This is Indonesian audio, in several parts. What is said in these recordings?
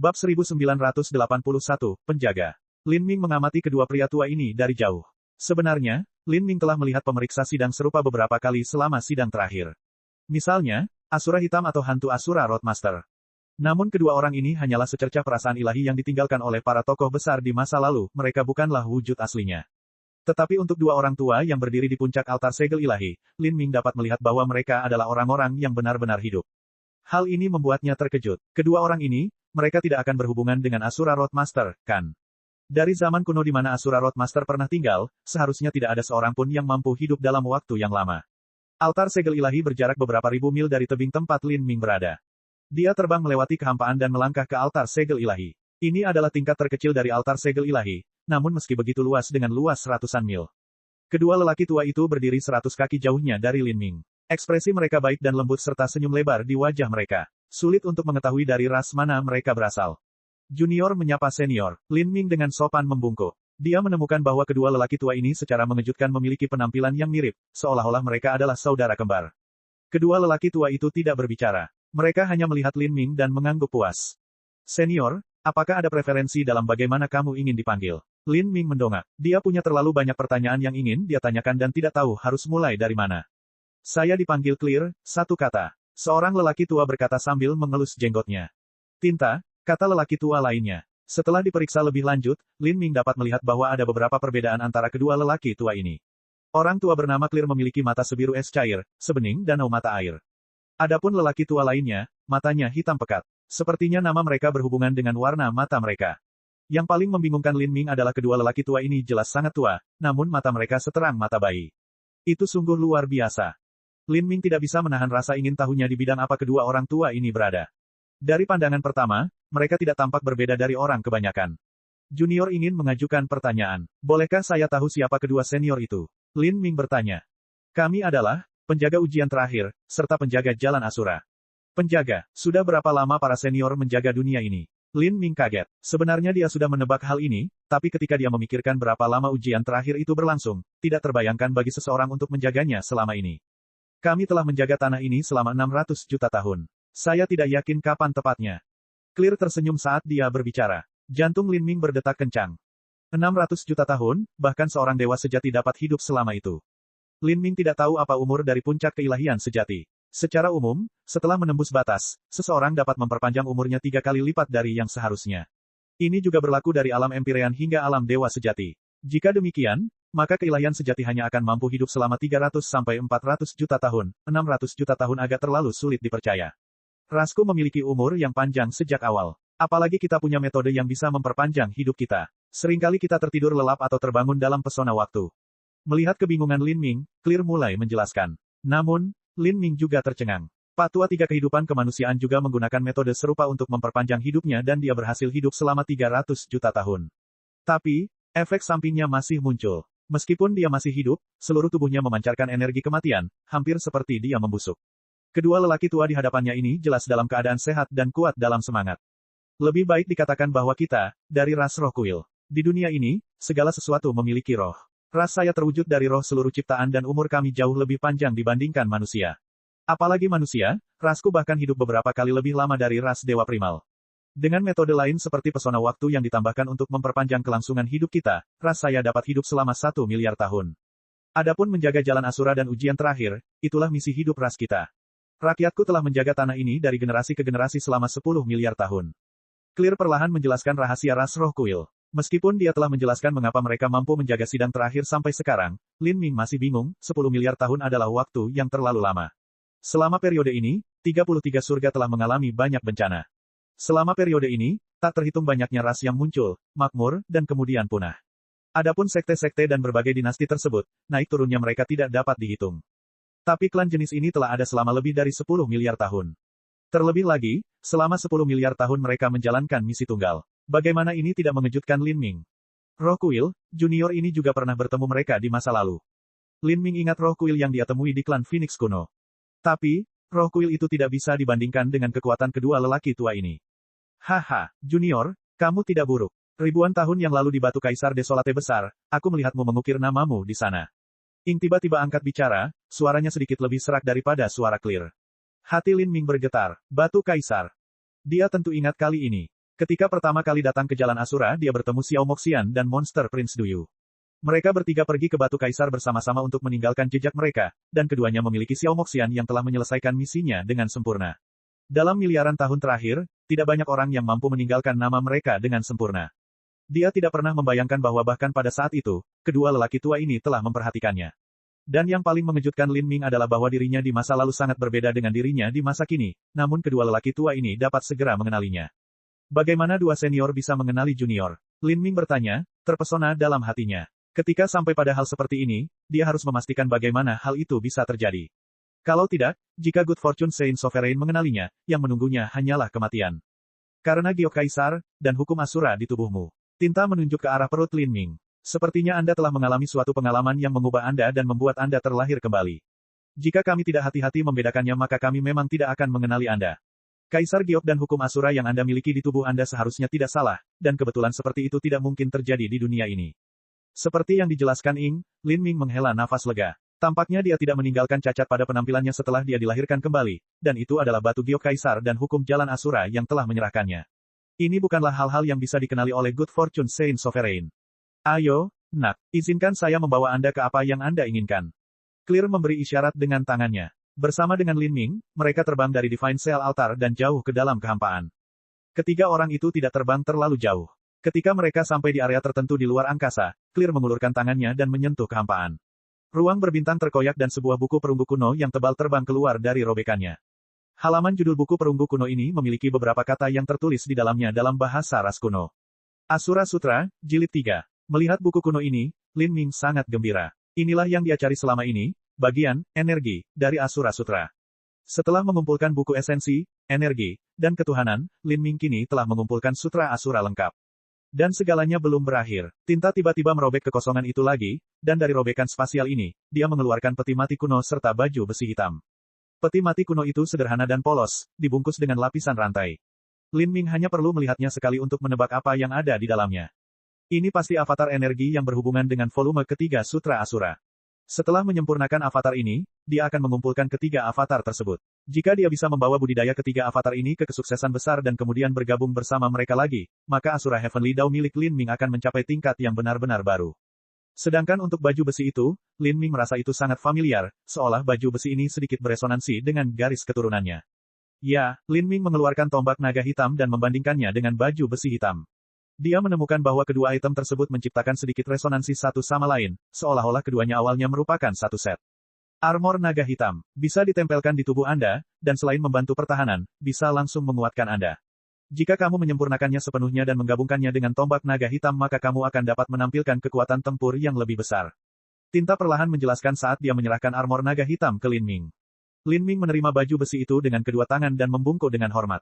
Bab 1981, Penjaga. Lin Ming mengamati kedua pria tua ini dari jauh. Sebenarnya, Lin Ming telah melihat pemeriksa sidang serupa beberapa kali selama sidang terakhir. Misalnya, Asura Hitam atau Hantu Asura Roadmaster. Namun kedua orang ini hanyalah secercah perasaan ilahi yang ditinggalkan oleh para tokoh besar di masa lalu, mereka bukanlah wujud aslinya. Tetapi untuk dua orang tua yang berdiri di puncak altar segel ilahi, Lin Ming dapat melihat bahwa mereka adalah orang-orang yang benar-benar hidup. Hal ini membuatnya terkejut. Kedua orang ini, mereka tidak akan berhubungan dengan Asura Roadmaster, kan? Dari zaman kuno di mana Asura Roadmaster pernah tinggal, seharusnya tidak ada seorang pun yang mampu hidup dalam waktu yang lama. Altar segel ilahi berjarak beberapa ribu mil dari tebing tempat Lin Ming berada. Dia terbang melewati kehampaan dan melangkah ke altar segel ilahi. Ini adalah tingkat terkecil dari altar segel ilahi, namun meski begitu luas dengan luas ratusan mil. Kedua lelaki tua itu berdiri 100 kaki jauhnya dari Lin Ming. Ekspresi mereka baik dan lembut serta senyum lebar di wajah mereka. Sulit untuk mengetahui dari ras mana mereka berasal. Junior menyapa senior. Lin Ming dengan sopan membungkuk. Dia menemukan bahwa kedua lelaki tua ini secara mengejutkan memiliki penampilan yang mirip, seolah-olah mereka adalah saudara kembar. Kedua lelaki tua itu tidak berbicara. Mereka hanya melihat Lin Ming dan mengangguk puas. Senior, apakah ada preferensi dalam bagaimana kamu ingin dipanggil? Lin Ming mendongak. Dia punya terlalu banyak pertanyaan yang ingin dia tanyakan dan tidak tahu harus mulai dari mana. Saya dipanggil Clear, satu kata. Seorang lelaki tua berkata sambil mengelus jenggotnya. Tinta, kata lelaki tua lainnya. Setelah diperiksa lebih lanjut, Lin Ming dapat melihat bahwa ada beberapa perbedaan antara kedua lelaki tua ini. Orang tua bernama Clear memiliki mata sebiru es cair, sebening danau mata air. Adapun lelaki tua lainnya, matanya hitam pekat. Sepertinya nama mereka berhubungan dengan warna mata mereka. Yang paling membingungkan Lin Ming adalah kedua lelaki tua ini jelas sangat tua, namun mata mereka seterang mata bayi. Itu sungguh luar biasa. Lin Ming tidak bisa menahan rasa ingin tahunya di bidang apa kedua orang tua ini berada. Dari pandangan pertama, mereka tidak tampak berbeda dari orang kebanyakan. Junior ingin mengajukan pertanyaan. Bolehkah saya tahu siapa kedua senior itu? Lin Ming bertanya. Kami adalah penjaga ujian terakhir, serta penjaga jalan Asura. Penjaga, sudah berapa lama para senior menjaga dunia ini? Lin Ming kaget. Sebenarnya dia sudah menebak hal ini, tapi ketika dia memikirkan berapa lama ujian terakhir itu berlangsung, tidak terbayangkan bagi seseorang untuk menjaganya selama ini. Kami telah menjaga tanah ini selama 600 juta tahun. Saya tidak yakin kapan tepatnya. Clear tersenyum saat dia berbicara. Jantung Lin Ming berdetak kencang. 600 juta tahun, bahkan seorang dewa sejati dapat hidup selama itu. Lin Ming tidak tahu apa umur dari puncak keilahian sejati. Secara umum, setelah menembus batas, seseorang dapat memperpanjang umurnya 3 kali lipat dari yang seharusnya. Ini juga berlaku dari alam Empyrean hingga alam dewa sejati. Jika demikian, maka keilahian sejati hanya akan mampu hidup selama 300 sampai 400 juta tahun, 600 juta tahun agak terlalu sulit dipercaya. Rasku memiliki umur yang panjang sejak awal. Apalagi kita punya metode yang bisa memperpanjang hidup kita. Seringkali kita tertidur lelap atau terbangun dalam pesona waktu. Melihat kebingungan Lin Ming, Clear mulai menjelaskan. Namun, Lin Ming juga tercengang. Patua 3 kehidupan kemanusiaan juga menggunakan metode serupa untuk memperpanjang hidupnya dan dia berhasil hidup selama 300 juta tahun. Tapi, efek sampingnya masih muncul. Meskipun dia masih hidup, seluruh tubuhnya memancarkan energi kematian, hampir seperti dia membusuk. Kedua lelaki tua di hadapannya ini jelas dalam keadaan sehat dan kuat dalam semangat. Lebih baik dikatakan bahwa kita, dari ras roh kuil. Di dunia ini, segala sesuatu memiliki roh. Ras saya terwujud dari roh seluruh ciptaan dan umur kami jauh lebih panjang dibandingkan manusia. Apalagi manusia, rasku bahkan hidup beberapa kali lebih lama dari ras dewa primal. Dengan metode lain seperti pesona waktu yang ditambahkan untuk memperpanjang kelangsungan hidup kita, ras saya dapat hidup selama 1 miliar tahun. Adapun menjaga jalan Asura dan ujian terakhir, itulah misi hidup ras kita. Rakyatku telah menjaga tanah ini dari generasi ke generasi selama 10 miliar tahun. Clear perlahan menjelaskan rahasia ras roh kuil. Meskipun dia telah menjelaskan mengapa mereka mampu menjaga sidang terakhir sampai sekarang, Lin Ming masih bingung, 10 miliar tahun adalah waktu yang terlalu lama. Selama periode ini, 33 surga telah mengalami banyak bencana. Selama periode ini, tak terhitung banyaknya ras yang muncul, makmur, dan kemudian punah. Adapun sekte-sekte dan berbagai dinasti tersebut, naik turunnya mereka tidak dapat dihitung. Tapi klan jenis ini telah ada selama lebih dari 10 miliar tahun. Terlebih lagi, selama 10 miliar tahun mereka menjalankan misi tunggal. Bagaimana ini tidak mengejutkan Lin Ming? Roh kuil, junior ini juga pernah bertemu mereka di masa lalu. Lin Ming ingat roh kuil yang dia temui di klan Phoenix kuno. Tapi, roh kuil itu tidak bisa dibandingkan dengan kekuatan kedua lelaki tua ini. Haha, junior, kamu tidak buruk. Ribuan tahun yang lalu di Batu Kaisar Desolate Besar, aku melihatmu mengukir namamu di sana. Ing tiba-tiba angkat bicara, suaranya sedikit lebih serak daripada suara Clear. Hati Lin Ming bergetar. Batu Kaisar. Dia tentu ingat kali ini. Ketika pertama kali datang ke Jalan Asura dia bertemu Xiao Moxian dan Monster Prince Duyu. Mereka bertiga pergi ke Batu Kaisar bersama-sama untuk meninggalkan jejak mereka, dan keduanya memiliki Xiao Moxian yang telah menyelesaikan misinya dengan sempurna. Dalam miliaran tahun terakhir, tidak banyak orang yang mampu meninggalkan nama mereka dengan sempurna. Dia tidak pernah membayangkan bahwa bahkan pada saat itu, kedua lelaki tua ini telah memperhatikannya. Dan yang paling mengejutkan Lin Ming adalah bahwa dirinya di masa lalu sangat berbeda dengan dirinya di masa kini, namun kedua lelaki tua ini dapat segera mengenalinya. Bagaimana dua senior bisa mengenali junior? Lin Ming bertanya, terpesona dalam hatinya. Ketika sampai pada hal seperti ini, dia harus memastikan bagaimana hal itu bisa terjadi. Kalau tidak, jika Good Fortune Saint Sovereign mengenalinya, yang menunggunya hanyalah kematian. Karena Giok Kaisar, dan hukum Asura di tubuhmu. Tinta menunjuk ke arah perut Lin Ming. Sepertinya Anda telah mengalami suatu pengalaman yang mengubah Anda dan membuat Anda terlahir kembali. Jika kami tidak hati-hati membedakannya maka kami memang tidak akan mengenali Anda. Kaisar Giok dan hukum Asura yang Anda miliki di tubuh Anda seharusnya tidak salah, dan kebetulan seperti itu tidak mungkin terjadi di dunia ini. Seperti yang dijelaskan Ing, Lin Ming menghela nafas lega. Tampaknya dia tidak meninggalkan cacat pada penampilannya setelah dia dilahirkan kembali, dan itu adalah batu Giok Kaisar dan hukum jalan Asura yang telah menyerahkannya. Ini bukanlah hal-hal yang bisa dikenali oleh Good Fortune Saint Sovereign. Ayo, nak, izinkan saya membawa Anda ke apa yang Anda inginkan. Clear memberi isyarat dengan tangannya. Bersama dengan Lin Ming, mereka terbang dari Divine Cell Altar dan jauh ke dalam kehampaan. Ketiga orang itu tidak terbang terlalu jauh. Ketika mereka sampai di area tertentu di luar angkasa, Clear mengulurkan tangannya dan menyentuh kehampaan. Ruang berbintang terkoyak dan sebuah buku perunggu kuno yang tebal terbang keluar dari robekannya. Halaman judul buku perunggu kuno ini memiliki beberapa kata yang tertulis di dalamnya dalam bahasa ras kuno. Asura Sutra, Jilid 3. Melihat buku kuno ini, Lin Ming sangat gembira. Inilah yang dia cari selama ini, bagian, energi, dari Asura Sutra. Setelah mengumpulkan buku esensi, energi, dan ketuhanan, Lin Ming kini telah mengumpulkan Sutra Asura lengkap. Dan segalanya belum berakhir. Tinta tiba-tiba merobek kekosongan itu lagi, dan dari robekan spasial ini, dia mengeluarkan peti mati kuno serta baju besi hitam. Peti mati kuno itu sederhana dan polos, dibungkus dengan lapisan rantai. Lin Ming hanya perlu melihatnya sekali untuk menebak apa yang ada di dalamnya. Ini pasti avatar energi yang berhubungan dengan volume ketiga Sutra Asura. Setelah menyempurnakan avatar ini, dia akan mengumpulkan ketiga avatar tersebut. Jika dia bisa membawa budidaya ketiga avatar ini ke kesuksesan besar dan kemudian bergabung bersama mereka lagi, maka Asura Heavenly Dao milik Lin Ming akan mencapai tingkat yang benar-benar baru. Sedangkan untuk baju besi itu, Lin Ming merasa itu sangat familiar, seolah baju besi ini sedikit beresonansi dengan garis keturunannya. Ya, Lin Ming mengeluarkan tombak naga hitam dan membandingkannya dengan baju besi hitam. Dia menemukan bahwa kedua item tersebut menciptakan sedikit resonansi satu sama lain, seolah-olah keduanya awalnya merupakan satu set. Armor naga hitam, bisa ditempelkan di tubuh Anda, dan selain membantu pertahanan, bisa langsung menguatkan Anda. Jika kamu menyempurnakannya sepenuhnya dan menggabungkannya dengan tombak naga hitam maka kamu akan dapat menampilkan kekuatan tempur yang lebih besar. Tinta perlahan menjelaskan saat dia menyerahkan armor naga hitam ke Lin Ming. Lin Ming menerima baju besi itu dengan kedua tangan dan membungkuk dengan hormat.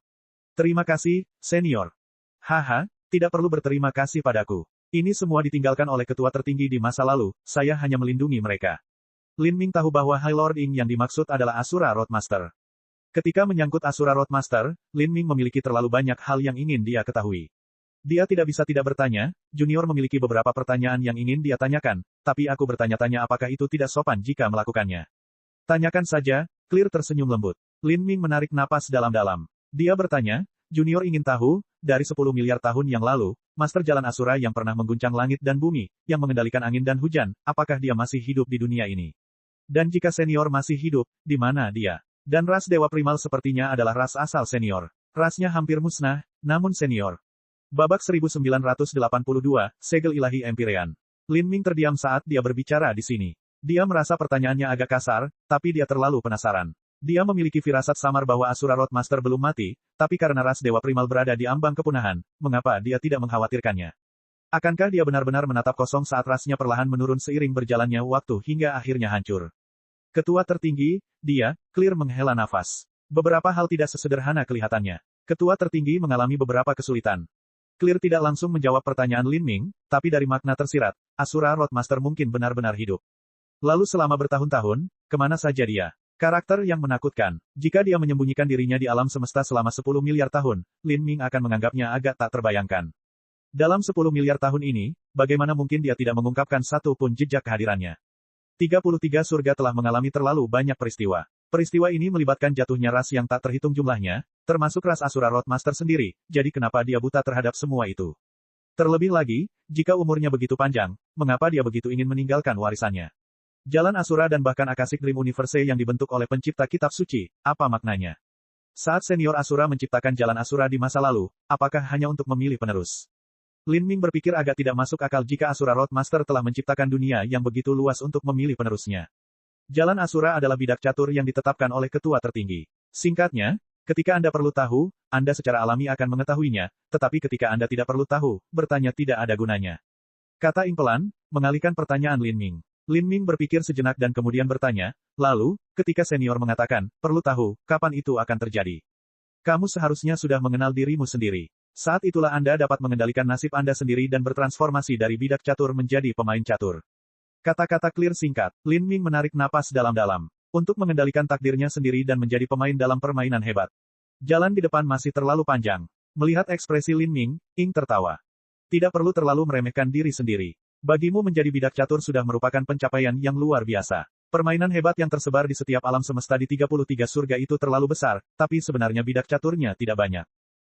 Terima kasih, senior. Haha. Tidak perlu berterima kasih padaku. Ini semua ditinggalkan oleh ketua tertinggi di masa lalu, saya hanya melindungi mereka. Lin Ming tahu bahwa High Lord Ing yang dimaksud adalah Asura Roadmaster. Ketika menyangkut Asura Roadmaster, Lin Ming memiliki terlalu banyak hal yang ingin dia ketahui. Dia tidak bisa tidak bertanya, Junior memiliki beberapa pertanyaan yang ingin dia tanyakan, tapi aku bertanya-tanya apakah itu tidak sopan jika melakukannya. Tanyakan saja, Clear tersenyum lembut. Lin Ming menarik napas dalam-dalam. Dia bertanya, Junior ingin tahu, dari 10 miliar tahun yang lalu, Master Jalan Asura yang pernah mengguncang langit dan bumi, yang mengendalikan angin dan hujan, apakah dia masih hidup di dunia ini? Dan jika senior masih hidup, di mana dia? Dan ras Dewa Primal sepertinya adalah ras asal senior. Rasnya hampir musnah, namun senior. Babak 1982, Segel Ilahi Empyrean. Lin Ming terdiam saat dia berbicara di sini. Dia merasa pertanyaannya agak kasar, tapi dia terlalu penasaran. Dia memiliki firasat samar bahwa Asura Roadmaster belum mati, tapi karena ras Dewa Primal berada di ambang kepunahan, mengapa dia tidak mengkhawatirkannya? Akankah dia benar-benar menatap kosong saat rasnya perlahan menurun seiring berjalannya waktu hingga akhirnya hancur? Ketua tertinggi, dia, Clear menghela nafas. Beberapa hal tidak sesederhana kelihatannya. Ketua tertinggi mengalami beberapa kesulitan. Clear tidak langsung menjawab pertanyaan Lin Ming, tapi dari makna tersirat, Asura Roadmaster mungkin benar-benar hidup. Lalu selama bertahun-tahun, kemana saja dia? Karakter yang menakutkan. Jika dia menyembunyikan dirinya di alam semesta selama 10 miliar tahun, Lin Ming akan menganggapnya agak tak terbayangkan. Dalam 10 miliar tahun ini, bagaimana mungkin dia tidak mengungkapkan satu pun jejak kehadirannya? 33 surga telah mengalami terlalu banyak peristiwa. Peristiwa ini melibatkan jatuhnya ras yang tak terhitung jumlahnya, termasuk ras Asura Roadmaster sendiri, jadi kenapa dia buta terhadap semua itu? Terlebih lagi, jika umurnya begitu panjang, mengapa dia begitu ingin meninggalkan warisannya? Jalan Asura dan bahkan Akashic Dream Universe yang dibentuk oleh pencipta kitab suci, apa maknanya? Saat senior Asura menciptakan jalan Asura di masa lalu, apakah hanya untuk memilih penerus? Lin Ming berpikir agak tidak masuk akal jika Asura Roadmaster telah menciptakan dunia yang begitu luas untuk memilih penerusnya. Jalan Asura adalah bidak catur yang ditetapkan oleh ketua tertinggi. Singkatnya, ketika Anda perlu tahu, Anda secara alami akan mengetahuinya, tetapi ketika Anda tidak perlu tahu, bertanya tidak ada gunanya. Kata Ing pelan, mengalihkan pertanyaan Lin Ming. Lin Ming berpikir sejenak dan kemudian bertanya, lalu, ketika senior mengatakan, perlu tahu, kapan itu akan terjadi? Kamu seharusnya sudah mengenal dirimu sendiri. Saat itulah Anda dapat mengendalikan nasib Anda sendiri dan bertransformasi dari bidak catur menjadi pemain catur. Kata-kata clear singkat, Lin Ming menarik napas dalam-dalam. Untuk mengendalikan takdirnya sendiri dan menjadi pemain dalam permainan hebat. Jalan di depan masih terlalu panjang. Melihat ekspresi Lin Ming, Ing tertawa. Tidak perlu terlalu meremehkan diri sendiri. Bagimu menjadi bidak catur sudah merupakan pencapaian yang luar biasa. Permainan hebat yang tersebar di setiap alam semesta di 33 surga itu terlalu besar, tapi sebenarnya bidak caturnya tidak banyak.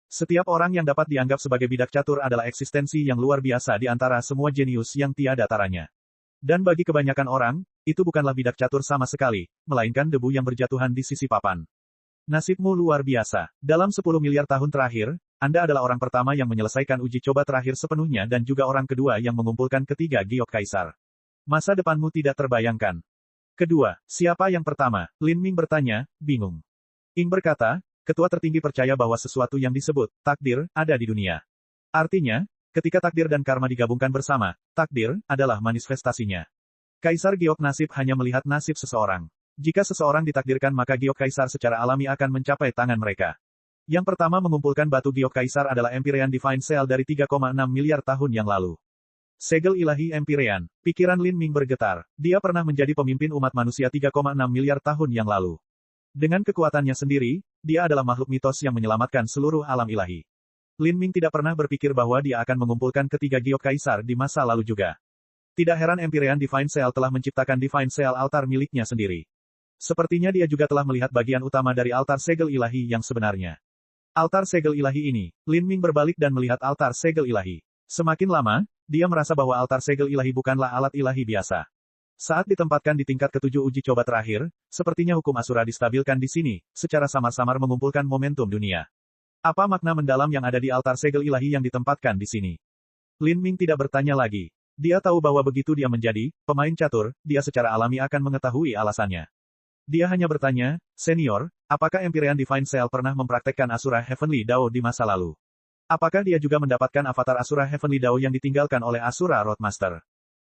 Setiap orang yang dapat dianggap sebagai bidak catur adalah eksistensi yang luar biasa di antara semua jenius yang tiada taranya. Dan bagi kebanyakan orang, itu bukanlah bidak catur sama sekali, melainkan debu yang berjatuhan di sisi papan. Nasibmu luar biasa. Dalam 10 miliar tahun terakhir, Anda adalah orang pertama yang menyelesaikan uji coba terakhir sepenuhnya dan juga orang kedua yang mengumpulkan ketiga giok kaisar. Masa depanmu tidak terbayangkan. Kedua, siapa yang pertama? Lin Ming bertanya, bingung. Ing berkata, ketua tertinggi percaya bahwa sesuatu yang disebut takdir ada di dunia. Artinya, ketika takdir dan karma digabungkan bersama, takdir adalah manifestasinya. Kaisar giok nasib hanya melihat nasib seseorang. Jika seseorang ditakdirkan maka giok kaisar secara alami akan mencapai tangan mereka. Yang pertama mengumpulkan batu giok kaisar adalah Empyrean Divine Cell dari 3,6 miliar tahun yang lalu. Segel ilahi Empyrean. Pikiran Lin Ming bergetar. Dia pernah menjadi pemimpin umat manusia 3,6 miliar tahun yang lalu. Dengan kekuatannya sendiri, dia adalah makhluk mitos yang menyelamatkan seluruh alam ilahi. Lin Ming tidak pernah berpikir bahwa dia akan mengumpulkan ketiga giok kaisar di masa lalu juga. Tidak heran Empyrean Divine Cell telah menciptakan Divine Cell altar miliknya sendiri. Sepertinya dia juga telah melihat bagian utama dari altar segel ilahi yang sebenarnya. Altar segel ilahi ini, Lin Ming berbalik dan melihat altar segel ilahi. Semakin lama, dia merasa bahwa altar segel ilahi bukanlah alat ilahi biasa. Saat ditempatkan di tingkat ketujuh uji coba terakhir, sepertinya hukum Asura distabilkan di sini, secara samar-samar mengumpulkan momentum dunia. Apa makna mendalam yang ada di altar segel ilahi yang ditempatkan di sini? Lin Ming tidak bertanya lagi. Dia tahu bahwa begitu dia menjadi pemain catur, dia secara alami akan mengetahui alasannya. Dia hanya bertanya, senior, apakah Empyrean Divine Cell pernah mempraktekkan Asura Heavenly Dao di masa lalu? Apakah dia juga mendapatkan avatar Asura Heavenly Dao yang ditinggalkan oleh Asura Roadmaster?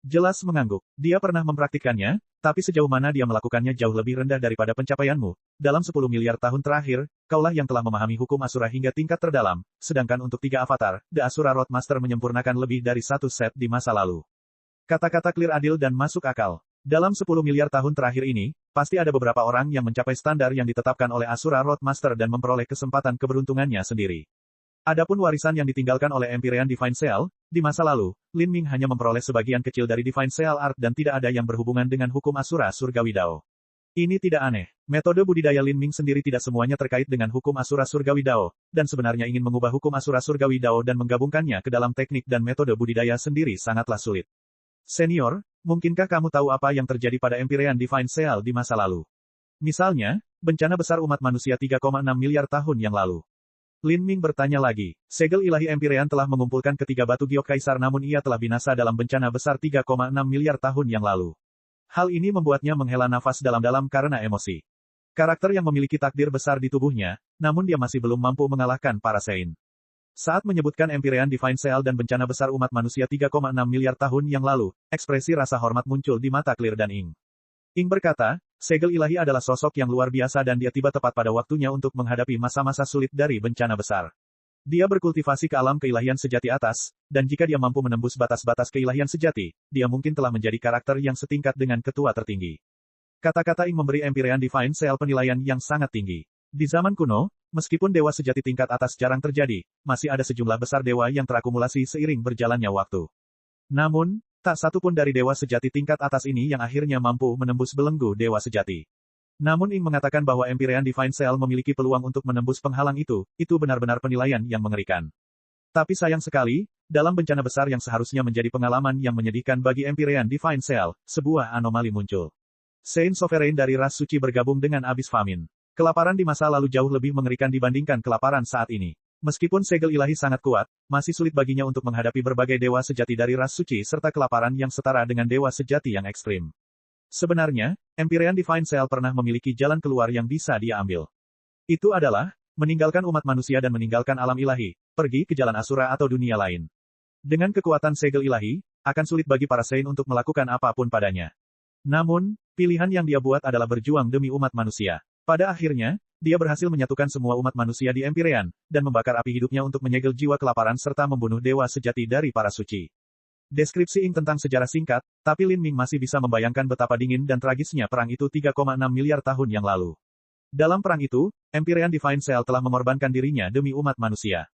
Jelas mengangguk. Dia pernah mempraktikannya, tapi sejauh mana dia melakukannya jauh lebih rendah daripada pencapaianmu. Dalam 10 miliar tahun terakhir, kaulah yang telah memahami hukum Asura hingga tingkat terdalam, sedangkan untuk 3 avatar, The Asura Roadmaster menyempurnakan lebih dari 1 set di masa lalu. Kata-kata clear adil dan masuk akal. Dalam 10 miliar tahun terakhir ini, pasti ada beberapa orang yang mencapai standar yang ditetapkan oleh Asura Roadmaster dan memperoleh kesempatan keberuntungannya sendiri. Adapun warisan yang ditinggalkan oleh Empyrean Divine Cell, di masa lalu, Lin Ming hanya memperoleh sebagian kecil dari Divine Cell Art dan tidak ada yang berhubungan dengan hukum Asura Surgawi Dao. Ini tidak aneh. Metode budidaya Lin Ming sendiri tidak semuanya terkait dengan hukum Asura Surgawi Dao, dan sebenarnya ingin mengubah hukum Asura Surgawi Dao dan menggabungkannya ke dalam teknik dan metode budidaya sendiri sangatlah sulit. Senior, mungkinkah kamu tahu apa yang terjadi pada Empyrean Divine Cell di masa lalu? Misalnya, bencana besar umat manusia 3,6 miliar tahun yang lalu. Lin Ming bertanya lagi. Segel ilahi Empyrean telah mengumpulkan ketiga batu giok kaisar namun ia telah binasa dalam bencana besar 3,6 miliar tahun yang lalu. Hal ini membuatnya menghela nafas dalam-dalam karena emosi. Karakter yang memiliki takdir besar di tubuhnya, namun dia masih belum mampu mengalahkan para Sein. Saat menyebutkan Empyrean Divine Cell dan bencana besar umat manusia 3,6 miliar tahun yang lalu, ekspresi rasa hormat muncul di mata Clear dan Ing. Ing berkata, segel ilahi adalah sosok yang luar biasa dan dia tiba tepat pada waktunya untuk menghadapi masa-masa sulit dari bencana besar. Dia berkultivasi ke alam keilahian sejati atas, dan jika dia mampu menembus batas-batas keilahian sejati, dia mungkin telah menjadi karakter yang setingkat dengan ketua tertinggi. Kata-kata Ing memberi Empyrean Divine Cell penilaian yang sangat tinggi. Di zaman kuno, meskipun dewa sejati tingkat atas jarang terjadi, masih ada sejumlah besar dewa yang terakumulasi seiring berjalannya waktu. Namun, tak satu pun dari dewa sejati tingkat atas ini yang akhirnya mampu menembus belenggu dewa sejati. Namun Ing mengatakan bahwa Empyrean Divine Cell memiliki peluang untuk menembus penghalang itu benar-benar penilaian yang mengerikan. Tapi sayang sekali, dalam bencana besar yang seharusnya menjadi pengalaman yang menyedihkan bagi Empyrean Divine Cell, sebuah anomali muncul. Saint Sovereign dari ras suci bergabung dengan Abyss Famine. Kelaparan di masa lalu jauh lebih mengerikan dibandingkan kelaparan saat ini. Meskipun segel ilahi sangat kuat, masih sulit baginya untuk menghadapi berbagai dewa sejati dari ras suci serta kelaparan yang setara dengan dewa sejati yang ekstrim. Sebenarnya, Empyrean Divine Cell pernah memiliki jalan keluar yang bisa dia ambil. Itu adalah, meninggalkan umat manusia dan meninggalkan alam ilahi, pergi ke jalan Asura atau dunia lain. Dengan kekuatan segel ilahi, akan sulit bagi para Saint untuk melakukan apapun padanya. Namun, pilihan yang dia buat adalah berjuang demi umat manusia. Pada akhirnya, dia berhasil menyatukan semua umat manusia di Empyrean, dan membakar api hidupnya untuk menyegel jiwa kelaparan serta membunuh dewa sejati dari para suci. Deskripsi Ing tentang sejarah singkat, tapi Lin Ming masih bisa membayangkan betapa dingin dan tragisnya perang itu 3,6 miliar tahun yang lalu. Dalam perang itu, Empyrean Divine Cell telah mengorbankan dirinya demi umat manusia.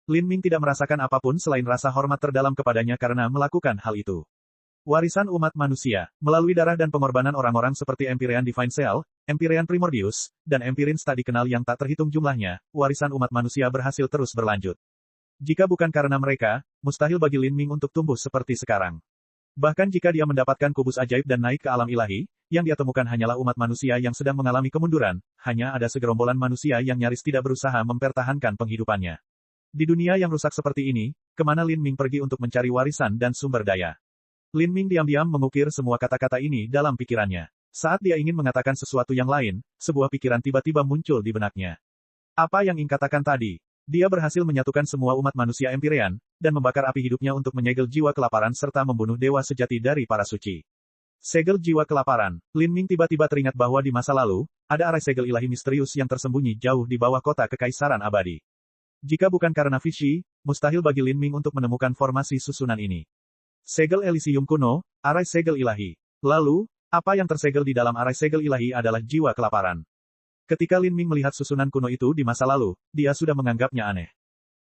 Lin Ming tidak merasakan apapun selain rasa hormat terdalam kepadanya karena melakukan hal itu. Warisan umat manusia, melalui darah dan pengorbanan orang-orang seperti Empyrean Divine Cell, Empyrean Primordius, dan Empyreans tak dikenal yang tak terhitung jumlahnya, warisan umat manusia berhasil terus berlanjut. Jika bukan karena mereka, mustahil bagi Lin Ming untuk tumbuh seperti sekarang. Bahkan jika dia mendapatkan kubus ajaib dan naik ke alam ilahi, yang dia temukan hanyalah umat manusia yang sedang mengalami kemunduran, hanya ada segerombolan manusia yang nyaris tidak berusaha mempertahankan penghidupannya. Di dunia yang rusak seperti ini, kemana Lin Ming pergi untuk mencari warisan dan sumber daya? Lin Ming diam-diam mengukir semua kata-kata ini dalam pikirannya. Saat dia ingin mengatakan sesuatu yang lain, sebuah pikiran tiba-tiba muncul di benaknya. Apa yang Ing katakan tadi? Dia berhasil menyatukan semua umat manusia Empyrean, dan membakar api hidupnya untuk menyegel jiwa kelaparan serta membunuh dewa sejati dari para suci. Segel jiwa kelaparan. Lin Ming tiba-tiba teringat bahwa di masa lalu, ada arai segel ilahi misterius yang tersembunyi jauh di bawah kota kekaisaran abadi. Jika bukan karena Vichy, mustahil bagi Lin Ming untuk menemukan formasi susunan ini. Segel Elysium kuno, arai segel ilahi. Lalu, apa yang tersegel di dalam arai segel ilahi adalah jiwa kelaparan. Ketika Lin Ming melihat susunan kuno itu di masa lalu, dia sudah menganggapnya aneh.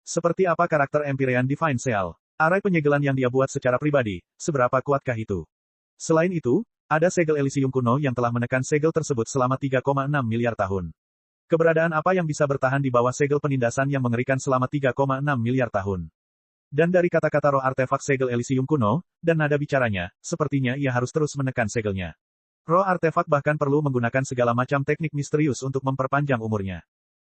Seperti apa karakter Empyrean Divine Cell? Arai penyegelan yang dia buat secara pribadi, seberapa kuatkah itu? Selain itu, ada segel Elysium kuno yang telah menekan segel tersebut selama 3,6 miliar tahun. Keberadaan apa yang bisa bertahan di bawah segel penindasan yang mengerikan selama 3,6 miliar tahun? Dan dari kata-kata roh artefak segel Elysium kuno, dan nada bicaranya, sepertinya ia harus terus menekan segelnya. Roh artefak bahkan perlu menggunakan segala macam teknik misterius untuk memperpanjang umurnya.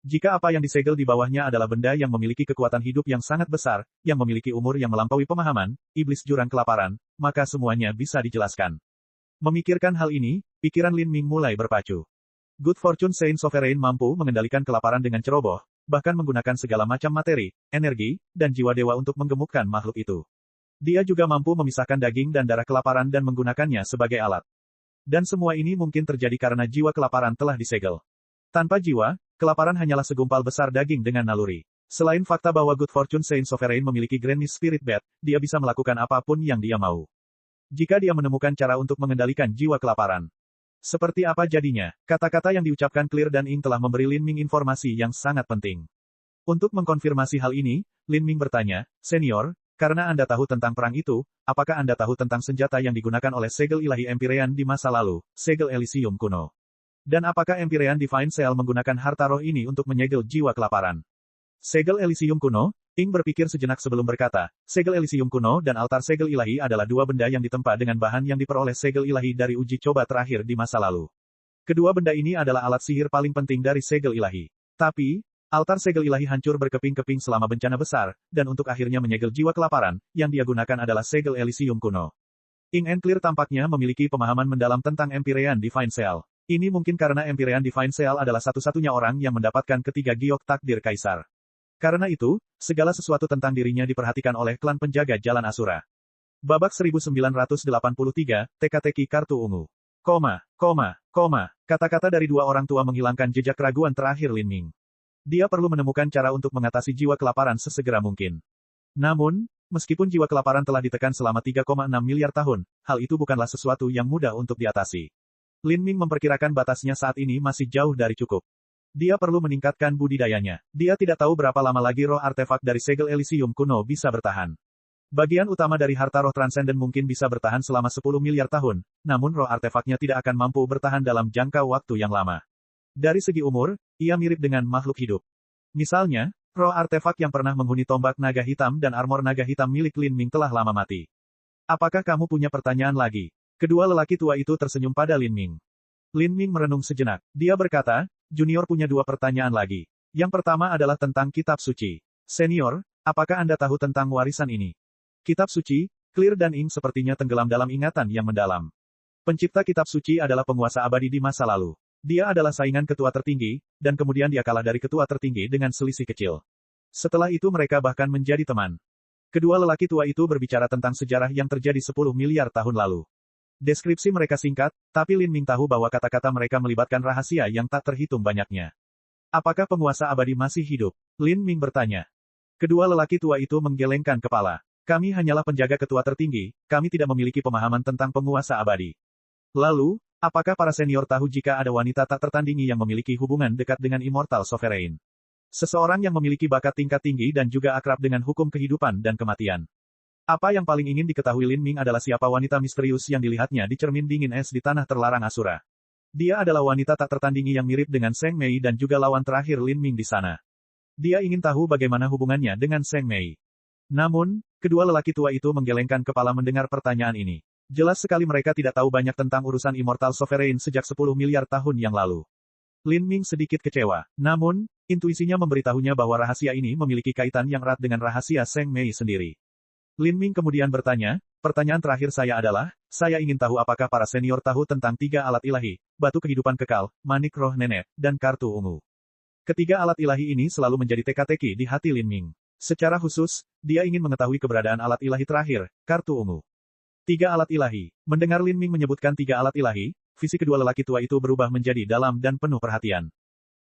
Jika apa yang disegel di bawahnya adalah benda yang memiliki kekuatan hidup yang sangat besar, yang memiliki umur yang melampaui pemahaman, iblis jurang kelaparan, maka semuanya bisa dijelaskan. Memikirkan hal ini, pikiran Lin Ming mulai berpacu. Good Fortune Saint Sovereign mampu mengendalikan kelaparan dengan ceroboh, bahkan menggunakan segala macam materi, energi, dan jiwa dewa untuk menggemukkan makhluk itu. Dia juga mampu memisahkan daging dan darah kelaparan dan menggunakannya sebagai alat. Dan semua ini mungkin terjadi karena jiwa kelaparan telah disegel. Tanpa jiwa, kelaparan hanyalah segumpal besar daging dengan naluri. Selain fakta bahwa Good Fortune Saint Sovereign memiliki Grandness Spirit Bat, dia bisa melakukan apapun yang dia mau. Jika dia menemukan cara untuk mengendalikan jiwa kelaparan. Seperti apa jadinya? Kata-kata yang diucapkan Clear dan Ing telah memberi Lin Ming informasi yang sangat penting. Untuk mengkonfirmasi hal ini, Lin Ming bertanya, Senior, karena Anda tahu tentang perang itu, apakah Anda tahu tentang senjata yang digunakan oleh segel ilahi Empyrean di masa lalu, segel Elysium kuno? Dan apakah Empyrean Divine Cell menggunakan harta roh ini untuk menyegel jiwa kelaparan? Segel Elysium kuno? Ing berpikir sejenak sebelum berkata, segel Elysium kuno dan altar segel ilahi adalah dua benda yang ditempa dengan bahan yang diperoleh segel ilahi dari uji coba terakhir di masa lalu. Kedua benda ini adalah alat sihir paling penting dari segel ilahi. Tapi, altar segel ilahi hancur berkeping-keping selama bencana besar, dan untuk akhirnya menyegel jiwa kelaparan, yang dia gunakan adalah segel Elysium kuno. Ing and Clear tampaknya memiliki pemahaman mendalam tentang Empyrean Divine Cell. Ini mungkin karena Empyrean Divine Cell adalah satu-satunya orang yang mendapatkan ketiga giok takdir kaisar. Karena itu, segala sesuatu tentang dirinya diperhatikan oleh klan penjaga jalan Asura. Babak 1983, teka-teki kartu ungu. Kata-kata dari dua orang tua menghilangkan jejak keraguan terakhir Lin Ming. Dia perlu menemukan cara untuk mengatasi jiwa kelaparan sesegera mungkin. Namun, meskipun jiwa kelaparan telah ditekan selama 3,6 miliar tahun, hal itu bukanlah sesuatu yang mudah untuk diatasi. Lin Ming memperkirakan batasnya saat ini masih jauh dari cukup. Dia perlu meningkatkan budidayanya. Dia tidak tahu berapa lama lagi roh artefak dari segel Elysium kuno bisa bertahan. Bagian utama dari harta roh transenden mungkin bisa bertahan selama 10 miliar tahun, namun roh artefaknya tidak akan mampu bertahan dalam jangka waktu yang lama. Dari segi umur, ia mirip dengan makhluk hidup. Misalnya, roh artefak yang pernah menghuni tombak naga hitam dan armor naga hitam milik Lin Ming telah lama mati. Apakah kamu punya pertanyaan lagi? Kedua lelaki tua itu tersenyum pada Lin Ming. Lin Ming merenung sejenak. Dia berkata, Junior punya dua pertanyaan lagi. Yang pertama adalah tentang kitab suci. Senior, apakah Anda tahu tentang warisan ini? Kitab suci, Clear dan Ing sepertinya tenggelam dalam ingatan yang mendalam. Pencipta kitab suci adalah penguasa abadi di masa lalu. Dia adalah saingan ketua tertinggi, dan kemudian dia kalah dari ketua tertinggi dengan selisih kecil. Setelah itu mereka bahkan menjadi teman. Kedua lelaki tua itu berbicara tentang sejarah yang terjadi 10 miliar tahun lalu. Deskripsi mereka singkat, tapi Lin Ming tahu bahwa kata-kata mereka melibatkan rahasia yang tak terhitung banyaknya. Apakah penguasa abadi masih hidup? Lin Ming bertanya. Kedua lelaki tua itu menggelengkan kepala. Kami hanyalah penjaga ketua tertinggi, kami tidak memiliki pemahaman tentang penguasa abadi. Lalu, apakah para senior tahu jika ada wanita tak tertandingi yang memiliki hubungan dekat dengan Immortal Sovereign? Seseorang yang memiliki bakat tingkat tinggi dan juga akrab dengan hukum kehidupan dan kematian. Apa yang paling ingin diketahui Lin Ming adalah siapa wanita misterius yang dilihatnya di cermin dingin es di tanah terlarang Asura. Dia adalah wanita tak tertandingi yang mirip dengan Seng Mei dan juga lawan terakhir Lin Ming di sana. Dia ingin tahu bagaimana hubungannya dengan Seng Mei. Namun, kedua lelaki tua itu menggelengkan kepala mendengar pertanyaan ini. Jelas sekali mereka tidak tahu banyak tentang urusan Immortal Sovereign sejak 10 miliar tahun yang lalu. Lin Ming sedikit kecewa. Namun, intuisinya memberitahunya bahwa rahasia ini memiliki kaitan yang erat dengan rahasia Seng Mei sendiri. Lin Ming kemudian bertanya, pertanyaan terakhir saya adalah, saya ingin tahu apakah para senior tahu tentang 3 alat ilahi, batu kehidupan kekal, manik roh nenek, dan kartu ungu. Ketiga alat ilahi ini selalu menjadi teka-teki di hati Lin Ming. Secara khusus, dia ingin mengetahui keberadaan alat ilahi terakhir, kartu ungu. 3 alat ilahi. Mendengar Lin Ming menyebutkan 3 alat ilahi, visi kedua lelaki tua itu berubah menjadi dalam dan penuh perhatian.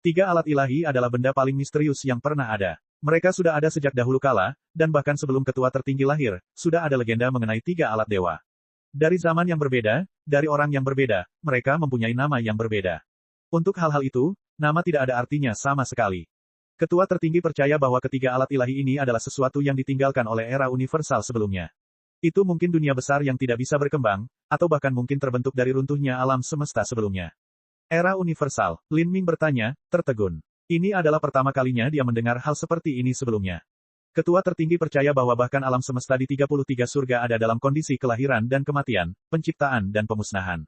3 alat ilahi adalah benda paling misterius yang pernah ada. Mereka sudah ada sejak dahulu kala, dan bahkan sebelum ketua tertinggi lahir, sudah ada legenda mengenai 3 alat dewa. Dari zaman yang berbeda, dari orang yang berbeda, mereka mempunyai nama yang berbeda. Untuk hal-hal itu, nama tidak ada artinya sama sekali. Ketua tertinggi percaya bahwa ketiga alat ilahi ini adalah sesuatu yang ditinggalkan oleh era universal sebelumnya. Itu mungkin dunia besar yang tidak bisa berkembang, atau bahkan mungkin terbentuk dari runtuhnya alam semesta sebelumnya. Era universal, Lin Ming bertanya, tertegun. Ini adalah pertama kalinya dia mendengar hal seperti ini sebelumnya. Ketua tertinggi percaya bahwa bahkan alam semesta di 33 surga ada dalam kondisi kelahiran dan kematian, penciptaan dan pemusnahan.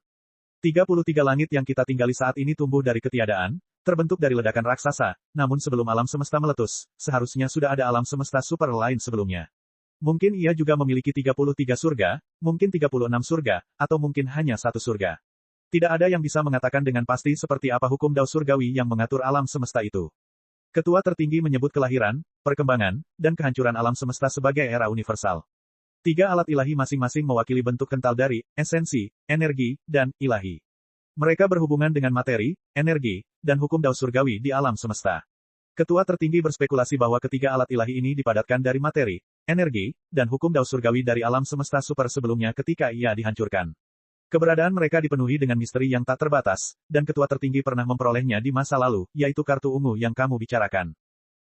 33 langit yang kita tinggali saat ini tumbuh dari ketiadaan, terbentuk dari ledakan raksasa, namun sebelum alam semesta meletus, seharusnya sudah ada alam semesta super lain sebelumnya. Mungkin ia juga memiliki 33 surga, mungkin 36 surga, atau mungkin hanya satu surga. Tidak ada yang bisa mengatakan dengan pasti seperti apa hukum Dao Surgawi yang mengatur alam semesta itu. Ketua tertinggi menyebut kelahiran, perkembangan, dan kehancuran alam semesta sebagai era universal. 3 alat ilahi masing-masing mewakili bentuk kental dari esensi, energi, dan ilahi. Mereka berhubungan dengan materi, energi, dan hukum Dao Surgawi di alam semesta. Ketua tertinggi berspekulasi bahwa ketiga alat ilahi ini dipadatkan dari materi, energi, dan hukum Dao Surgawi dari alam semesta super sebelumnya ketika ia dihancurkan. Keberadaan mereka dipenuhi dengan misteri yang tak terbatas, dan ketua tertinggi pernah memperolehnya di masa lalu, yaitu kartu ungu yang kamu bicarakan.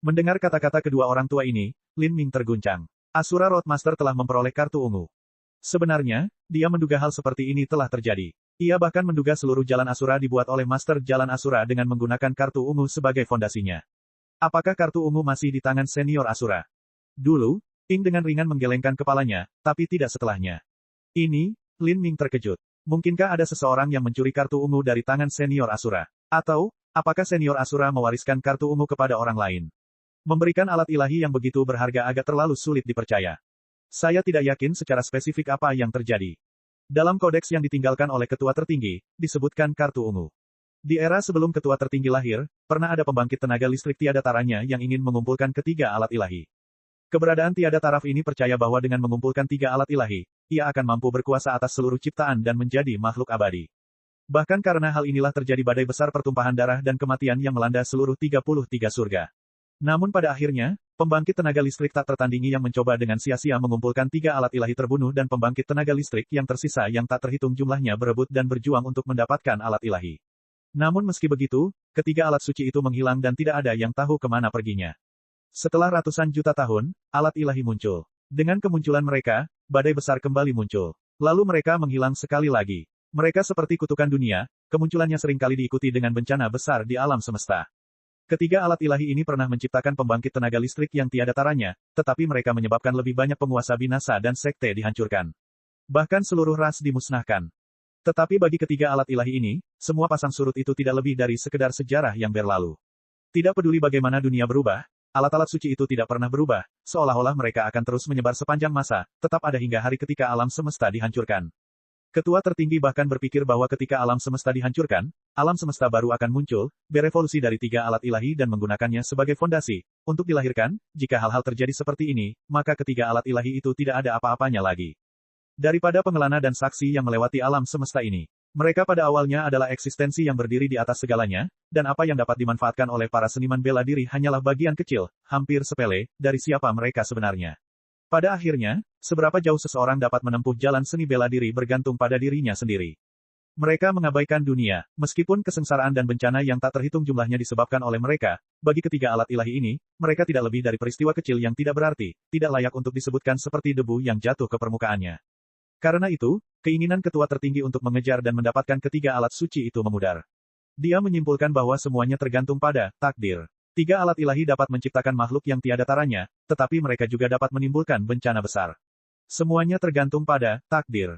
Mendengar kata-kata kedua orang tua ini, Lin Ming terguncang. Asura Roadmaster telah memperoleh kartu ungu. Sebenarnya, dia menduga hal seperti ini telah terjadi. Ia bahkan menduga seluruh jalan Asura dibuat oleh Master Jalan Asura dengan menggunakan kartu ungu sebagai fondasinya. Apakah kartu ungu masih di tangan senior Asura? Dulu, Ing dengan ringan menggelengkan kepalanya, tapi tidak setelahnya. Ini, Lin Ming terkejut. Mungkinkah ada seseorang yang mencuri kartu ungu dari tangan senior Asura? Atau, apakah senior Asura mewariskan kartu ungu kepada orang lain? Memberikan alat ilahi yang begitu berharga agak terlalu sulit dipercaya. Saya tidak yakin secara spesifik apa yang terjadi. Dalam kodeks yang ditinggalkan oleh ketua tertinggi, disebutkan kartu ungu. Di era sebelum ketua tertinggi lahir, pernah ada pembangkit tenaga listrik tiada taranya yang ingin mengumpulkan ketiga alat ilahi. Keberadaan tiada taraf ini percaya bahwa dengan mengumpulkan 3 alat ilahi, ia akan mampu berkuasa atas seluruh ciptaan dan menjadi makhluk abadi. Bahkan karena hal inilah terjadi badai besar pertumpahan darah dan kematian yang melanda seluruh 33 surga. Namun pada akhirnya, pembangkit tenaga listrik tak tertandingi yang mencoba dengan sia-sia mengumpulkan 3 alat ilahi terbunuh dan pembangkit tenaga listrik yang tersisa yang tak terhitung jumlahnya berebut dan berjuang untuk mendapatkan alat ilahi. Namun meski begitu, ketiga alat suci itu menghilang dan tidak ada yang tahu kemana perginya. Setelah ratusan juta tahun, alat ilahi muncul. Dengan kemunculan mereka, badai besar kembali muncul. Lalu mereka menghilang sekali lagi. Mereka seperti kutukan dunia, kemunculannya seringkali diikuti dengan bencana besar di alam semesta. Ketiga alat ilahi ini pernah menciptakan pembangkit tenaga listrik yang tiada taranya, tetapi mereka menyebabkan lebih banyak penguasa binasa dan sekte dihancurkan. Bahkan seluruh ras dimusnahkan. Tetapi bagi ketiga alat ilahi ini, semua pasang surut itu tidak lebih dari sekedar sejarah yang berlalu. Tidak peduli bagaimana dunia berubah, alat-alat suci itu tidak pernah berubah, seolah-olah mereka akan terus menyebar sepanjang masa, tetap ada hingga hari ketika alam semesta dihancurkan. Ketua tertinggi bahkan berpikir bahwa ketika alam semesta dihancurkan, alam semesta baru akan muncul, berevolusi dari tiga alat ilahi dan menggunakannya sebagai fondasi. Untuk dilahirkan, jika hal-hal terjadi seperti ini, maka ketiga alat ilahi itu tidak ada apa-apanya lagi. Daripada pengelana dan saksi yang melewati alam semesta ini. Mereka pada awalnya adalah eksistensi yang berdiri di atas segalanya, dan apa yang dapat dimanfaatkan oleh para seniman bela diri hanyalah bagian kecil, hampir sepele, dari siapa mereka sebenarnya. Pada akhirnya, seberapa jauh seseorang dapat menempuh jalan seni bela diri bergantung pada dirinya sendiri. Mereka mengabaikan dunia, meskipun kesengsaraan dan bencana yang tak terhitung jumlahnya disebabkan oleh mereka, bagi ketiga alat ilahi ini, mereka tidak lebih dari peristiwa kecil yang tidak berarti, tidak layak untuk disebutkan seperti debu yang jatuh ke permukaannya. Karena itu, keinginan ketua tertinggi untuk mengejar dan mendapatkan ketiga alat suci itu memudar. Dia menyimpulkan bahwa semuanya tergantung pada takdir. Tiga alat ilahi dapat menciptakan makhluk yang tiada taranya, tetapi mereka juga dapat menimbulkan bencana besar. Semuanya tergantung pada takdir.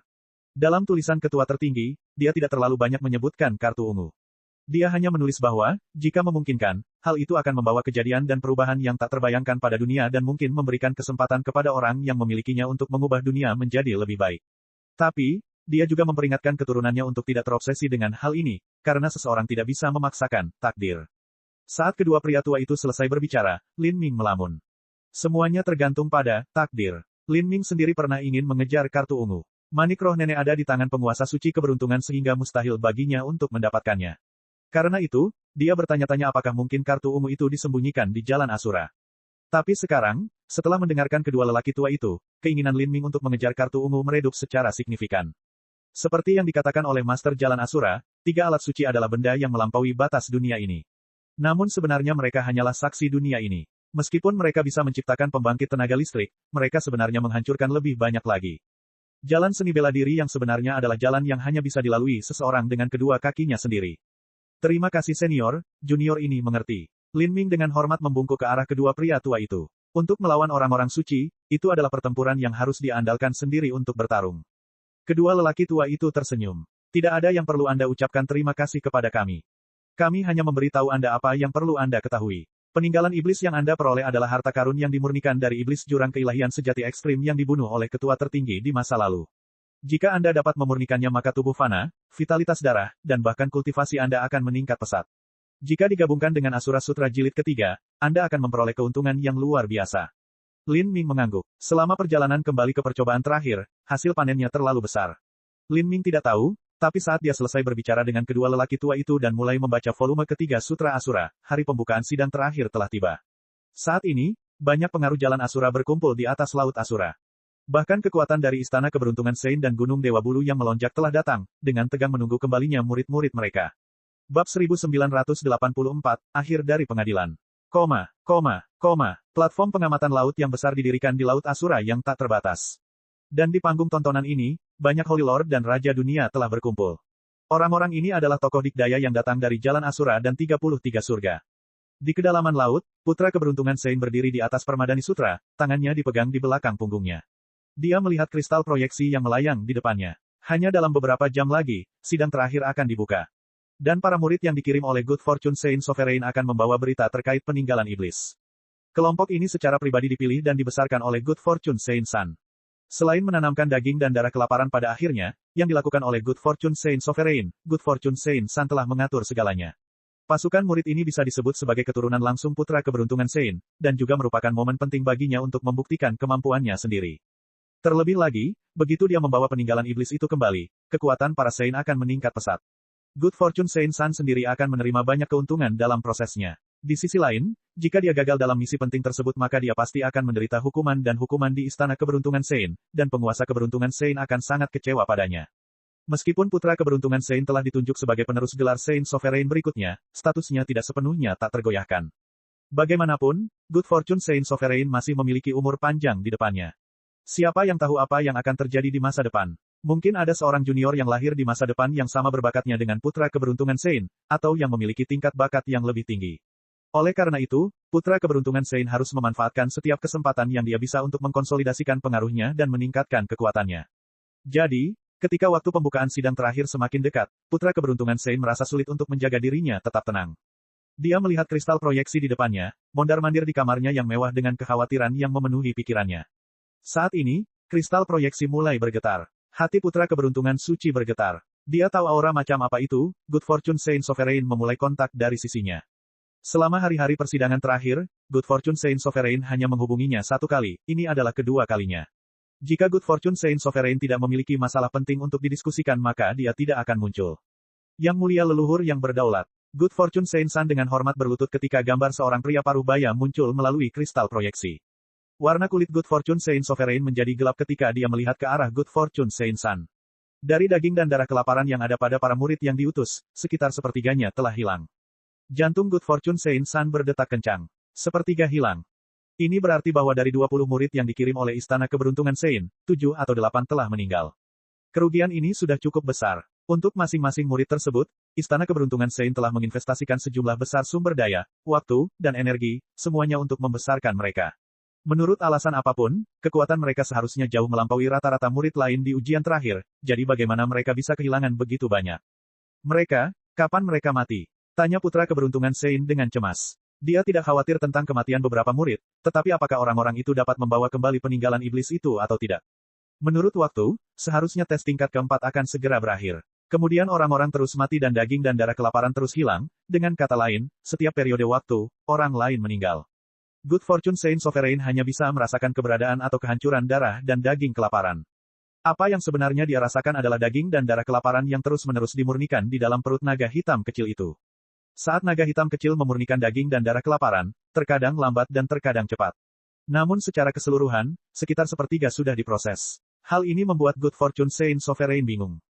Dalam tulisan ketua tertinggi, dia tidak terlalu banyak menyebutkan kartu ungu. Dia hanya menulis bahwa, jika memungkinkan, hal itu akan membawa kejadian dan perubahan yang tak terbayangkan pada dunia dan mungkin memberikan kesempatan kepada orang yang memilikinya untuk mengubah dunia menjadi lebih baik. Tapi, dia juga memperingatkan keturunannya untuk tidak terobsesi dengan hal ini, karena seseorang tidak bisa memaksakan takdir. Saat kedua pria tua itu selesai berbicara, Lin Ming melamun. Semuanya tergantung pada takdir. Lin Ming sendiri pernah ingin mengejar kartu ungu. Manik roh nenek ada di tangan penguasa suci keberuntungan sehingga mustahil baginya untuk mendapatkannya. Karena itu, dia bertanya-tanya apakah mungkin kartu ungu itu disembunyikan di jalan Asura. Tapi sekarang, setelah mendengarkan kedua lelaki tua itu, keinginan Lin Ming untuk mengejar kartu ungu meredup secara signifikan. Seperti yang dikatakan oleh Master Jalan Asura, tiga alat suci adalah benda yang melampaui batas dunia ini. Namun sebenarnya mereka hanyalah saksi dunia ini. Meskipun mereka bisa menciptakan pembangkit tenaga listrik, mereka sebenarnya menghancurkan lebih banyak lagi. Jalan seni bela diri yang sebenarnya adalah jalan yang hanya bisa dilalui seseorang dengan kedua kakinya sendiri. Terima kasih senior, junior ini mengerti. Lin Ming dengan hormat membungkuk ke arah kedua pria tua itu. Untuk melawan orang-orang suci, itu adalah pertempuran yang harus diandalkan sendiri untuk bertarung. Kedua lelaki tua itu tersenyum. Tidak ada yang perlu Anda ucapkan terima kasih kepada kami. Kami hanya memberitahu Anda apa yang perlu Anda ketahui. Peninggalan iblis yang Anda peroleh adalah harta karun yang dimurnikan dari iblis jurang keilahian sejati ekstrim yang dibunuh oleh ketua tertinggi di masa lalu. Jika Anda dapat memurnikannya maka tubuh fana, vitalitas darah, dan bahkan kultivasi Anda akan meningkat pesat. Jika digabungkan dengan Asura Sutra Jilid ketiga, Anda akan memperoleh keuntungan yang luar biasa. Lin Ming mengangguk. Selama perjalanan kembali ke percobaan terakhir, hasil panennya terlalu besar. Lin Ming tidak tahu, tapi saat dia selesai berbicara dengan kedua lelaki tua itu dan mulai membaca volume ketiga Sutra Asura, hari pembukaan sidang terakhir telah tiba. Saat ini, banyak pengaruh jalan Asura berkumpul di atas Laut Asura. Bahkan kekuatan dari Istana Keberuntungan Sein dan Gunung Dewa Bulu yang melonjak telah datang, dengan tegang menunggu kembalinya murid-murid mereka. Bab 1984, Akhir dari Pengadilan. Platform pengamatan laut yang besar didirikan di Laut Asura yang tak terbatas. Dan di panggung tontonan ini, banyak Holy Lord dan Raja Dunia telah berkumpul. Orang-orang ini adalah tokoh dikdaya yang datang dari Jalan Asura dan 33 surga. Di kedalaman laut, Putra Keberuntungan Sein berdiri di atas Permadani Sutra, tangannya dipegang di belakang punggungnya. Dia melihat kristal proyeksi yang melayang di depannya. Hanya dalam beberapa jam lagi, sidang terakhir akan dibuka. Dan para murid yang dikirim oleh Good Fortune Sein Sovereign akan membawa berita terkait peninggalan iblis. Kelompok ini secara pribadi dipilih dan dibesarkan oleh Good Fortune Sein San. Selain menanamkan daging dan darah kelaparan pada akhirnya, yang dilakukan oleh Good Fortune Sein Sovereign, Good Fortune Sein San telah mengatur segalanya. Pasukan murid ini bisa disebut sebagai keturunan langsung Putra Keberuntungan Sein, dan juga merupakan momen penting baginya untuk membuktikan kemampuannya sendiri. Terlebih lagi, begitu dia membawa peninggalan iblis itu kembali, kekuatan para Sein akan meningkat pesat. Good Fortune Sein San sendiri akan menerima banyak keuntungan dalam prosesnya. Di sisi lain, jika dia gagal dalam misi penting tersebut maka dia pasti akan menderita hukuman dan hukuman di Istana Keberuntungan Sein, dan penguasa Keberuntungan Sein akan sangat kecewa padanya. Meskipun Putra Keberuntungan Sein telah ditunjuk sebagai penerus gelar Sein Sovereign berikutnya, statusnya tidak sepenuhnya tak tergoyahkan. Bagaimanapun, Good Fortune Sein Sovereign masih memiliki umur panjang di depannya. Siapa yang tahu apa yang akan terjadi di masa depan? Mungkin ada seorang junior yang lahir di masa depan yang sama berbakatnya dengan putra keberuntungan Sein, atau yang memiliki tingkat bakat yang lebih tinggi. Oleh karena itu, putra keberuntungan Sein harus memanfaatkan setiap kesempatan yang dia bisa untuk mengkonsolidasikan pengaruhnya dan meningkatkan kekuatannya. Jadi, ketika waktu pembukaan sidang terakhir semakin dekat, putra keberuntungan Sein merasa sulit untuk menjaga dirinya tetap tenang. Dia melihat kristal proyeksi di depannya, mondar-mandir di kamarnya yang mewah dengan kekhawatiran yang memenuhi pikirannya. Saat ini, kristal proyeksi mulai bergetar. Hati putra keberuntungan suci bergetar. Dia tahu aura macam apa itu. Good Fortune Saint Sovereign memulai kontak dari sisinya. Selama hari-hari persidangan terakhir, Good Fortune Saint Sovereign hanya menghubunginya satu kali, ini adalah kedua kalinya. Jika Good Fortune Saint Sovereign tidak memiliki masalah penting untuk didiskusikan maka dia tidak akan muncul. Yang mulia leluhur yang berdaulat. Good Fortune Saint Sun dengan hormat berlutut ketika gambar seorang pria paruh baya muncul melalui kristal proyeksi. Warna kulit Good Fortune Saint Sovereign menjadi gelap ketika dia melihat ke arah Good Fortune Saint Sun. Dari daging dan darah kelaparan yang ada pada para murid yang diutus, sekitar sepertiganya telah hilang. Jantung Good Fortune Saint Sun berdetak kencang. Sepertiga hilang. Ini berarti bahwa dari 20 murid yang dikirim oleh Istana Keberuntungan Sein, 7 atau 8 telah meninggal. Kerugian ini sudah cukup besar. Untuk masing-masing murid tersebut, Istana Keberuntungan Sein telah menginvestasikan sejumlah besar sumber daya, waktu, dan energi, semuanya untuk membesarkan mereka. Menurut alasan apapun, kekuatan mereka seharusnya jauh melampaui rata-rata murid lain di ujian terakhir, jadi bagaimana mereka bisa kehilangan begitu banyak? Mereka, kapan mereka mati? Tanya putra keberuntungan Sein dengan cemas. Dia tidak khawatir tentang kematian beberapa murid, tetapi apakah orang-orang itu dapat membawa kembali peninggalan iblis itu atau tidak? Menurut waktu, seharusnya tes tingkat keempat akan segera berakhir. Kemudian orang-orang terus mati dan daging dan darah kelaparan terus hilang, dengan kata lain, setiap periode waktu, orang lain meninggal. Good Fortune Saint Sovereign hanya bisa merasakan keberadaan atau kehancuran darah dan daging kelaparan. Apa yang sebenarnya dia rasakan adalah daging dan darah kelaparan yang terus-menerus dimurnikan di dalam perut naga hitam kecil itu. Saat naga hitam kecil memurnikan daging dan darah kelaparan, terkadang lambat dan terkadang cepat. Namun secara keseluruhan, sekitar sepertiga sudah diproses. Hal ini membuat Good Fortune Saint Sovereign bingung.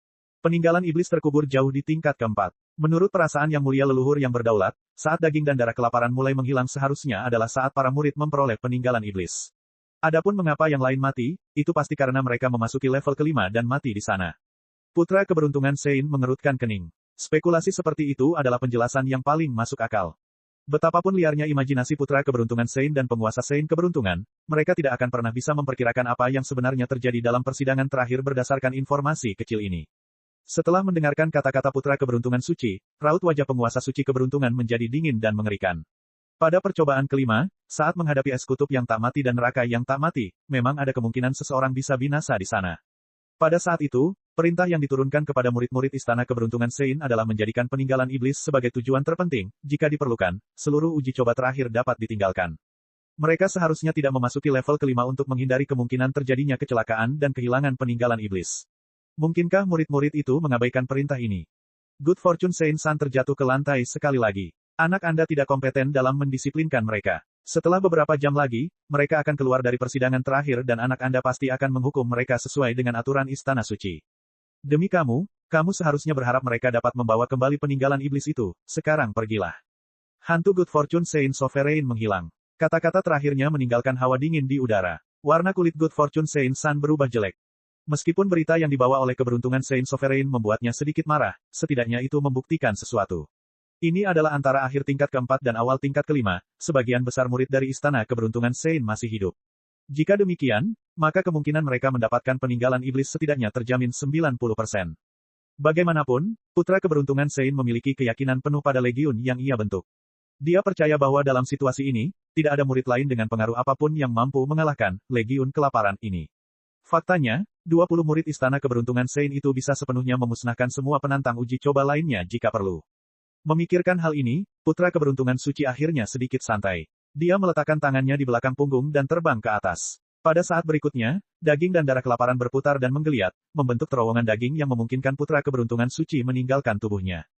Peninggalan iblis terkubur jauh di tingkat keempat. Menurut perasaan yang mulia leluhur yang berdaulat, saat daging dan darah kelaparan mulai menghilang seharusnya adalah saat para murid memperoleh peninggalan iblis. Adapun mengapa yang lain mati, itu pasti karena mereka memasuki level kelima dan mati di sana. Putra keberuntungan Sein mengerutkan kening. Spekulasi seperti itu adalah penjelasan yang paling masuk akal. Betapapun liarnya imajinasi putra keberuntungan Sein dan penguasa Sein keberuntungan, mereka tidak akan pernah bisa memperkirakan apa yang sebenarnya terjadi dalam persidangan terakhir berdasarkan informasi kecil ini. Setelah mendengarkan kata-kata putra keberuntungan suci, raut wajah penguasa suci keberuntungan menjadi dingin dan mengerikan. Pada percobaan kelima, saat menghadapi es kutub yang tak mati dan neraka yang tak mati, memang ada kemungkinan seseorang bisa binasa di sana. Pada saat itu, perintah yang diturunkan kepada murid-murid Istana Keberuntungan Sein adalah menjadikan peninggalan iblis sebagai tujuan terpenting, jika diperlukan, seluruh uji coba terakhir dapat ditinggalkan. Mereka seharusnya tidak memasuki level kelima untuk menghindari kemungkinan terjadinya kecelakaan dan kehilangan peninggalan iblis. Mungkinkah murid-murid itu mengabaikan perintah ini? Good Fortune Saint Sun terjatuh ke lantai sekali lagi. Anak Anda tidak kompeten dalam mendisiplinkan mereka. Setelah beberapa jam lagi, mereka akan keluar dari persidangan terakhir dan anak Anda pasti akan menghukum mereka sesuai dengan aturan Istana Suci. Demi kamu, kamu seharusnya berharap mereka dapat membawa kembali peninggalan iblis itu. Sekarang pergilah. Hantu Good Fortune Saint Sovereign menghilang. Kata-kata terakhirnya meninggalkan hawa dingin di udara. Warna kulit Good Fortune Saint Sun berubah jelek. Meskipun berita yang dibawa oleh keberuntungan Saint Sovereign membuatnya sedikit marah, setidaknya itu membuktikan sesuatu. Ini adalah antara akhir tingkat keempat dan awal tingkat kelima, sebagian besar murid dari Istana Keberuntungan Sein masih hidup. Jika demikian, maka kemungkinan mereka mendapatkan peninggalan iblis setidaknya terjamin 90%. Bagaimanapun, putra keberuntungan Sein memiliki keyakinan penuh pada legiun yang ia bentuk. Dia percaya bahwa dalam situasi ini, tidak ada murid lain dengan pengaruh apapun yang mampu mengalahkan legiun kelaparan ini. Faktanya, 20 murid Istana Keberuntungan Sein itu bisa sepenuhnya memusnahkan semua penantang uji coba lainnya jika perlu. Memikirkan hal ini, putra keberuntungan suci akhirnya sedikit santai. Dia meletakkan tangannya di belakang punggung dan terbang ke atas. Pada saat berikutnya, daging dan darah kelaparan berputar dan menggeliat, membentuk terowongan daging yang memungkinkan putra keberuntungan suci meninggalkan tubuhnya.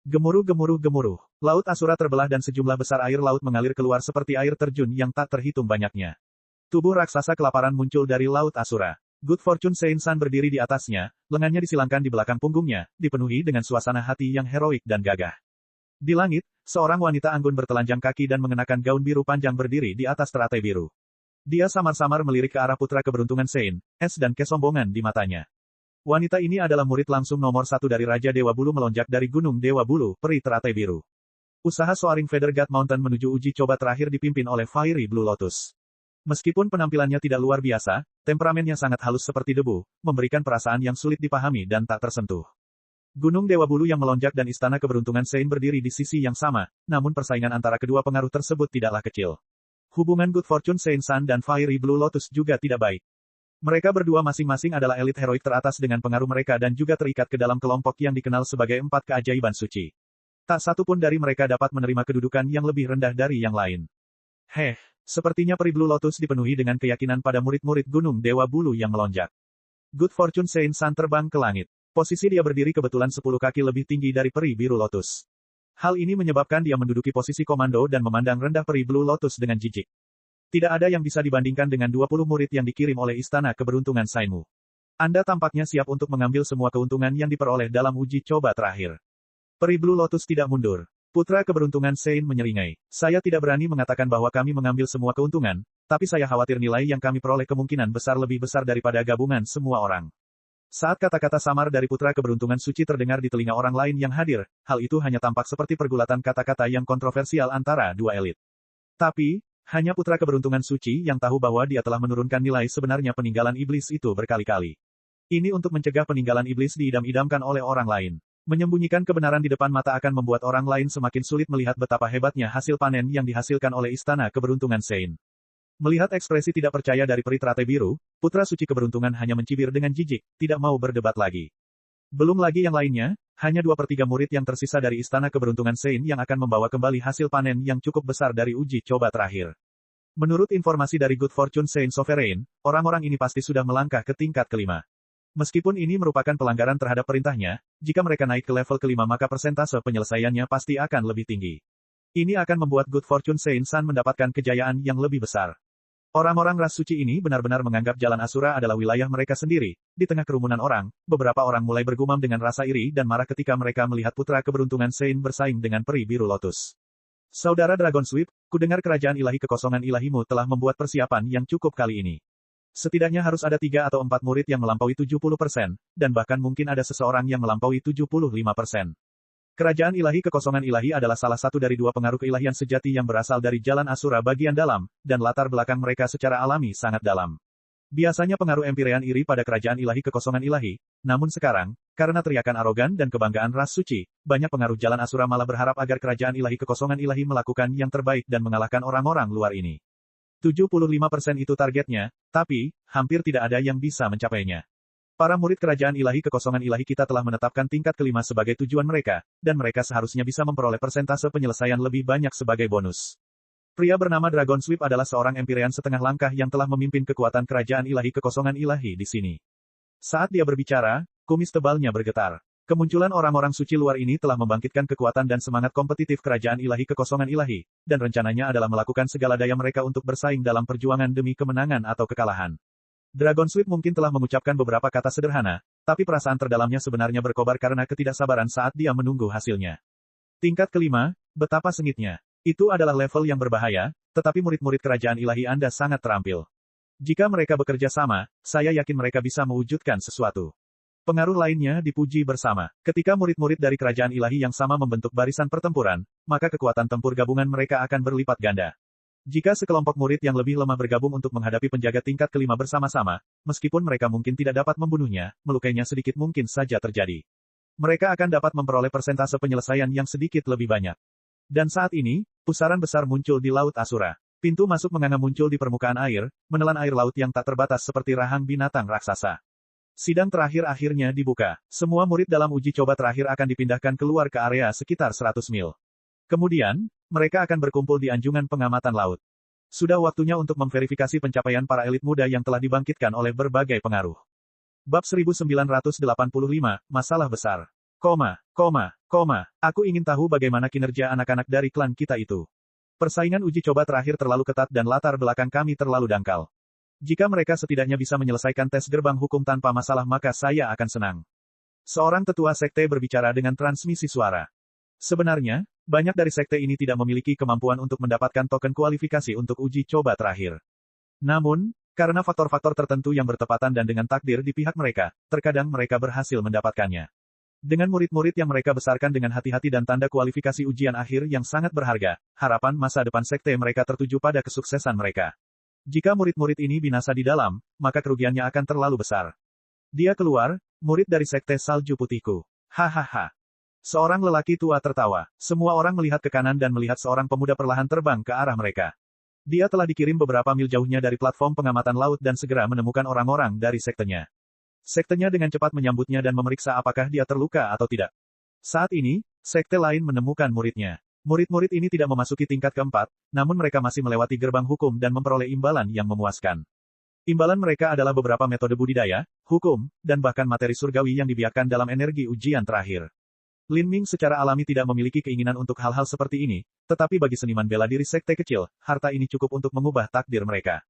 Gemuruh gemuruh gemuruh. Laut Asura terbelah dan sejumlah besar air laut mengalir keluar seperti air terjun yang tak terhitung banyaknya. Tubuh raksasa kelaparan muncul dari Laut Asura. Good Fortune Saint Sun berdiri di atasnya, lengannya disilangkan di belakang punggungnya, dipenuhi dengan suasana hati yang heroik dan gagah. Di langit, seorang wanita anggun bertelanjang kaki dan mengenakan gaun biru panjang berdiri di atas teratai biru. Dia samar-samar melirik ke arah putra keberuntungan Sein, es dan kesombongan di matanya. Wanita ini adalah murid langsung nomor 1 dari Raja Dewa Bulu melonjak dari Gunung Dewa Bulu, peri teratai biru. Usaha Soaring Feather God Mountain menuju uji coba terakhir dipimpin oleh Fiery Blue Lotus. Meskipun penampilannya tidak luar biasa, temperamennya sangat halus seperti debu, memberikan perasaan yang sulit dipahami dan tak tersentuh. Gunung Dewa Bulu yang melonjak dan Istana Keberuntungan Sein berdiri di sisi yang sama, namun persaingan antara kedua pengaruh tersebut tidaklah kecil. Hubungan Good Fortune Sein San dan Fiery Blue Lotus juga tidak baik. Mereka berdua masing-masing adalah elit heroik teratas dengan pengaruh mereka dan juga terikat ke dalam kelompok yang dikenal sebagai 4 keajaiban suci. Tak satu pun dari mereka dapat menerima kedudukan yang lebih rendah dari yang lain. Sepertinya peri Blue Lotus dipenuhi dengan keyakinan pada murid-murid Gunung Dewa Bulu yang melonjak. Good Fortune Sein San terbang ke langit. Posisi dia berdiri kebetulan 10 kaki lebih tinggi dari peri Biru Lotus. Hal ini menyebabkan dia menduduki posisi komando dan memandang rendah peri Blue Lotus dengan jijik. Tidak ada yang bisa dibandingkan dengan 20 murid yang dikirim oleh Istana Keberuntungan Sainmu. Anda tampaknya siap untuk mengambil semua keuntungan yang diperoleh dalam uji coba terakhir. Peri Blue Lotus tidak mundur. Putra Keberuntungan Sein menyeringai. Saya tidak berani mengatakan bahwa kami mengambil semua keuntungan, tapi saya khawatir nilai yang kami peroleh kemungkinan besar lebih besar daripada gabungan semua orang. Saat kata-kata samar dari Putra Keberuntungan Suci terdengar di telinga orang lain yang hadir, hal itu hanya tampak seperti pergulatan kata-kata yang kontroversial antara dua elit. Tapi, hanya Putra Keberuntungan Suci yang tahu bahwa dia telah menurunkan nilai sebenarnya peninggalan iblis itu berkali-kali. Ini untuk mencegah peninggalan iblis diidam-idamkan oleh orang lain. Menyembunyikan kebenaran di depan mata akan membuat orang lain semakin sulit melihat betapa hebatnya hasil panen yang dihasilkan oleh Istana Keberuntungan Sein. Melihat ekspresi tidak percaya dari peri teratai biru, Putra Suci Keberuntungan hanya mencibir dengan jijik, tidak mau berdebat lagi. Belum lagi yang lainnya, hanya 2/3 murid yang tersisa dari Istana Keberuntungan Sein yang akan membawa kembali hasil panen yang cukup besar dari uji coba terakhir. Menurut informasi dari Good Fortune Sein Sovereign, orang-orang ini pasti sudah melangkah ke tingkat kelima. Meskipun ini merupakan pelanggaran terhadap perintahnya, jika mereka naik ke level kelima maka persentase penyelesaiannya pasti akan lebih tinggi. Ini akan membuat Good Fortune Sein San mendapatkan kejayaan yang lebih besar. Orang-orang ras suci ini benar-benar menganggap jalan Asura adalah wilayah mereka sendiri. Di tengah kerumunan orang, beberapa orang mulai bergumam dengan rasa iri dan marah ketika mereka melihat Putra Keberuntungan Sein bersaing dengan peri Biru Lotus. Saudara Dragon Sweep, kudengar kerajaan ilahi kekosongan ilahimu telah membuat persiapan yang cukup kali ini. Setidaknya harus ada 3 atau 4 murid yang melampaui 70%, dan bahkan mungkin ada seseorang yang melampaui 75%. Kerajaan ilahi kekosongan ilahi adalah salah satu dari 2 pengaruh keilahian sejati yang berasal dari jalan Asura bagian dalam, dan latar belakang mereka secara alami sangat dalam. Biasanya pengaruh empirean iri pada kerajaan ilahi kekosongan ilahi, namun sekarang, karena teriakan arogan dan kebanggaan ras suci, banyak pengaruh jalan Asura malah berharap agar kerajaan ilahi kekosongan ilahi melakukan yang terbaik dan mengalahkan orang-orang luar ini. 75% itu targetnya, tapi, hampir tidak ada yang bisa mencapainya. Para murid kerajaan ilahi kekosongan ilahi kita telah menetapkan tingkat kelima sebagai tujuan mereka, dan mereka seharusnya bisa memperoleh persentase penyelesaian lebih banyak sebagai bonus. Pria bernama Dragon Sweep adalah seorang empirean setengah langkah yang telah memimpin kekuatan kerajaan ilahi kekosongan ilahi di sini. Saat dia berbicara, kumis tebalnya bergetar. Kemunculan orang-orang suci luar ini telah membangkitkan kekuatan dan semangat kompetitif kerajaan ilahi kekosongan ilahi, dan rencananya adalah melakukan segala daya mereka untuk bersaing dalam perjuangan demi kemenangan atau kekalahan. Dragon Sweep mungkin telah mengucapkan beberapa kata sederhana, tapi perasaan terdalamnya sebenarnya berkobar karena ketidaksabaran saat dia menunggu hasilnya. Tingkat kelima, betapa sengitnya. Itu adalah level yang berbahaya, tetapi murid-murid kerajaan ilahi Anda sangat terampil. Jika mereka bekerja sama, saya yakin mereka bisa mewujudkan sesuatu. Pengaruh lainnya dipuji bersama. Ketika murid-murid dari kerajaan ilahi yang sama membentuk barisan pertempuran, maka kekuatan tempur gabungan mereka akan berlipat ganda. Jika sekelompok murid yang lebih lemah bergabung untuk menghadapi penjaga tingkat kelima bersama-sama, meskipun mereka mungkin tidak dapat membunuhnya, melukainya sedikit mungkin saja terjadi. Mereka akan dapat memperoleh persentase penyelesaian yang sedikit lebih banyak. Dan saat ini, pusaran besar muncul di Laut Asura. Pintu masuk menganga muncul di permukaan air, menelan air laut yang tak terbatas seperti rahang binatang raksasa. Sidang terakhir akhirnya dibuka. Semua murid dalam uji coba terakhir akan dipindahkan keluar ke area sekitar 100 mil. Kemudian, mereka akan berkumpul di anjungan pengamatan laut. Sudah waktunya untuk memverifikasi pencapaian para elit muda yang telah dibangkitkan oleh berbagai pengaruh. Bab 1985, Masalah Besar. Aku ingin tahu bagaimana kinerja anak-anak dari klan kita itu. Persaingan uji coba terakhir terlalu ketat dan latar belakang kami terlalu dangkal. Jika mereka setidaknya bisa menyelesaikan tes gerbang hukum tanpa masalah maka saya akan senang. Seorang tetua sekte berbicara dengan transmisi suara. Sebenarnya, banyak dari sekte ini tidak memiliki kemampuan untuk mendapatkan token kualifikasi untuk uji coba terakhir. Namun, karena faktor-faktor tertentu yang bertepatan dan dengan takdir di pihak mereka, terkadang mereka berhasil mendapatkannya. Dengan murid-murid yang mereka besarkan dengan hati-hati dan tanda kualifikasi ujian akhir yang sangat berharga, harapan masa depan sekte mereka tertuju pada kesuksesan mereka. Jika murid-murid ini binasa di dalam, maka kerugiannya akan terlalu besar. Dia keluar, murid dari sekte salju putihku. Hahaha. Seorang lelaki tua tertawa. Semua orang melihat ke kanan dan melihat seorang pemuda perlahan terbang ke arah mereka. Dia telah dikirim beberapa mil jauhnya dari platform pengamatan laut dan segera menemukan orang-orang dari sektenya. Sektenya dengan cepat menyambutnya dan memeriksa apakah dia terluka atau tidak. Saat ini, sekte lain menemukan muridnya. Murid-murid ini tidak memasuki tingkat keempat, namun mereka masih melewati gerbang hukum dan memperoleh imbalan yang memuaskan. Imbalan mereka adalah beberapa metode budidaya, hukum, dan bahkan materi surgawi yang dibiarkan dalam energi ujian terakhir. Lin Ming secara alami tidak memiliki keinginan untuk hal-hal seperti ini, tetapi bagi seniman bela diri sekte kecil, harta ini cukup untuk mengubah takdir mereka.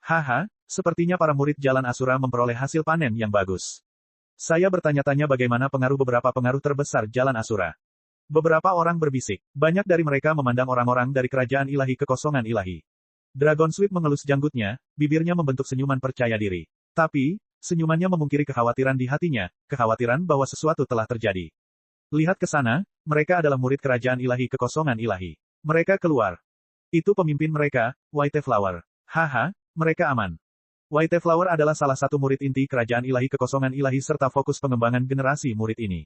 Haha, sepertinya para murid Jalan Asura memperoleh hasil panen yang bagus. Saya bertanya-tanya bagaimana pengaruh beberapa pengaruh terbesar Jalan Asura. Beberapa orang berbisik. Banyak dari mereka memandang orang-orang dari kerajaan ilahi kekosongan ilahi. Dragon Sweep mengelus janggutnya, bibirnya membentuk senyuman percaya diri. Tapi, senyumannya memungkiri kekhawatiran di hatinya, kekhawatiran bahwa sesuatu telah terjadi. Lihat ke sana, mereka adalah murid kerajaan ilahi kekosongan ilahi. Mereka keluar. Itu pemimpin mereka, White Flower. Haha. Mereka aman. White Flower adalah salah satu murid inti kerajaan ilahi kekosongan ilahi serta fokus pengembangan generasi murid ini.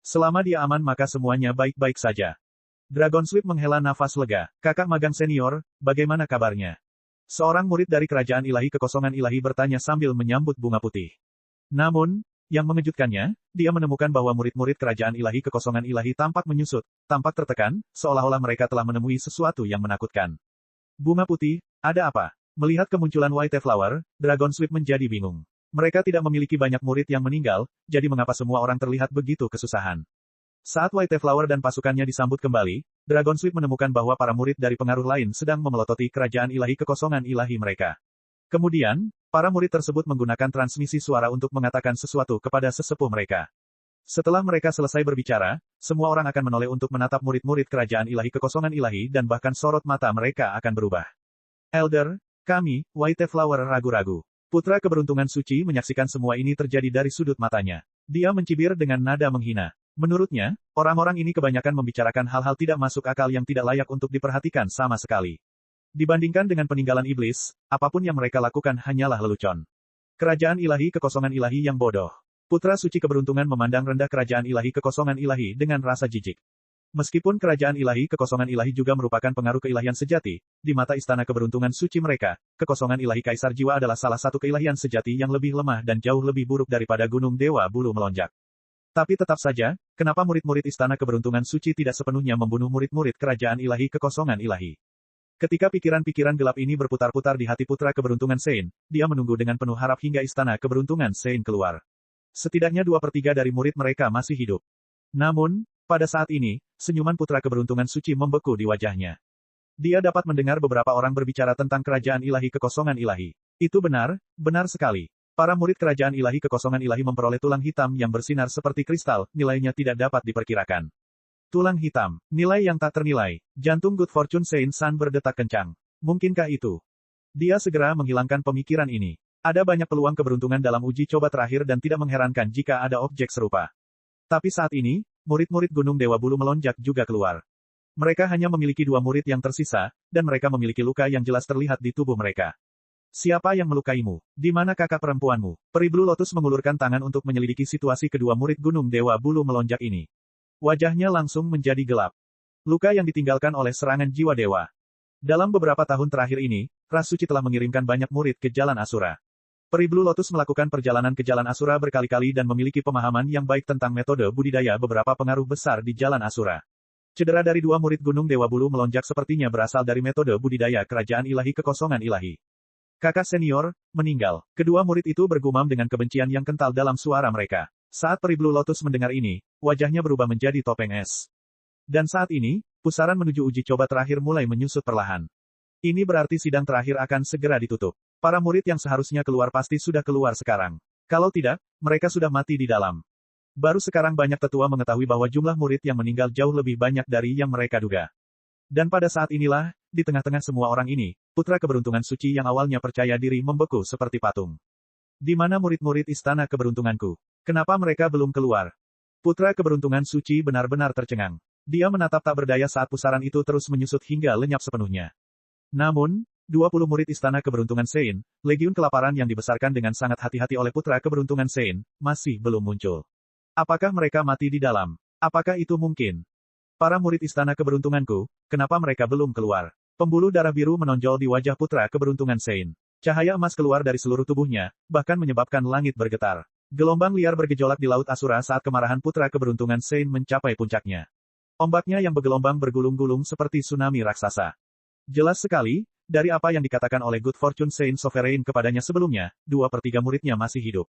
Selama dia aman maka semuanya baik-baik saja. Dragon Sweep menghela nafas lega. Kakak magang senior, bagaimana kabarnya? Seorang murid dari kerajaan ilahi kekosongan ilahi bertanya sambil menyambut bunga putih. Namun, yang mengejutkannya, dia menemukan bahwa murid-murid kerajaan ilahi kekosongan ilahi tampak menyusut, tampak tertekan, seolah-olah mereka telah menemui sesuatu yang menakutkan. Bunga putih, ada apa? Melihat kemunculan White Flower, Dragon Sweep menjadi bingung. Mereka tidak memiliki banyak murid yang meninggal, jadi mengapa semua orang terlihat begitu kesusahan? Saat White Flower dan pasukannya disambut kembali, Dragon Sweep menemukan bahwa para murid dari pengaruh lain sedang memelototi kerajaan ilahi kekosongan ilahi mereka. Kemudian, para murid tersebut menggunakan transmisi suara untuk mengatakan sesuatu kepada sesepuh mereka. Setelah mereka selesai berbicara, semua orang akan menoleh untuk menatap murid-murid kerajaan ilahi kekosongan ilahi dan bahkan sorot mata mereka akan berubah. Elder, kami, White Flower ragu-ragu. Putra keberuntungan suci menyaksikan semua ini terjadi dari sudut matanya. Dia mencibir dengan nada menghina. Menurutnya, orang-orang ini kebanyakan membicarakan hal-hal tidak masuk akal yang tidak layak untuk diperhatikan sama sekali. Dibandingkan dengan peninggalan iblis, apapun yang mereka lakukan hanyalah lelucon. Kerajaan ilahi kekosongan ilahi yang bodoh. Putra suci keberuntungan memandang rendah kerajaan ilahi kekosongan ilahi dengan rasa jijik. Meskipun kerajaan ilahi kekosongan ilahi juga merupakan pengaruh keilahian sejati, di mata istana keberuntungan suci mereka, kekosongan ilahi kaisar jiwa adalah salah satu keilahian sejati yang lebih lemah dan jauh lebih buruk daripada gunung dewa bulu melonjak. Tapi tetap saja, kenapa murid-murid istana keberuntungan suci tidak sepenuhnya membunuh murid-murid kerajaan ilahi kekosongan ilahi? Ketika pikiran-pikiran gelap ini berputar-putar di hati putra keberuntungan Sein, dia menunggu dengan penuh harap hingga istana keberuntungan Sein keluar. Setidaknya 2/3 dari murid mereka masih hidup. Namun, pada saat ini, senyuman putra keberuntungan suci membeku di wajahnya. Dia dapat mendengar beberapa orang berbicara tentang kerajaan ilahi kekosongan ilahi. Itu benar, benar sekali. Para murid kerajaan ilahi kekosongan ilahi memperoleh tulang hitam yang bersinar seperti kristal, nilainya tidak dapat diperkirakan. Tulang hitam, nilai yang tak ternilai. Jantung Good Fortune Saint San berdetak kencang. Mungkinkah itu? Dia segera menghilangkan pemikiran ini. Ada banyak peluang keberuntungan dalam uji coba terakhir dan tidak mengherankan jika ada objek serupa. Tapi saat ini, murid-murid Gunung Dewa Bulu Melonjak juga keluar. Mereka hanya memiliki 2 murid yang tersisa, dan mereka memiliki luka yang jelas terlihat di tubuh mereka. Siapa yang melukaimu? Di mana kakak perempuanmu? Peri Blue Lotus mengulurkan tangan untuk menyelidiki situasi kedua murid Gunung Dewa Bulu Melonjak ini. Wajahnya langsung menjadi gelap. Luka yang ditinggalkan oleh serangan jiwa dewa. Dalam beberapa tahun terakhir ini, Ras Suci telah mengirimkan banyak murid ke Jalan Asura. Peri Blue Lotus melakukan perjalanan ke Jalan Asura berkali-kali dan memiliki pemahaman yang baik tentang metode budidaya beberapa pengaruh besar di Jalan Asura. Cedera dari 2 murid Gunung Dewa Bulu Melonjak sepertinya berasal dari metode budidaya kerajaan ilahi kekosongan ilahi. Kakak senior, meninggal. Kedua murid itu bergumam dengan kebencian yang kental dalam suara mereka. Saat Peri Blue Lotus mendengar ini, wajahnya berubah menjadi topeng es. Dan saat ini, pusaran menuju uji coba terakhir mulai menyusut perlahan. Ini berarti sidang terakhir akan segera ditutup. Para murid yang seharusnya keluar pasti sudah keluar sekarang. Kalau tidak, mereka sudah mati di dalam. Baru sekarang banyak tetua mengetahui bahwa jumlah murid yang meninggal jauh lebih banyak dari yang mereka duga. Dan pada saat inilah, di tengah-tengah semua orang ini, putra keberuntungan suci yang awalnya percaya diri membeku seperti patung. Di mana murid-murid istana keberuntunganku? Kenapa mereka belum keluar? Putra keberuntungan suci benar-benar tercengang. Dia menatap tak berdaya saat pusaran itu terus menyusut hingga lenyap sepenuhnya. Namun, 20 murid istana keberuntungan Sein, legiun kelaparan yang dibesarkan dengan sangat hati-hati oleh putra keberuntungan Sein, masih belum muncul. Apakah mereka mati di dalam? Apakah itu mungkin? Para murid istana keberuntunganku, kenapa mereka belum keluar? Pembuluh darah biru menonjol di wajah putra keberuntungan Sein. Cahaya emas keluar dari seluruh tubuhnya, bahkan menyebabkan langit bergetar. Gelombang liar bergejolak di Laut Asura saat kemarahan putra keberuntungan Sein mencapai puncaknya. Ombaknya yang bergelombang bergulung-gulung seperti tsunami raksasa. Jelas sekali, dari apa yang dikatakan oleh Good Fortune Sein Sovereign kepadanya sebelumnya, 2/3 muridnya masih hidup.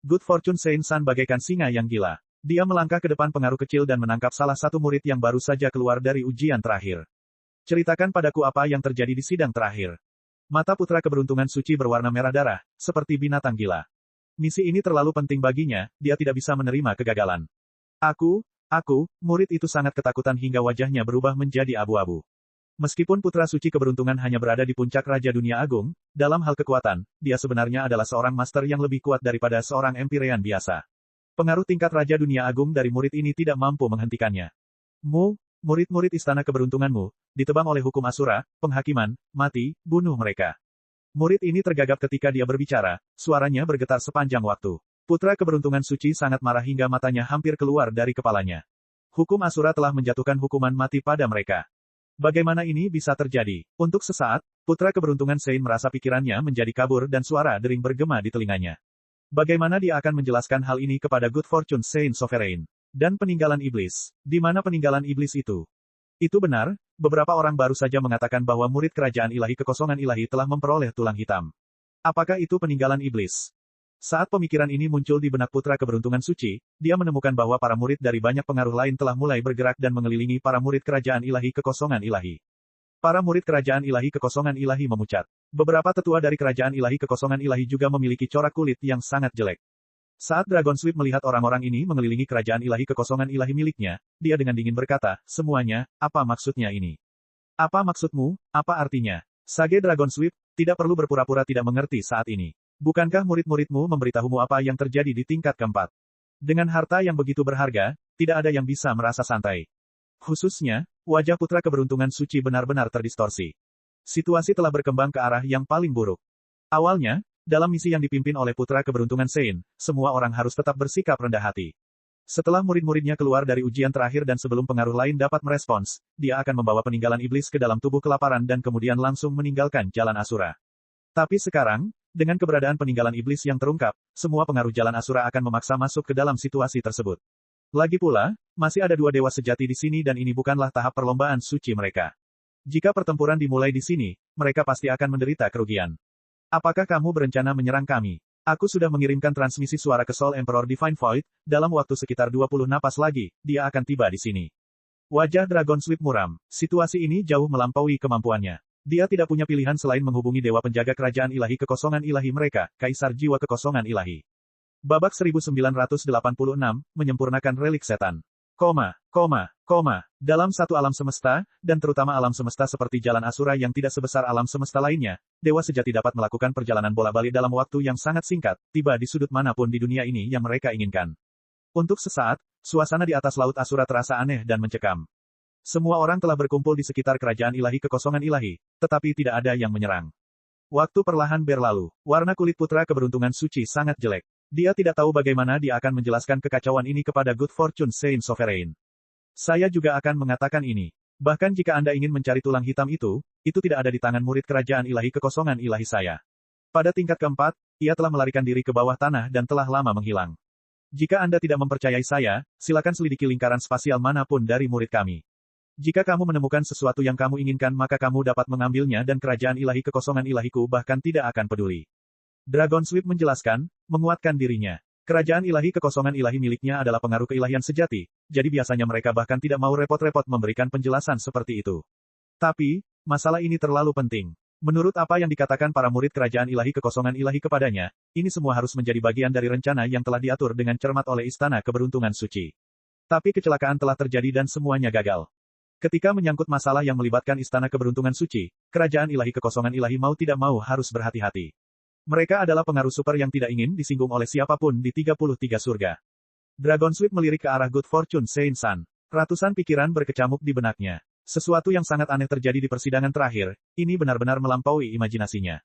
Good Fortune Sein-san bagaikan singa yang gila. Dia melangkah ke depan pengaruh kecil dan menangkap salah satu murid yang baru saja keluar dari ujian terakhir. Ceritakan padaku apa yang terjadi di sidang terakhir. Mata putra keberuntungan suci berwarna merah darah, seperti binatang gila. Misi ini terlalu penting baginya, dia tidak bisa menerima kegagalan. Murid itu sangat ketakutan hingga wajahnya berubah menjadi abu-abu. Meskipun putra suci keberuntungan hanya berada di puncak Raja Dunia Agung, dalam hal kekuatan, dia sebenarnya adalah seorang master yang lebih kuat daripada seorang empirean biasa. Pengaruh tingkat Raja Dunia Agung dari murid ini tidak mampu menghentikannya. Murid-murid istana keberuntunganmu, ditebang oleh hukum Asura, penghakiman, mati, bunuh mereka. Murid ini tergagap ketika dia berbicara, suaranya bergetar sepanjang waktu. Putra keberuntungan suci sangat marah hingga matanya hampir keluar dari kepalanya. Hukum Asura telah menjatuhkan hukuman mati pada mereka. Bagaimana ini bisa terjadi? Untuk sesaat, putra keberuntungan Sein merasa pikirannya menjadi kabur dan suara dering bergema di telinganya. Bagaimana dia akan menjelaskan hal ini kepada Good Fortune Sein Sovereign? Dan peninggalan iblis. Di mana peninggalan iblis itu? Itu benar, beberapa orang baru saja mengatakan bahwa murid kerajaan ilahi kekosongan ilahi telah memperoleh tulang hitam. Apakah itu peninggalan iblis? Saat pemikiran ini muncul di benak putra keberuntungan suci, dia menemukan bahwa para murid dari banyak pengaruh lain telah mulai bergerak dan mengelilingi para murid kerajaan ilahi kekosongan ilahi. Para murid kerajaan ilahi kekosongan ilahi memucat. Beberapa tetua dari kerajaan ilahi kekosongan ilahi juga memiliki corak kulit yang sangat jelek. Saat Dragon Sweep melihat orang-orang ini mengelilingi kerajaan ilahi kekosongan ilahi miliknya, dia dengan dingin berkata, semuanya, apa maksudnya ini? Apa maksudmu, apa artinya? Sage Dragon Sweep, tidak perlu berpura-pura tidak mengerti saat ini. Bukankah murid-muridmu memberitahumu apa yang terjadi di tingkat keempat? Dengan harta yang begitu berharga, tidak ada yang bisa merasa santai. Khususnya, wajah putra keberuntungan suci benar-benar terdistorsi. Situasi telah berkembang ke arah yang paling buruk. Awalnya, dalam misi yang dipimpin oleh putra keberuntungan Sein, semua orang harus tetap bersikap rendah hati. Setelah murid-muridnya keluar dari ujian terakhir dan sebelum pengaruh lain dapat merespons, dia akan membawa peninggalan iblis ke dalam tubuh kelaparan dan kemudian langsung meninggalkan jalan Asura. Tapi sekarang, dengan keberadaan peninggalan iblis yang terungkap, semua pengaruh jalan Asura akan memaksa masuk ke dalam situasi tersebut. Lagi pula, masih ada dua dewa sejati di sini dan ini bukanlah tahap perlombaan suci mereka. Jika pertempuran dimulai di sini, mereka pasti akan menderita kerugian. Apakah kamu berencana menyerang kami? Aku sudah mengirimkan transmisi suara ke Soul Emperor Divine Void, dalam waktu sekitar 20 napas lagi, dia akan tiba di sini. Wajah Dragon Sweep muram. Situasi ini jauh melampaui kemampuannya. Dia tidak punya pilihan selain menghubungi dewa penjaga kerajaan ilahi kekosongan ilahi mereka, Kaisar Jiwa Kekosongan Ilahi. Babak 1986, menyempurnakan relik setan. Dalam satu alam semesta, dan terutama alam semesta seperti jalan Asura yang tidak sebesar alam semesta lainnya, dewa sejati dapat melakukan perjalanan bola-balik dalam waktu yang sangat singkat, tiba di sudut manapun di dunia ini yang mereka inginkan. Untuk sesaat, suasana di atas Laut Asura terasa aneh dan mencekam. Semua orang telah berkumpul di sekitar kerajaan ilahi kekosongan ilahi, tetapi tidak ada yang menyerang. Waktu perlahan berlalu, warna kulit putra keberuntungan suci sangat jelek. Dia tidak tahu bagaimana dia akan menjelaskan kekacauan ini kepada Good Fortune Sein Sovereign. Saya juga akan mengatakan ini. Bahkan jika Anda ingin mencari tulang hitam itu tidak ada di tangan murid kerajaan ilahi kekosongan ilahi saya. Pada tingkat keempat, ia telah melarikan diri ke bawah tanah dan telah lama menghilang. Jika Anda tidak mempercayai saya, silakan selidiki lingkaran spasial manapun dari murid kami. Jika kamu menemukan sesuatu yang kamu inginkan maka kamu dapat mengambilnya dan kerajaan ilahi kekosongan ilahiku bahkan tidak akan peduli. Dragon Sweep menjelaskan, menguatkan dirinya. Kerajaan ilahi kekosongan ilahi miliknya adalah pengaruh keilahian sejati, jadi biasanya mereka bahkan tidak mau repot-repot memberikan penjelasan seperti itu. Tapi, masalah ini terlalu penting. Menurut apa yang dikatakan para murid kerajaan ilahi kekosongan ilahi kepadanya, ini semua harus menjadi bagian dari rencana yang telah diatur dengan cermat oleh Istana Keberuntungan Suci. Tapi kecelakaan telah terjadi dan semuanya gagal. Ketika menyangkut masalah yang melibatkan istana keberuntungan suci, kerajaan ilahi kekosongan ilahi mau tidak mau harus berhati-hati. Mereka adalah pengaruh super yang tidak ingin disinggung oleh siapapun di 33 surga. Dragon Sweep melirik ke arah Good Fortune Saint Sun. Ratusan pikiran berkecamuk di benaknya. Sesuatu yang sangat aneh terjadi di persidangan terakhir, ini benar-benar melampaui imajinasinya.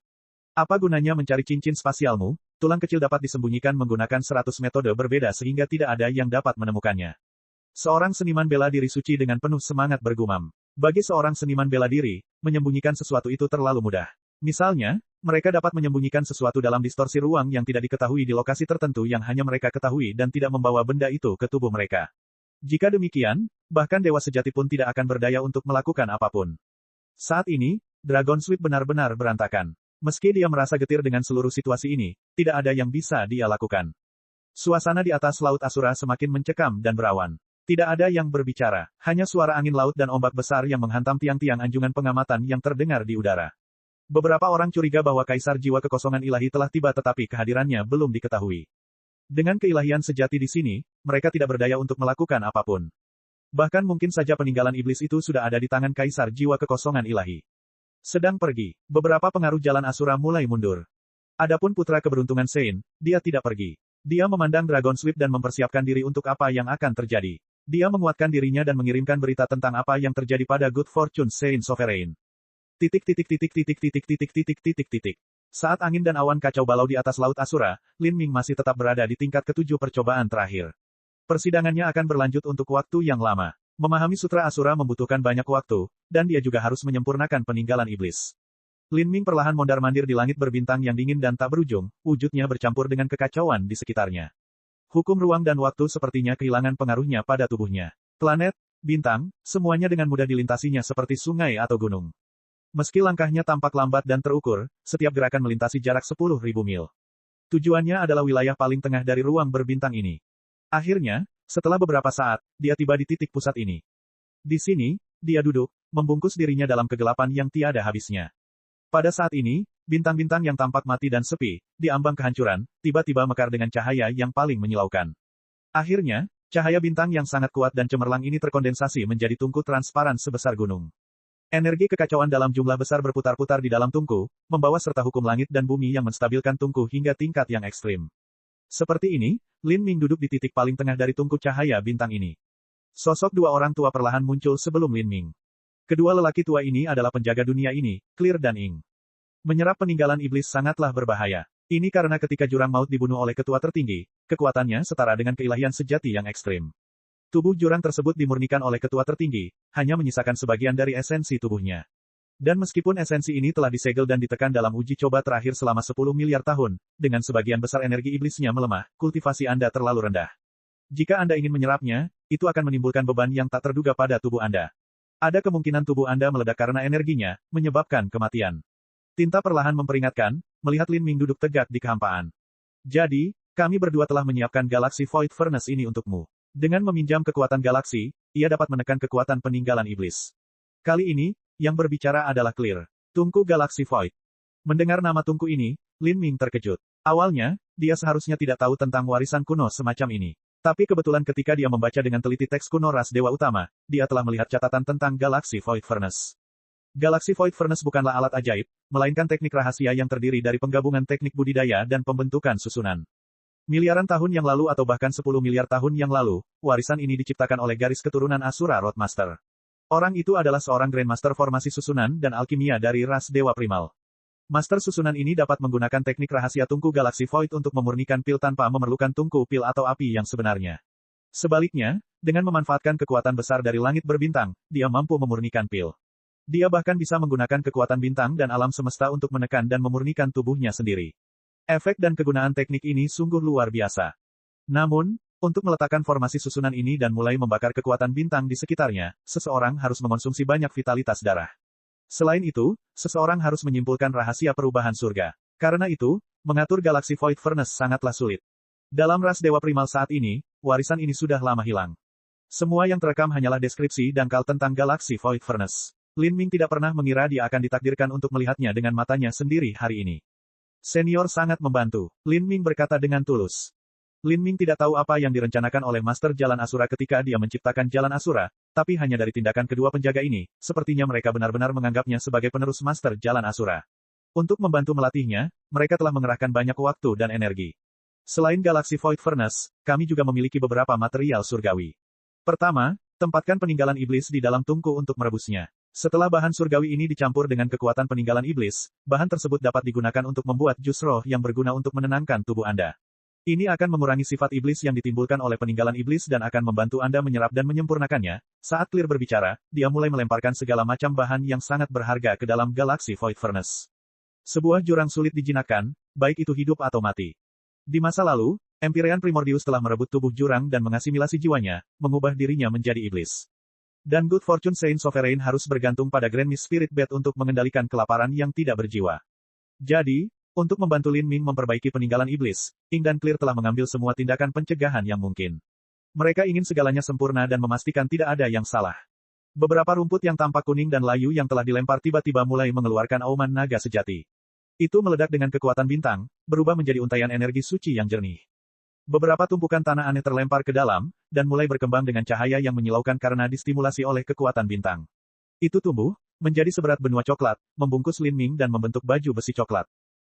Apa gunanya mencari cincin spasialmu? Tulang kecil dapat disembunyikan menggunakan 100 metode berbeda sehingga tidak ada yang dapat menemukannya. Seorang seniman bela diri suci dengan penuh semangat bergumam. Bagi seorang seniman bela diri, menyembunyikan sesuatu itu terlalu mudah. Misalnya, mereka dapat menyembunyikan sesuatu dalam distorsi ruang yang tidak diketahui di lokasi tertentu yang hanya mereka ketahui dan tidak membawa benda itu ke tubuh mereka. Jika demikian, bahkan dewa sejati pun tidak akan berdaya untuk melakukan apapun. Saat ini, Dragon Sweep benar-benar berantakan. Meski dia merasa getir dengan seluruh situasi ini, tidak ada yang bisa dia lakukan. Suasana di atas Laut Asura semakin mencekam dan berawan. Tidak ada yang berbicara, hanya suara angin laut dan ombak besar yang menghantam tiang-tiang anjungan pengamatan yang terdengar di udara. Beberapa orang curiga bahwa Kaisar Jiwa Kekosongan Ilahi telah tiba tetapi kehadirannya belum diketahui. Dengan keilahian sejati di sini, mereka tidak berdaya untuk melakukan apapun. Bahkan mungkin saja peninggalan iblis itu sudah ada di tangan Kaisar Jiwa Kekosongan Ilahi. Sedang pergi, beberapa pengaruh jalan Asura mulai mundur. Adapun putra keberuntungan Saint, dia tidak pergi. Dia memandang Dragon Sweep dan mempersiapkan diri untuk apa yang akan terjadi. Dia menguatkan dirinya dan mengirimkan berita tentang apa yang terjadi pada Good Fortune Saint Sovereign. Saat angin dan awan kacau balau di atas Laut Asura, Lin Ming masih tetap berada di tingkat ke-7 percobaan terakhir. Persidangannya akan berlanjut untuk waktu yang lama. Memahami Sutra Asura membutuhkan banyak waktu, dan dia juga harus menyempurnakan peninggalan iblis. Lin Ming perlahan mondar-mandir di langit berbintang yang dingin dan tak berujung, wujudnya bercampur dengan kekacauan di sekitarnya. Hukum ruang dan waktu sepertinya kehilangan pengaruhnya pada tubuhnya. Planet, bintang, semuanya dengan mudah dilintasinya seperti sungai atau gunung. Meski langkahnya tampak lambat dan terukur, setiap gerakan melintasi jarak 10.000 mil. Tujuannya adalah wilayah paling tengah dari ruang berbintang ini. Akhirnya, setelah beberapa saat, dia tiba di titik pusat ini. Di sini, dia duduk, membungkus dirinya dalam kegelapan yang tiada habisnya. Pada saat ini, bintang-bintang yang tampak mati dan sepi, di ambang kehancuran, tiba-tiba mekar dengan cahaya yang paling menyilaukan. Akhirnya, cahaya bintang yang sangat kuat dan cemerlang ini terkondensasi menjadi tungku transparan sebesar gunung. Energi kekacauan dalam jumlah besar berputar-putar di dalam tungku, membawa serta hukum langit dan bumi yang menstabilkan tungku hingga tingkat yang ekstrim. Seperti ini, Lin Ming duduk di titik paling tengah dari tungku cahaya bintang ini. Sosok dua orang tua perlahan muncul sebelum Lin Ming. Kedua lelaki tua ini adalah penjaga dunia ini, Clear dan Ing. Menyerap peninggalan iblis sangatlah berbahaya. Ini karena ketika jurang maut dibunuh oleh ketua tertinggi, kekuatannya setara dengan keilahian sejati yang ekstrim. Tubuh jurang tersebut dimurnikan oleh ketua tertinggi, hanya menyisakan sebagian dari esensi tubuhnya. Dan meskipun esensi ini telah disegel dan ditekan dalam uji coba terakhir selama 10 miliar tahun, dengan sebagian besar energi iblisnya melemah, kultivasi Anda terlalu rendah. Jika Anda ingin menyerapnya, itu akan menimbulkan beban yang tak terduga pada tubuh Anda. Ada kemungkinan tubuh Anda meledak karena energinya, menyebabkan kematian. Tinta perlahan memperingatkan, melihat Lin Ming duduk tegak di kehampaan. Jadi, kami berdua telah menyiapkan Galaxy Void Furnace ini untukmu. Dengan meminjam kekuatan galaksi, ia dapat menekan kekuatan peninggalan iblis. Kali ini, yang berbicara adalah Clear. Tungku Galaxy Void. Mendengar nama tungku ini, Lin Ming terkejut. Awalnya, dia seharusnya tidak tahu tentang warisan kuno semacam ini. Tapi kebetulan ketika dia membaca dengan teliti teks kuno ras dewa utama, dia telah melihat catatan tentang Galaxy Void Furnace. Galaxy Void Furnace bukanlah alat ajaib, melainkan teknik rahasia yang terdiri dari penggabungan teknik budidaya dan pembentukan susunan. Miliaran tahun yang lalu atau bahkan 10 miliar tahun yang lalu, warisan ini diciptakan oleh garis keturunan Asura Roadmaster. Orang itu adalah seorang Grandmaster formasi susunan dan alkimia dari ras dewa primal. Master susunan ini dapat menggunakan teknik rahasia tungku Galaxy Void untuk memurnikan pil tanpa memerlukan tungku pil atau api yang sebenarnya. Sebaliknya, dengan memanfaatkan kekuatan besar dari langit berbintang, dia mampu memurnikan pil. Dia bahkan bisa menggunakan kekuatan bintang dan alam semesta untuk menekan dan memurnikan tubuhnya sendiri. Efek dan kegunaan teknik ini sungguh luar biasa. Namun, untuk meletakkan formasi susunan ini dan mulai membakar kekuatan bintang di sekitarnya, seseorang harus mengonsumsi banyak vitalitas darah. Selain itu, seseorang harus menyimpulkan rahasia perubahan surga. Karena itu, mengatur Galaxy Void Furnace sangatlah sulit. Dalam ras dewa primal saat ini, warisan ini sudah lama hilang. Semua yang terekam hanyalah deskripsi dangkal tentang Galaxy Void Furnace. Lin Ming tidak pernah mengira dia akan ditakdirkan untuk melihatnya dengan matanya sendiri hari ini. Senior sangat membantu, Lin Ming berkata dengan tulus. Lin Ming tidak tahu apa yang direncanakan oleh Master Jalan Asura ketika dia menciptakan Jalan Asura, tapi hanya dari tindakan kedua penjaga ini, sepertinya mereka benar-benar menganggapnya sebagai penerus Master Jalan Asura. Untuk membantu melatihnya, mereka telah mengerahkan banyak waktu dan energi. Selain Galaxy Void Furnace, kami juga memiliki beberapa material surgawi. Pertama, tempatkan peninggalan iblis di dalam tungku untuk merebusnya. Setelah bahan surgawi ini dicampur dengan kekuatan peninggalan iblis, bahan tersebut dapat digunakan untuk membuat jus roh yang berguna untuk menenangkan tubuh Anda. Ini akan mengurangi sifat iblis yang ditimbulkan oleh peninggalan iblis dan akan membantu Anda menyerap dan menyempurnakannya. Saat Clear berbicara, dia mulai melemparkan segala macam bahan yang sangat berharga ke dalam Galaxy Void Furnace. Sebuah jurang sulit dijinakkan, baik itu hidup atau mati. Di masa lalu, Empyrean Primordius telah merebut tubuh jurang dan mengasimilasi jiwanya, mengubah dirinya menjadi iblis. Dan Good Fortune Saint Sovereign harus bergantung pada Grand Mist Spirit Bed untuk mengendalikan kelaparan yang tidak berjiwa. Jadi, untuk membantu Lin Ming memperbaiki peninggalan iblis, Ying dan Clear telah mengambil semua tindakan pencegahan yang mungkin. Mereka ingin segalanya sempurna dan memastikan tidak ada yang salah. Beberapa rumput yang tampak kuning dan layu yang telah dilempar tiba-tiba mulai mengeluarkan auman naga sejati. Itu meledak dengan kekuatan bintang, berubah menjadi untaian energi suci yang jernih. Beberapa tumpukan tanah aneh terlempar ke dalam, dan mulai berkembang dengan cahaya yang menyilaukan karena distimulasi oleh kekuatan bintang. Itu tumbuh, menjadi seberat benua coklat, membungkus Lin Ming dan membentuk baju besi coklat.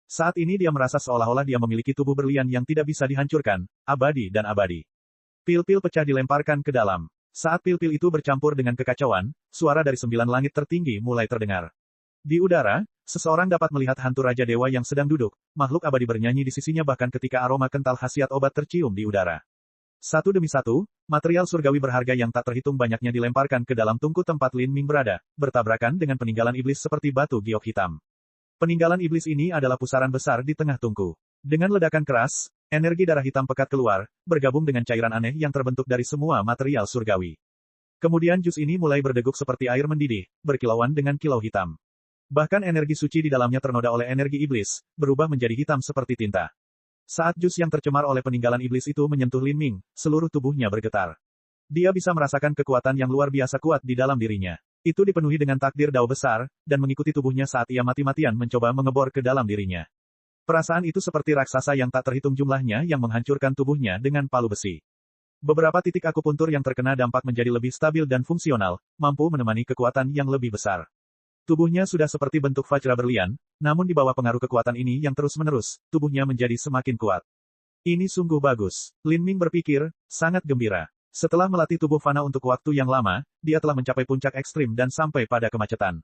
Saat ini dia merasa seolah-olah dia memiliki tubuh berlian yang tidak bisa dihancurkan, abadi dan abadi. Pil-pil pecah dilemparkan ke dalam. Saat pil-pil itu bercampur dengan kekacauan, suara dari 9 langit tertinggi mulai terdengar. Di udara, seseorang dapat melihat hantu Raja Dewa yang sedang duduk, makhluk abadi bernyanyi di sisinya bahkan ketika aroma kental khasiat obat tercium di udara. Satu demi satu, material surgawi berharga yang tak terhitung banyaknya dilemparkan ke dalam tungku tempat Lin Ming berada, bertabrakan dengan peninggalan iblis seperti batu giok hitam. Peninggalan iblis ini adalah pusaran besar di tengah tungku. Dengan ledakan keras, energi darah hitam pekat keluar, bergabung dengan cairan aneh yang terbentuk dari semua material surgawi. Kemudian jus ini mulai berdeguk seperti air mendidih, berkilauan dengan kilau hitam. Bahkan energi suci di dalamnya ternoda oleh energi iblis, berubah menjadi hitam seperti tinta. Saat jus yang tercemar oleh peninggalan iblis itu menyentuh Lin Ming, seluruh tubuhnya bergetar. Dia bisa merasakan kekuatan yang luar biasa kuat di dalam dirinya. Itu dipenuhi dengan takdir dao besar, dan mengikuti tubuhnya saat ia mati-matian mencoba mengebor ke dalam dirinya. Perasaan itu seperti raksasa yang tak terhitung jumlahnya yang menghancurkan tubuhnya dengan palu besi. Beberapa titik akupuntur yang terkena dampak menjadi lebih stabil dan fungsional, mampu menemani kekuatan yang lebih besar. Tubuhnya sudah seperti bentuk vajra berlian, namun di bawah pengaruh kekuatan ini yang terus-menerus, tubuhnya menjadi semakin kuat. Ini sungguh bagus. Lin Ming berpikir, sangat gembira. Setelah melatih tubuh fana untuk waktu yang lama, dia telah mencapai puncak ekstrim dan sampai pada kemacetan.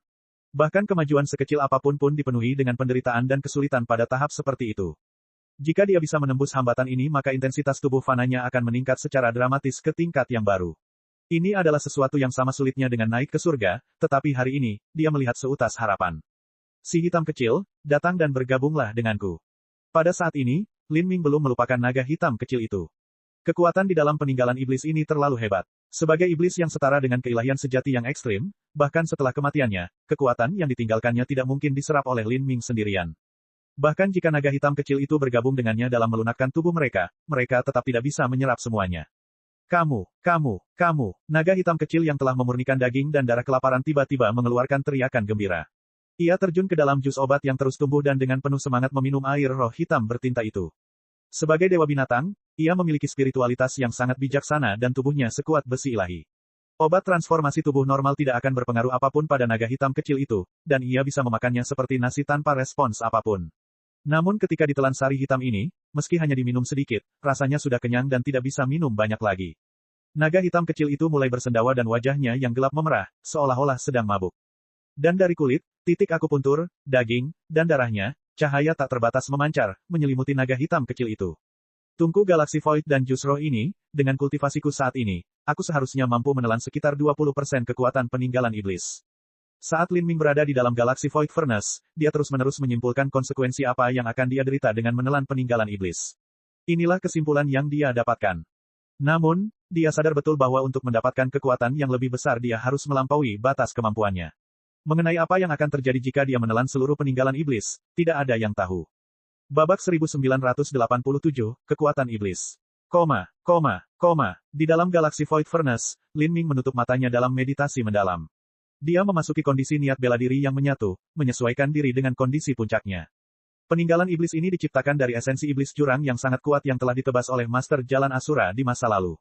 Bahkan kemajuan sekecil apapun pun dipenuhi dengan penderitaan dan kesulitan pada tahap seperti itu. Jika dia bisa menembus hambatan ini maka intensitas tubuh fananya akan meningkat secara dramatis ke tingkat yang baru. Ini adalah sesuatu yang sama sulitnya dengan naik ke surga, tetapi hari ini, dia melihat seutas harapan. Si hitam kecil, datang dan bergabunglah denganku. Pada saat ini, Lin Ming belum melupakan naga hitam kecil itu. Kekuatan di dalam peninggalan iblis ini terlalu hebat. Sebagai iblis yang setara dengan keilahian sejati yang ekstrim, bahkan setelah kematiannya, kekuatan yang ditinggalkannya tidak mungkin diserap oleh Lin Ming sendirian. Bahkan jika naga hitam kecil itu bergabung dengannya dalam melunakkan tubuh mereka, mereka tetap tidak bisa menyerap semuanya. Kamu, naga hitam kecil yang telah memurnikan daging dan darah kelaparan tiba-tiba mengeluarkan teriakan gembira. Ia terjun ke dalam jus obat yang terus tumbuh dan dengan penuh semangat meminum air roh hitam bertinta itu. Sebagai dewa binatang, ia memiliki spiritualitas yang sangat bijaksana dan tubuhnya sekuat besi ilahi. Obat transformasi tubuh normal tidak akan berpengaruh apapun pada naga hitam kecil itu, dan ia bisa memakannya seperti nasi tanpa respons apapun. Namun ketika ditelan sari hitam ini, meski hanya diminum sedikit, rasanya sudah kenyang dan tidak bisa minum banyak lagi. Naga hitam kecil itu mulai bersendawa dan wajahnya yang gelap memerah, seolah-olah sedang mabuk. Dan dari kulit, titik akupuntur, daging, dan darahnya, cahaya tak terbatas memancar, menyelimuti naga hitam kecil itu. Tungku Galaxy Void dan Jus Roh ini, dengan kultivasiku saat ini, aku seharusnya mampu menelan sekitar 20% kekuatan peninggalan iblis. Saat Lin Ming berada di dalam Galaxy Void Furnace, dia terus-menerus menyimpulkan konsekuensi apa yang akan dia derita dengan menelan peninggalan iblis. Inilah kesimpulan yang dia dapatkan. Namun, dia sadar betul bahwa untuk mendapatkan kekuatan yang lebih besar dia harus melampaui batas kemampuannya. Mengenai apa yang akan terjadi jika dia menelan seluruh peninggalan iblis, tidak ada yang tahu. Babak 1987, Kekuatan Iblis. Di dalam Galaxy Void Furnace, Lin Ming menutup matanya dalam meditasi mendalam. Dia memasuki kondisi niat bela diri yang menyatu, menyesuaikan diri dengan kondisi puncaknya. Peninggalan iblis ini diciptakan dari esensi iblis jurang yang sangat kuat yang telah ditebas oleh Master Jalan Asura di masa lalu.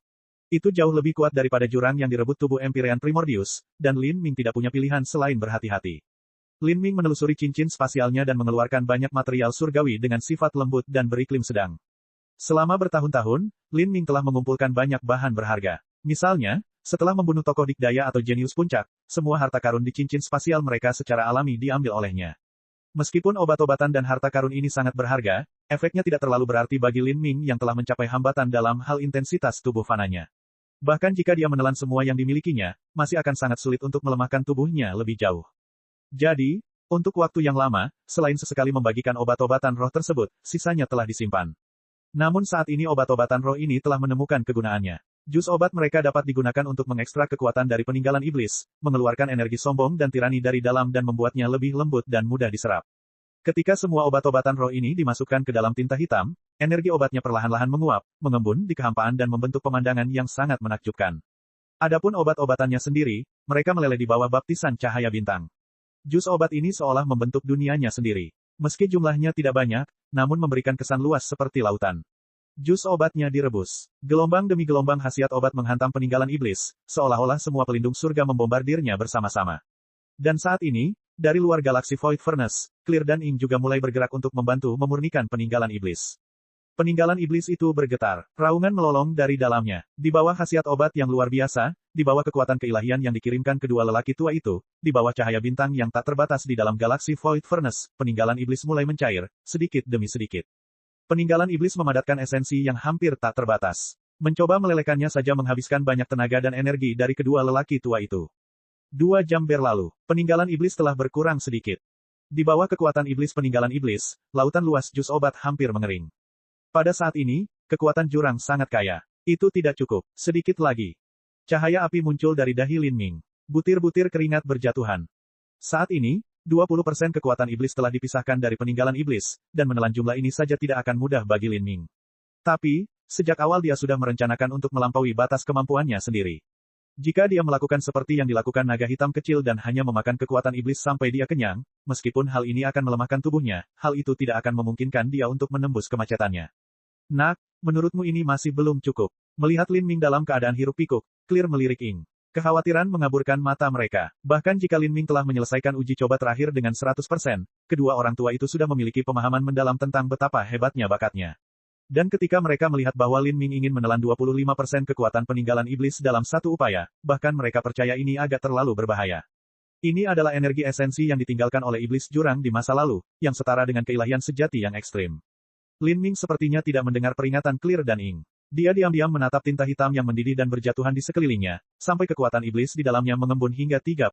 Itu jauh lebih kuat daripada jurang yang direbut tubuh Empyrean Primordius, dan Lin Ming tidak punya pilihan selain berhati-hati. Lin Ming menelusuri cincin spasialnya dan mengeluarkan banyak material surgawi dengan sifat lembut dan beriklim sedang. Selama bertahun-tahun, Lin Ming telah mengumpulkan banyak bahan berharga. Misalnya, setelah membunuh tokoh dikdaya atau jenius puncak, semua harta karun di cincin spasial mereka secara alami diambil olehnya. Meskipun obat-obatan dan harta karun ini sangat berharga, efeknya tidak terlalu berarti bagi Lin Ming yang telah mencapai hambatan dalam hal intensitas tubuh fananya. Bahkan jika dia menelan semua yang dimilikinya, masih akan sangat sulit untuk melemahkan tubuhnya lebih jauh. Jadi, untuk waktu yang lama, selain sesekali membagikan obat-obatan roh tersebut, sisanya telah disimpan. Namun saat ini obat-obatan roh ini telah menemukan kegunaannya. Jus obat mereka dapat digunakan untuk mengekstrak kekuatan dari peninggalan iblis, mengeluarkan energi sombong dan tirani dari dalam dan membuatnya lebih lembut dan mudah diserap. Ketika semua obat-obatan roh ini dimasukkan ke dalam tinta hitam, energi obatnya perlahan-lahan menguap, mengembun di kehampaan dan membentuk pemandangan yang sangat menakjubkan. Adapun obat-obatannya sendiri, mereka meleleh di bawah baptisan cahaya bintang. Jus obat ini seolah membentuk dunianya sendiri. Meski jumlahnya tidak banyak, namun memberikan kesan luas seperti lautan. Jus obatnya direbus. Gelombang demi gelombang khasiat obat menghantam peninggalan iblis, seolah-olah semua pelindung surga membombardirnya bersama-sama. Dan saat ini, dari luar galaksi Void Furnace, Clear dan Ing juga mulai bergerak untuk membantu memurnikan peninggalan iblis. Peninggalan iblis itu bergetar, raungan melolong dari dalamnya. Di bawah khasiat obat yang luar biasa, di bawah kekuatan keilahian yang dikirimkan kedua lelaki tua itu, di bawah cahaya bintang yang tak terbatas di dalam galaksi Void Furnace, peninggalan iblis mulai mencair, sedikit demi sedikit. Peninggalan iblis memadatkan esensi yang hampir tak terbatas. Mencoba melelehkannya saja menghabiskan banyak tenaga dan energi dari kedua lelaki tua itu. 2 jam berlalu, peninggalan iblis telah berkurang sedikit. Di bawah kekuatan iblis peninggalan iblis, lautan luas jus obat hampir mengering. Pada saat ini, kekuatan jurang sangat kaya. Itu tidak cukup. Sedikit lagi. Cahaya api muncul dari dahi Lin Ming. Butir-butir keringat berjatuhan. Saat ini, 20% kekuatan iblis telah dipisahkan dari peninggalan iblis, dan menelan jumlah ini saja tidak akan mudah bagi Lin Ming. Tapi, sejak awal dia sudah merencanakan untuk melampaui batas kemampuannya sendiri. Jika dia melakukan seperti yang dilakukan naga hitam kecil dan hanya memakan kekuatan iblis sampai dia kenyang, meskipun hal ini akan melemahkan tubuhnya, hal itu tidak akan memungkinkan dia untuk menembus kemacetannya. Nak, menurutmu ini masih belum cukup. Melihat Lin Ming dalam keadaan hiruk pikuk, Clear melirik Ing. Kekhawatiran mengaburkan mata mereka. Bahkan jika Lin Ming telah menyelesaikan uji coba terakhir dengan 100%, kedua orang tua itu sudah memiliki pemahaman mendalam tentang betapa hebatnya bakatnya. Dan ketika mereka melihat bahwa Lin Ming ingin menelan 25% kekuatan peninggalan iblis dalam satu upaya, bahkan mereka percaya ini agak terlalu berbahaya. Ini adalah energi esensi yang ditinggalkan oleh iblis jurang di masa lalu, yang setara dengan keilahian sejati yang ekstrim. Lin Ming sepertinya tidak mendengar peringatan Clear dan Ing. Dia diam-diam menatap tinta hitam yang mendidih dan berjatuhan di sekelilingnya, sampai kekuatan iblis di dalamnya mengembun hingga 30%.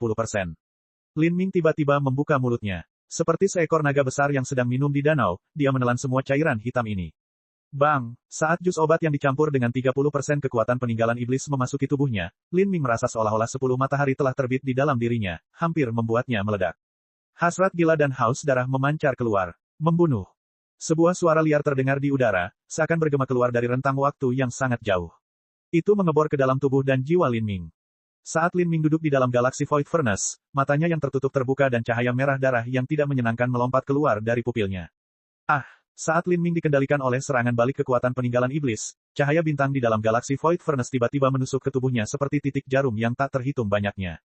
Lin Ming tiba-tiba membuka mulutnya. Seperti seekor naga besar yang sedang minum di danau, dia menelan semua cairan hitam ini. Bang! Saat jus obat yang dicampur dengan 30% kekuatan peninggalan iblis memasuki tubuhnya, Lin Ming merasa seolah-olah 10 matahari telah terbit di dalam dirinya, hampir membuatnya meledak. Hasrat gila dan haus darah memancar keluar. Membunuh. Sebuah suara liar terdengar di udara, seakan bergema keluar dari rentang waktu yang sangat jauh. Itu mengebor ke dalam tubuh dan jiwa Lin Ming. Saat Lin Ming duduk di dalam galaksi Void Furnace, matanya yang tertutup terbuka dan cahaya merah darah yang tidak menyenangkan melompat keluar dari pupilnya. Ah! Saat Lin Ming dikendalikan oleh serangan balik kekuatan peninggalan iblis, cahaya bintang di dalam galaksi Void Furnace tiba-tiba menusuk ke tubuhnya seperti titik jarum yang tak terhitung banyaknya.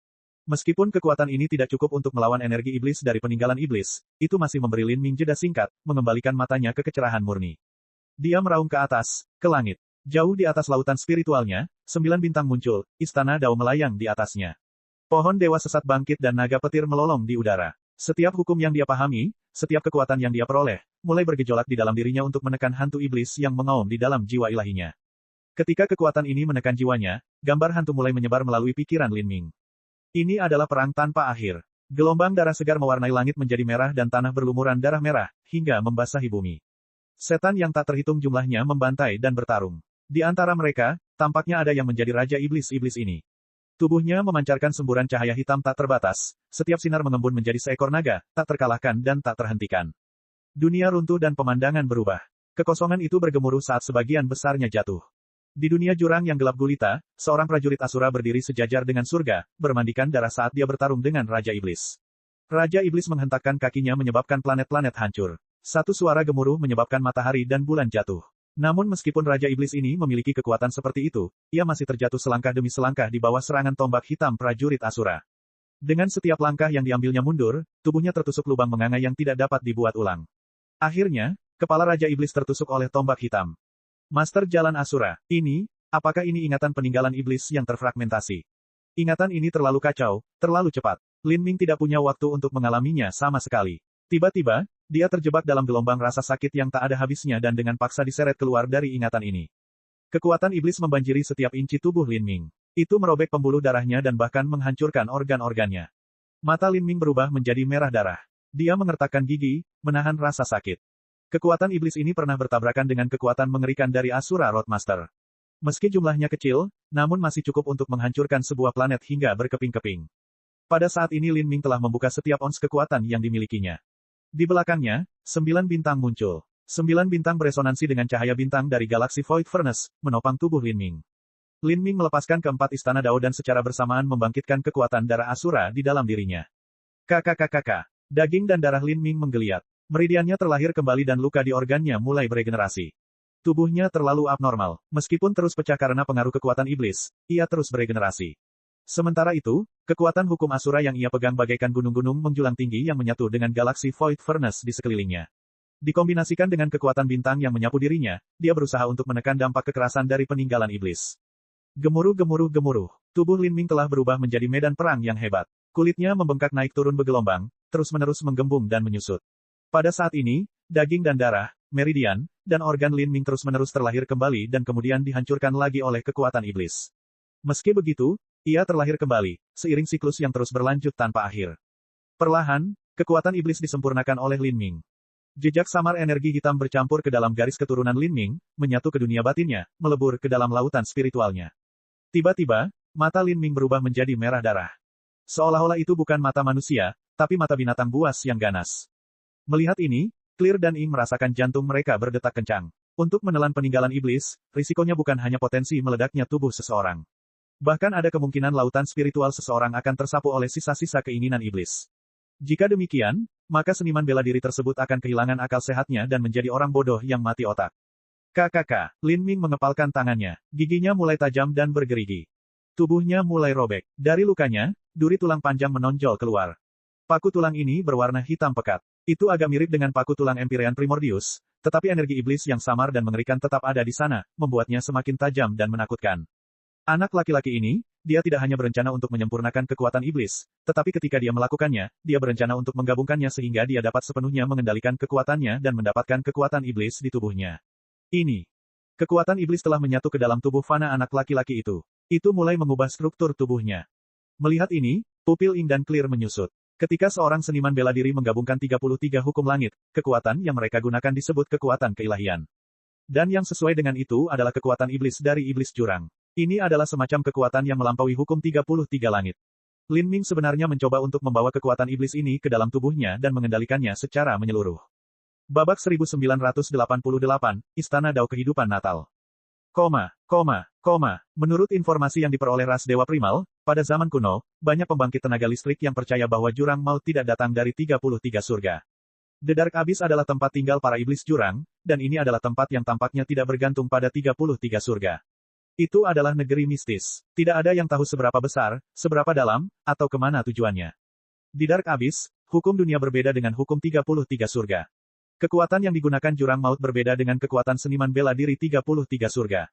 Meskipun kekuatan ini tidak cukup untuk melawan energi iblis dari peninggalan iblis, itu masih memberi Lin Ming jeda singkat, mengembalikan matanya ke kecerahan murni. Dia meraung ke atas, ke langit. Jauh di atas lautan spiritualnya, 9 bintang muncul, istana Dao melayang di atasnya. Pohon dewa sesat bangkit dan naga petir melolong di udara. Setiap hukum yang dia pahami, setiap kekuatan yang dia peroleh, mulai bergejolak di dalam dirinya untuk menekan hantu iblis yang mengaum di dalam jiwa ilahinya. Ketika kekuatan ini menekan jiwanya, gambar hantu mulai menyebar melalui pikiran Lin Ming. Ini adalah perang tanpa akhir. Gelombang darah segar mewarnai langit menjadi merah dan tanah berlumuran darah merah, hingga membasahi bumi. Setan yang tak terhitung jumlahnya membantai dan bertarung. Di antara mereka, tampaknya ada yang menjadi raja iblis-iblis ini. Tubuhnya memancarkan semburan cahaya hitam tak terbatas, setiap sinar mengembun menjadi seekor naga, tak terkalahkan dan tak terhentikan. Dunia runtuh dan pemandangan berubah. Kekosongan itu bergemuruh saat sebagian besarnya jatuh. Di dunia jurang yang gelap gulita, seorang prajurit Asura berdiri sejajar dengan surga, bermandikan darah saat dia bertarung dengan Raja Iblis. Raja Iblis menghentakkan kakinya menyebabkan planet-planet hancur. Satu suara gemuruh menyebabkan matahari dan bulan jatuh. Namun meskipun Raja Iblis ini memiliki kekuatan seperti itu, ia masih terjatuh selangkah demi selangkah di bawah serangan tombak hitam prajurit Asura. Dengan setiap langkah yang diambilnya mundur, tubuhnya tertusuk lubang menganga yang tidak dapat dibuat ulang. Akhirnya, kepala Raja Iblis tertusuk oleh tombak hitam. Master Jalan Asura, apakah ini ingatan peninggalan iblis yang terfragmentasi? Ingatan ini terlalu kacau, terlalu cepat. Lin Ming tidak punya waktu untuk mengalaminya sama sekali. Tiba-tiba, dia terjebak dalam gelombang rasa sakit yang tak ada habisnya dan dengan paksa diseret keluar dari ingatan ini. Kekuatan iblis membanjiri setiap inci tubuh Lin Ming. Itu merobek pembuluh darahnya dan bahkan menghancurkan organ-organnya. Mata Lin Ming berubah menjadi merah darah. Dia mengertakkan gigi, menahan rasa sakit. Kekuatan iblis ini pernah bertabrakan dengan kekuatan mengerikan dari Asura Roadmaster. Meski jumlahnya kecil, namun masih cukup untuk menghancurkan sebuah planet hingga berkeping-keping. Pada saat ini Lin Ming telah membuka setiap ons kekuatan yang dimilikinya. Di belakangnya, 9 bintang muncul. 9 bintang beresonansi dengan cahaya bintang dari galaksi Void Furnace, menopang tubuh Lin Ming. Lin Ming melepaskan keempat istana Dao dan secara bersamaan membangkitkan kekuatan darah Asura di dalam dirinya. Kakak. Daging dan darah Lin Ming menggeliat. Meridiannya terlahir kembali dan luka di organnya mulai beregenerasi. Tubuhnya terlalu abnormal. Meskipun terus pecah karena pengaruh kekuatan iblis, ia terus beregenerasi. Sementara itu, kekuatan hukum Asura yang ia pegang bagaikan gunung-gunung menjulang tinggi yang menyatu dengan galaksi Void Furnace di sekelilingnya. Dikombinasikan dengan kekuatan bintang yang menyapu dirinya, dia berusaha untuk menekan dampak kekerasan dari peninggalan iblis. Gemuruh. Tubuh Lin Ming telah berubah menjadi medan perang yang hebat. Kulitnya membengkak naik turun bergelombang, terus-menerus menggembung dan menyusut. Pada saat ini, daging dan darah, meridian, dan organ Lin Ming terus-menerus terlahir kembali dan kemudian dihancurkan lagi oleh kekuatan iblis. Meski begitu, ia terlahir kembali, seiring siklus yang terus berlanjut tanpa akhir. Perlahan, kekuatan iblis disempurnakan oleh Lin Ming. Jejak samar energi hitam bercampur ke dalam garis keturunan Lin Ming, menyatu ke dunia batinnya, melebur ke dalam lautan spiritualnya. Tiba-tiba, mata Lin Ming berubah menjadi merah darah. Seolah-olah itu bukan mata manusia, tapi mata binatang buas yang ganas. Melihat ini, Clear dan Ing merasakan jantung mereka berdetak kencang. Untuk menelan peninggalan iblis, risikonya bukan hanya potensi meledaknya tubuh seseorang. Bahkan ada kemungkinan lautan spiritual seseorang akan tersapu oleh sisa-sisa keinginan iblis. Jika demikian, maka seniman bela diri tersebut akan kehilangan akal sehatnya dan menjadi orang bodoh yang mati otak. Kakak, Lin Ming mengepalkan tangannya. Giginya mulai tajam dan bergerigi. Tubuhnya mulai robek. Dari lukanya, duri tulang panjang menonjol keluar. Paku tulang ini berwarna hitam pekat. Itu agak mirip dengan paku tulang Empyrean Primordius, tetapi energi iblis yang samar dan mengerikan tetap ada di sana, membuatnya semakin tajam dan menakutkan. Anak laki-laki ini, dia tidak hanya berencana untuk menyempurnakan kekuatan iblis, tetapi ketika dia melakukannya, dia berencana untuk menggabungkannya sehingga dia dapat sepenuhnya mengendalikan kekuatannya dan mendapatkan kekuatan iblis di tubuhnya. Ini. Kekuatan iblis telah menyatu ke dalam tubuh fana anak laki-laki itu. Itu mulai mengubah struktur tubuhnya. Melihat ini, pupil Ing dan Clear menyusut. Ketika seorang seniman bela diri menggabungkan 33 hukum langit, kekuatan yang mereka gunakan disebut kekuatan keilahian. Dan yang sesuai dengan itu adalah kekuatan iblis dari iblis jurang. Ini adalah semacam kekuatan yang melampaui hukum 33 langit. Lin Ming sebenarnya mencoba untuk membawa kekuatan iblis ini ke dalam tubuhnya dan mengendalikannya secara menyeluruh. Babak 1988, Istana Dao Kehidupan Natal. Menurut informasi yang diperoleh ras Dewa Primal, pada zaman kuno, banyak pembangkit tenaga listrik yang percaya bahwa jurang maut tidak datang dari 33 surga. The Dark Abyss adalah tempat tinggal para iblis jurang, dan ini adalah tempat yang tampaknya tidak bergantung pada 33 surga. Itu adalah negeri mistis. Tidak ada yang tahu seberapa besar, seberapa dalam, atau kemana tujuannya. Di Dark Abyss, hukum dunia berbeda dengan hukum 33 surga. Kekuatan yang digunakan jurang maut berbeda dengan kekuatan seniman bela diri 33 surga.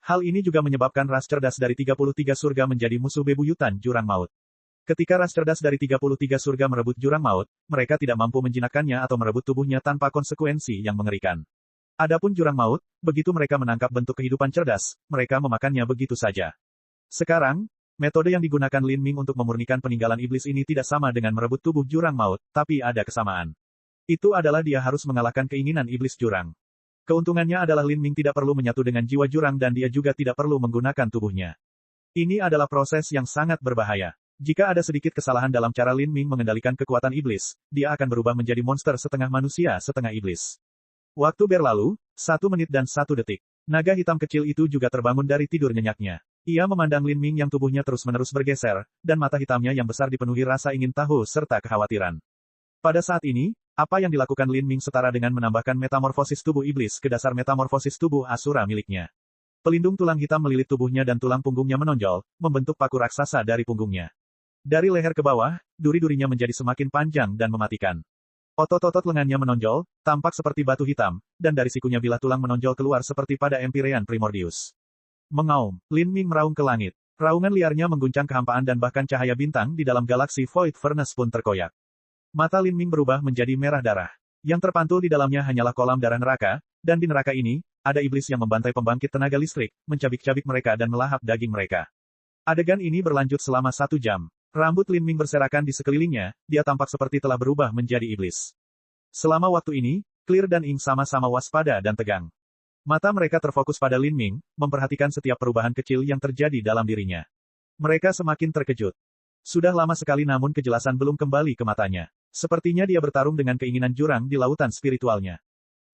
Hal ini juga menyebabkan ras cerdas dari 33 surga menjadi musuh bebuyutan jurang maut. Ketika ras cerdas dari 33 surga merebut jurang maut, mereka tidak mampu menjinakkannya atau merebut tubuhnya tanpa konsekuensi yang mengerikan. Adapun jurang maut, begitu mereka menangkap bentuk kehidupan cerdas, mereka memakannya begitu saja. Sekarang, metode yang digunakan Lin Ming untuk memurnikan peninggalan iblis ini tidak sama dengan merebut tubuh jurang maut, tapi ada kesamaan. Itu adalah dia harus mengalahkan keinginan iblis jurang. Keuntungannya adalah Lin Ming tidak perlu menyatu dengan jiwa jurang dan dia juga tidak perlu menggunakan tubuhnya. Ini adalah proses yang sangat berbahaya. Jika ada sedikit kesalahan dalam cara Lin Ming mengendalikan kekuatan iblis, dia akan berubah menjadi monster setengah manusia setengah iblis. Waktu berlalu, 1 menit dan 1 detik. Naga hitam kecil itu juga terbangun dari tidur nyenyaknya. Ia memandang Lin Ming yang tubuhnya terus-menerus bergeser, dan mata hitamnya yang besar dipenuhi rasa ingin tahu serta kekhawatiran. Pada saat ini, Apa yang dilakukan Lin Ming setara dengan menambahkan metamorfosis tubuh iblis ke dasar metamorfosis tubuh Asura miliknya. Pelindung tulang hitam melilit tubuhnya dan tulang punggungnya menonjol, membentuk paku raksasa dari punggungnya. Dari leher ke bawah, duri-durinya menjadi semakin panjang dan mematikan. Otot-otot lengannya menonjol, tampak seperti batu hitam, dan dari sikunya bilah tulang menonjol keluar seperti pada Empyrean Primordius. Mengaum, Lin Ming meraung ke langit. Raungan liarnya mengguncang kehampaan dan bahkan cahaya bintang di dalam galaksi Void Furnace pun terkoyak. Mata Lin Ming berubah menjadi merah darah. Yang terpantul di dalamnya hanyalah kolam darah neraka, dan di neraka ini, ada iblis yang membantai pembangkit tenaga listrik, mencabik-cabik mereka dan melahap daging mereka. Adegan ini berlanjut selama 1 jam. Rambut Lin Ming berserakan di sekelilingnya, dia tampak seperti telah berubah menjadi iblis. Selama waktu ini, Clear dan Ing sama-sama waspada dan tegang. Mata mereka terfokus pada Lin Ming, memperhatikan setiap perubahan kecil yang terjadi dalam dirinya. Mereka semakin terkejut. Sudah lama sekali namun kejelasan belum kembali ke matanya. Sepertinya dia bertarung dengan keinginan jurang di lautan spiritualnya.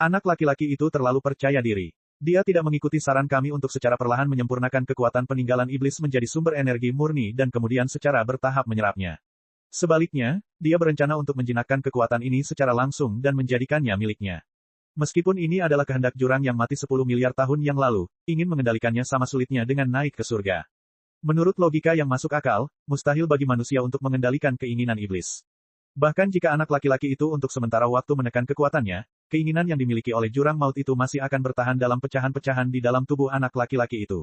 Anak laki-laki itu terlalu percaya diri. Dia tidak mengikuti saran kami untuk secara perlahan menyempurnakan kekuatan peninggalan iblis menjadi sumber energi murni dan kemudian secara bertahap menyerapnya. Sebaliknya, dia berencana untuk menjinakkan kekuatan ini secara langsung dan menjadikannya miliknya. Meskipun ini adalah kehendak jurang yang mati 10 miliar tahun yang lalu, ingin mengendalikannya sama sulitnya dengan naik ke surga. Menurut logika yang masuk akal, mustahil bagi manusia untuk mengendalikan keinginan iblis. Bahkan jika anak laki-laki itu untuk sementara waktu menekan kekuatannya, keinginan yang dimiliki oleh jurang maut itu masih akan bertahan dalam pecahan-pecahan di dalam tubuh anak laki-laki itu.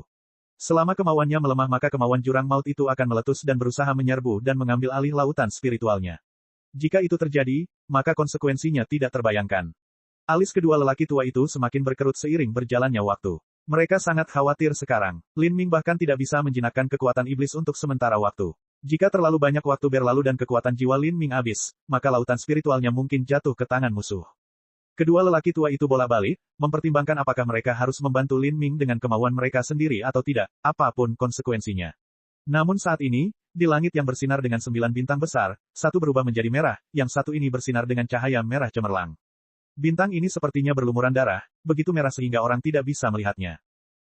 Selama kemauannya melemah maka kemauan jurang maut itu akan meletus dan berusaha menyerbu dan mengambil alih lautan spiritualnya. Jika itu terjadi, maka konsekuensinya tidak terbayangkan. Alis kedua lelaki tua itu semakin berkerut seiring berjalannya waktu. Mereka sangat khawatir sekarang. Lin Ming bahkan tidak bisa menjinakkan kekuatan iblis untuk sementara waktu. Jika terlalu banyak waktu berlalu dan kekuatan jiwa Lin Ming habis, maka lautan spiritualnya mungkin jatuh ke tangan musuh. Kedua lelaki tua itu bolak-balik, mempertimbangkan apakah mereka harus membantu Lin Ming dengan kemauan mereka sendiri atau tidak, apapun konsekuensinya. Namun saat ini, di langit yang bersinar dengan 9 bintang besar, satu berubah menjadi merah, yang satu ini bersinar dengan cahaya merah cemerlang. Bintang ini sepertinya berlumuran darah, begitu merah sehingga orang tidak bisa melihatnya.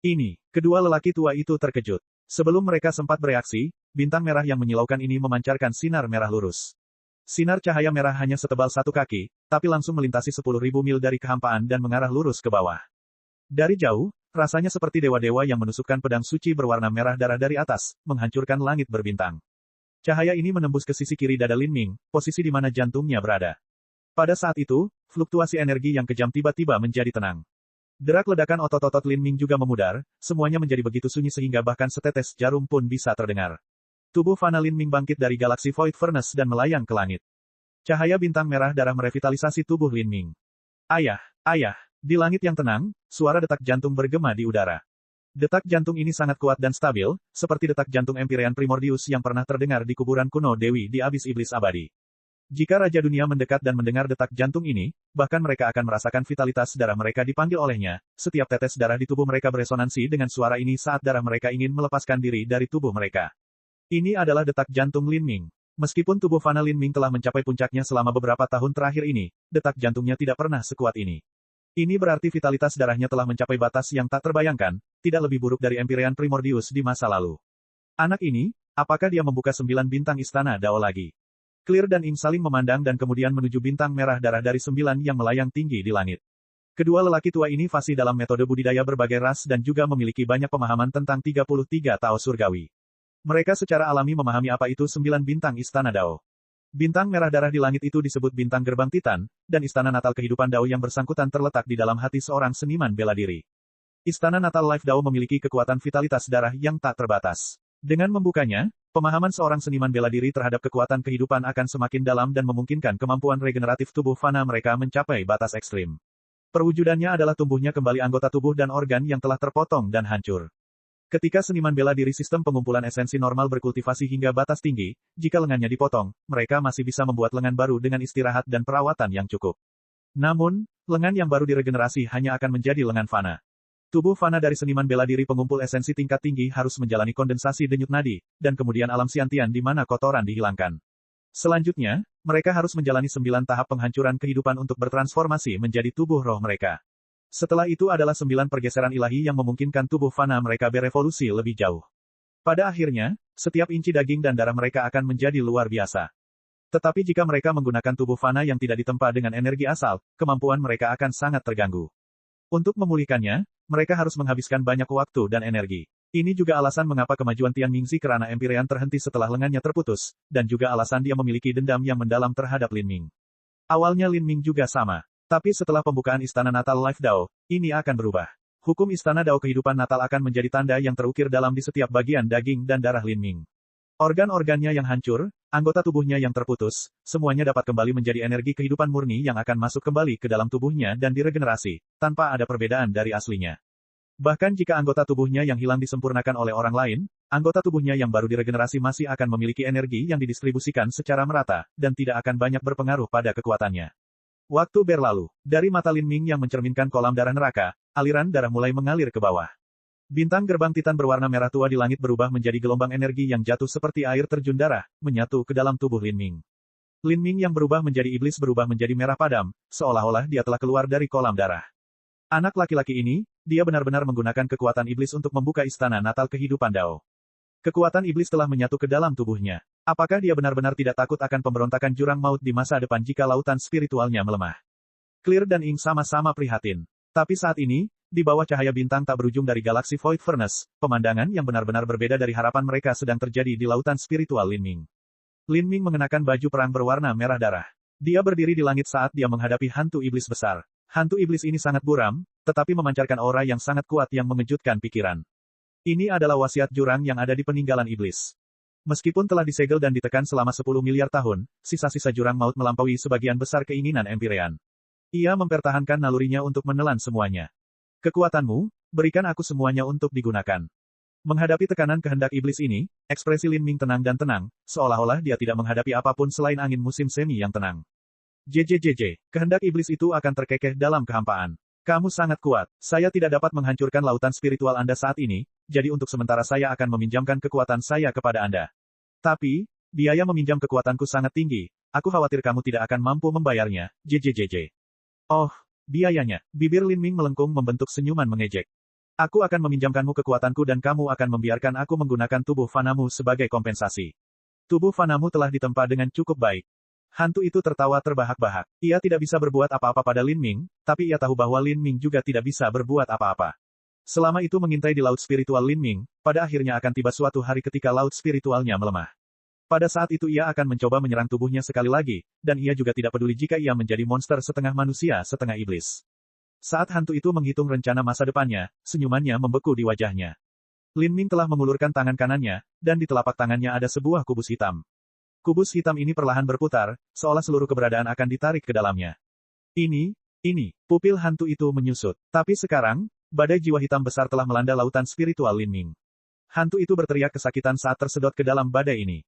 Ini, kedua lelaki tua itu terkejut. Sebelum mereka sempat bereaksi, bintang merah yang menyilaukan ini memancarkan sinar merah lurus. Sinar cahaya merah hanya setebal 1 kaki, tapi langsung melintasi 10.000 mil dari kehampaan dan mengarah lurus ke bawah. Dari jauh, rasanya seperti dewa-dewa yang menusukkan pedang suci berwarna merah darah dari atas, menghancurkan langit berbintang. Cahaya ini menembus ke sisi kiri dada Lin Ming, posisi di mana jantungnya berada. Pada saat itu, fluktuasi energi yang kejam tiba-tiba menjadi tenang. Derak ledakan otot-otot Lin Ming juga memudar, semuanya menjadi begitu sunyi sehingga bahkan setetes jarum pun bisa terdengar. Tubuh fana Lin Ming bangkit dari galaksi Void Furnace dan melayang ke langit. Cahaya bintang merah darah merevitalisasi tubuh Lin Ming. Ayah, ayah, di langit yang tenang, suara detak jantung bergema di udara. Detak jantung ini sangat kuat dan stabil, seperti detak jantung Empyrean Primordius yang pernah terdengar di kuburan kuno Dewi di abis iblis abadi. Jika Raja Dunia mendekat dan mendengar detak jantung ini, bahkan mereka akan merasakan vitalitas darah mereka dipanggil olehnya, setiap tetes darah di tubuh mereka beresonansi dengan suara ini saat darah mereka ingin melepaskan diri dari tubuh mereka. Ini adalah detak jantung Lin Ming. Meskipun tubuh fana Lin Ming telah mencapai puncaknya selama beberapa tahun terakhir ini, detak jantungnya tidak pernah sekuat ini. Ini berarti vitalitas darahnya telah mencapai batas yang tak terbayangkan, tidak lebih buruk dari Empyrean Primordius di masa lalu. Anak ini, apakah dia membuka 9 bintang istana Dao lagi? Clear dan Ing saling memandang dan kemudian menuju bintang merah darah dari 9 yang melayang tinggi di langit. Kedua lelaki tua ini fasih dalam metode budidaya berbagai ras dan juga memiliki banyak pemahaman tentang 33 Tao surgawi. Mereka secara alami memahami apa itu 9 bintang istana Dao. Bintang merah darah di langit itu disebut bintang gerbang Titan, dan istana natal kehidupan Dao yang bersangkutan terletak di dalam hati seorang seniman bela diri. Istana natal Life Dao memiliki kekuatan vitalitas darah yang tak terbatas. Dengan membukanya, pemahaman seorang seniman bela diri terhadap kekuatan kehidupan akan semakin dalam dan memungkinkan kemampuan regeneratif tubuh fana mereka mencapai batas ekstrim. Perwujudannya adalah tumbuhnya kembali anggota tubuh dan organ yang telah terpotong dan hancur. Ketika seniman bela diri sistem pengumpulan esensi normal berkultivasi hingga batas tinggi, jika lengannya dipotong, mereka masih bisa membuat lengan baru dengan istirahat dan perawatan yang cukup. Namun, lengan yang baru diregenerasi hanya akan menjadi lengan fana. Tubuh fana dari seniman bela diri pengumpul esensi tingkat tinggi harus menjalani kondensasi denyut nadi, dan kemudian alam siantian di mana kotoran dihilangkan. Selanjutnya, mereka harus menjalani 9 tahap penghancuran kehidupan untuk bertransformasi menjadi tubuh roh mereka. Setelah itu adalah 9 pergeseran ilahi yang memungkinkan tubuh fana mereka berevolusi lebih jauh. Pada akhirnya, setiap inci daging dan darah mereka akan menjadi luar biasa. Tetapi jika mereka menggunakan tubuh fana yang tidak ditempa dengan energi asal, kemampuan mereka akan sangat terganggu. Untuk memulihkannya, mereka harus menghabiskan banyak waktu dan energi. Ini juga alasan mengapa kemajuan Tian Mingzi kerana Empyrean terhenti setelah lengannya terputus, dan juga alasan dia memiliki dendam yang mendalam terhadap Lin Ming. Awalnya Lin Ming juga sama. Tapi setelah pembukaan Istana Natal Life Dao, ini akan berubah. Hukum Istana Dao kehidupan Natal akan menjadi tanda yang terukir dalam di setiap bagian daging dan darah Lin Ming. Organ-organnya yang hancur, anggota tubuhnya yang terputus, semuanya dapat kembali menjadi energi kehidupan murni yang akan masuk kembali ke dalam tubuhnya dan diregenerasi, tanpa ada perbedaan dari aslinya. Bahkan jika anggota tubuhnya yang hilang disempurnakan oleh orang lain, anggota tubuhnya yang baru diregenerasi masih akan memiliki energi yang didistribusikan secara merata, dan tidak akan banyak berpengaruh pada kekuatannya. Waktu berlalu, dari mata Lin Ming yang mencerminkan kolam darah neraka, aliran darah mulai mengalir ke bawah. Bintang gerbang Titan berwarna merah tua di langit berubah menjadi gelombang energi yang jatuh seperti air terjun darah, menyatu ke dalam tubuh Lin Ming. Lin Ming yang berubah menjadi iblis berubah menjadi merah padam, seolah-olah dia telah keluar dari kolam darah. Anak laki-laki ini, dia benar-benar menggunakan kekuatan iblis untuk membuka istana Natal kehidupan Dao. Kekuatan iblis telah menyatu ke dalam tubuhnya. Apakah dia benar-benar tidak takut akan pemberontakan jurang maut di masa depan jika lautan spiritualnya melemah? Clear dan Ing sama-sama prihatin. Tapi saat ini, di bawah cahaya bintang tak berujung dari galaksi Void Furnace, pemandangan yang benar-benar berbeda dari harapan mereka sedang terjadi di lautan spiritual Lin Ming. Lin Ming mengenakan baju perang berwarna merah darah. Dia berdiri di langit saat dia menghadapi hantu iblis besar. Hantu iblis ini sangat buram, tetapi memancarkan aura yang sangat kuat yang mengejutkan pikiran. Ini adalah wasiat jurang yang ada di peninggalan iblis. Meskipun telah disegel dan ditekan selama 10 miliar tahun, sisa-sisa jurang maut melampaui sebagian besar keinginan Empyrean. Ia mempertahankan nalurinya untuk menelan semuanya. Kekuatanmu, berikan aku semuanya untuk digunakan. Menghadapi tekanan kehendak iblis ini, ekspresi Lin Ming tenang dan tenang, seolah-olah dia tidak menghadapi apapun selain angin musim semi yang tenang. JJJJ, kehendak iblis itu akan terkekeh dalam kehampaan. Kamu sangat kuat, saya tidak dapat menghancurkan lautan spiritual Anda saat ini, jadi untuk sementara saya akan meminjamkan kekuatan saya kepada Anda. Tapi, biaya meminjam kekuatanku sangat tinggi, aku khawatir kamu tidak akan mampu membayarnya, JJJJ. Oh, biayanya, bibir Lin Ming melengkung membentuk senyuman mengejek. Aku akan meminjamkanmu kekuatanku dan kamu akan membiarkan aku menggunakan tubuh fanamu sebagai kompensasi. Tubuh fanamu telah ditempa dengan cukup baik. Hantu itu tertawa terbahak-bahak. Ia tidak bisa berbuat apa-apa pada Lin Ming, tapi ia tahu bahwa Lin Ming juga tidak bisa berbuat apa-apa. Selama itu mengintai di laut spiritual Lin Ming, pada akhirnya akan tiba suatu hari ketika laut spiritualnya melemah. Pada saat itu ia akan mencoba menyerang tubuhnya sekali lagi, dan ia juga tidak peduli jika ia menjadi monster setengah manusia setengah iblis. Saat hantu itu menghitung rencana masa depannya, senyumannya membeku di wajahnya. Lin Ming telah mengulurkan tangan kanannya, dan di telapak tangannya ada sebuah kubus hitam. Kubus hitam ini perlahan berputar, seolah seluruh keberadaan akan ditarik ke dalamnya. Ini, pupil hantu itu menyusut. Tapi sekarang, badai jiwa hitam besar telah melanda lautan spiritual Lin Ming. Hantu itu berteriak kesakitan saat tersedot ke dalam badai ini.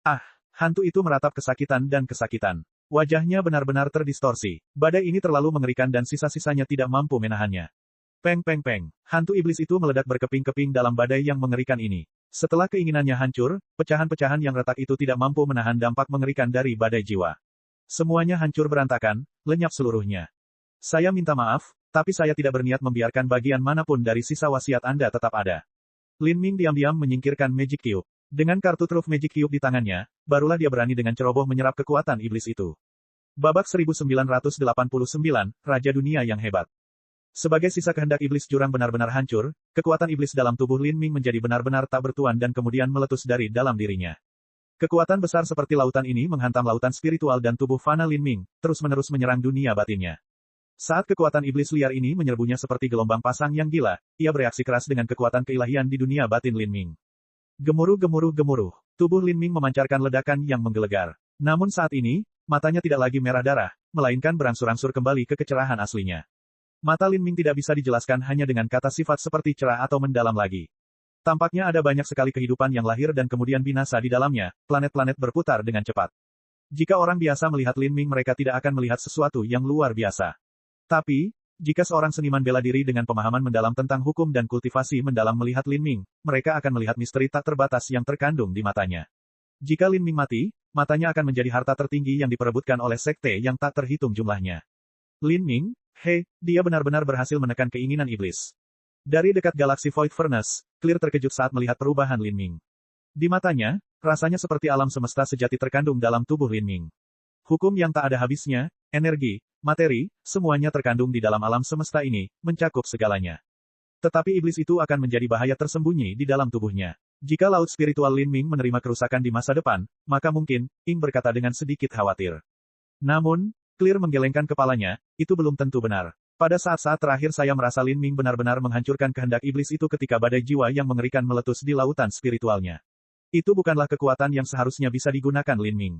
Ah, hantu itu meratap kesakitan dan kesakitan. Wajahnya benar-benar terdistorsi. Badai ini terlalu mengerikan dan sisa-sisanya tidak mampu menahannya. Peng peng peng. Hantu iblis itu meledak berkeping-keping dalam badai yang mengerikan ini. Setelah keinginannya hancur, pecahan-pecahan yang retak itu tidak mampu menahan dampak mengerikan dari badai jiwa. Semuanya hancur berantakan, lenyap seluruhnya. Saya minta maaf, tapi saya tidak berniat membiarkan bagian manapun dari sisa wasiat Anda tetap ada. Lin Ming diam-diam menyingkirkan Magic Cube. Dengan kartu truf Magic Cube di tangannya, barulah dia berani dengan ceroboh menyerap kekuatan iblis itu. Babak 1989, Raja Dunia yang Hebat. Sebagai sisa kehendak iblis jurang benar-benar hancur, kekuatan iblis dalam tubuh Lin Ming menjadi benar-benar tak bertuan dan kemudian meletus dari dalam dirinya. Kekuatan besar seperti lautan ini menghantam lautan spiritual dan tubuh fana Lin Ming, terus-menerus menyerang dunia batinnya. Saat kekuatan iblis liar ini menyerbunya seperti gelombang pasang yang gila, ia bereaksi keras dengan kekuatan keilahian di dunia batin Lin Ming. Gemuruh-gemuruh-gemuruh. Tubuh Lin Ming memancarkan ledakan yang menggelegar. Namun saat ini, matanya tidak lagi merah darah, melainkan berangsur-angsur kembali ke kecerahan aslinya. Mata Lin Ming tidak bisa dijelaskan hanya dengan kata sifat seperti cerah atau mendalam lagi. Tampaknya ada banyak sekali kehidupan yang lahir dan kemudian binasa di dalamnya, planet-planet berputar dengan cepat. Jika orang biasa melihat Lin Ming mereka tidak akan melihat sesuatu yang luar biasa. Tapi, jika seorang seniman bela diri dengan pemahaman mendalam tentang hukum dan kultivasi mendalam melihat Lin Ming, mereka akan melihat misteri tak terbatas yang terkandung di matanya. Jika Lin Ming mati, matanya akan menjadi harta tertinggi yang diperebutkan oleh sekte yang tak terhitung jumlahnya. Lin Ming, dia benar-benar berhasil menekan keinginan iblis. Dari dekat galaksi Void Furnace, Clear terkejut saat melihat perubahan Lin Ming. Di matanya, Rasanya seperti alam semesta sejati terkandung dalam tubuh Lin Ming. Hukum yang tak ada habisnya, energi, materi, semuanya terkandung di dalam alam semesta ini, mencakup segalanya. Tetapi iblis itu akan menjadi bahaya tersembunyi di dalam tubuhnya. Jika laut spiritual Lin Ming menerima kerusakan di masa depan, maka mungkin, Ying berkata dengan sedikit khawatir. Namun, Clear menggelengkan kepalanya, itu belum tentu benar. Pada saat-saat terakhir saya merasa Lin Ming benar-benar menghancurkan kehendak iblis itu ketika badai jiwa yang mengerikan meletus di lautan spiritualnya. Itu bukanlah kekuatan yang seharusnya bisa digunakan Lin Ming.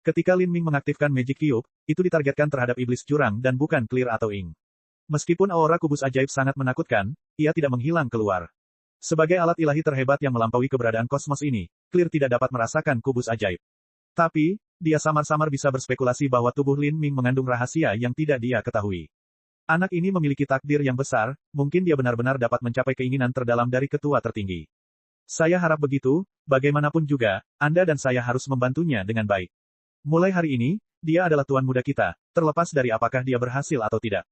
Ketika Lin Ming mengaktifkan Magic Cube, itu ditargetkan terhadap iblis jurang dan bukan Clear atau Ying. Meskipun aura kubus ajaib sangat menakutkan, ia tidak menghilang keluar. Sebagai alat ilahi terhebat yang melampaui keberadaan kosmos ini, Clear tidak dapat merasakan kubus ajaib. Tapi, dia samar-samar bisa berspekulasi bahwa tubuh Lin Ming mengandung rahasia yang tidak dia ketahui. Anak ini memiliki takdir yang besar, mungkin dia benar-benar dapat mencapai keinginan terdalam dari ketua tertinggi. Saya harap begitu, bagaimanapun juga, Anda dan saya harus membantunya dengan baik. Mulai hari ini, dia adalah tuan muda kita, terlepas dari apakah dia berhasil atau tidak.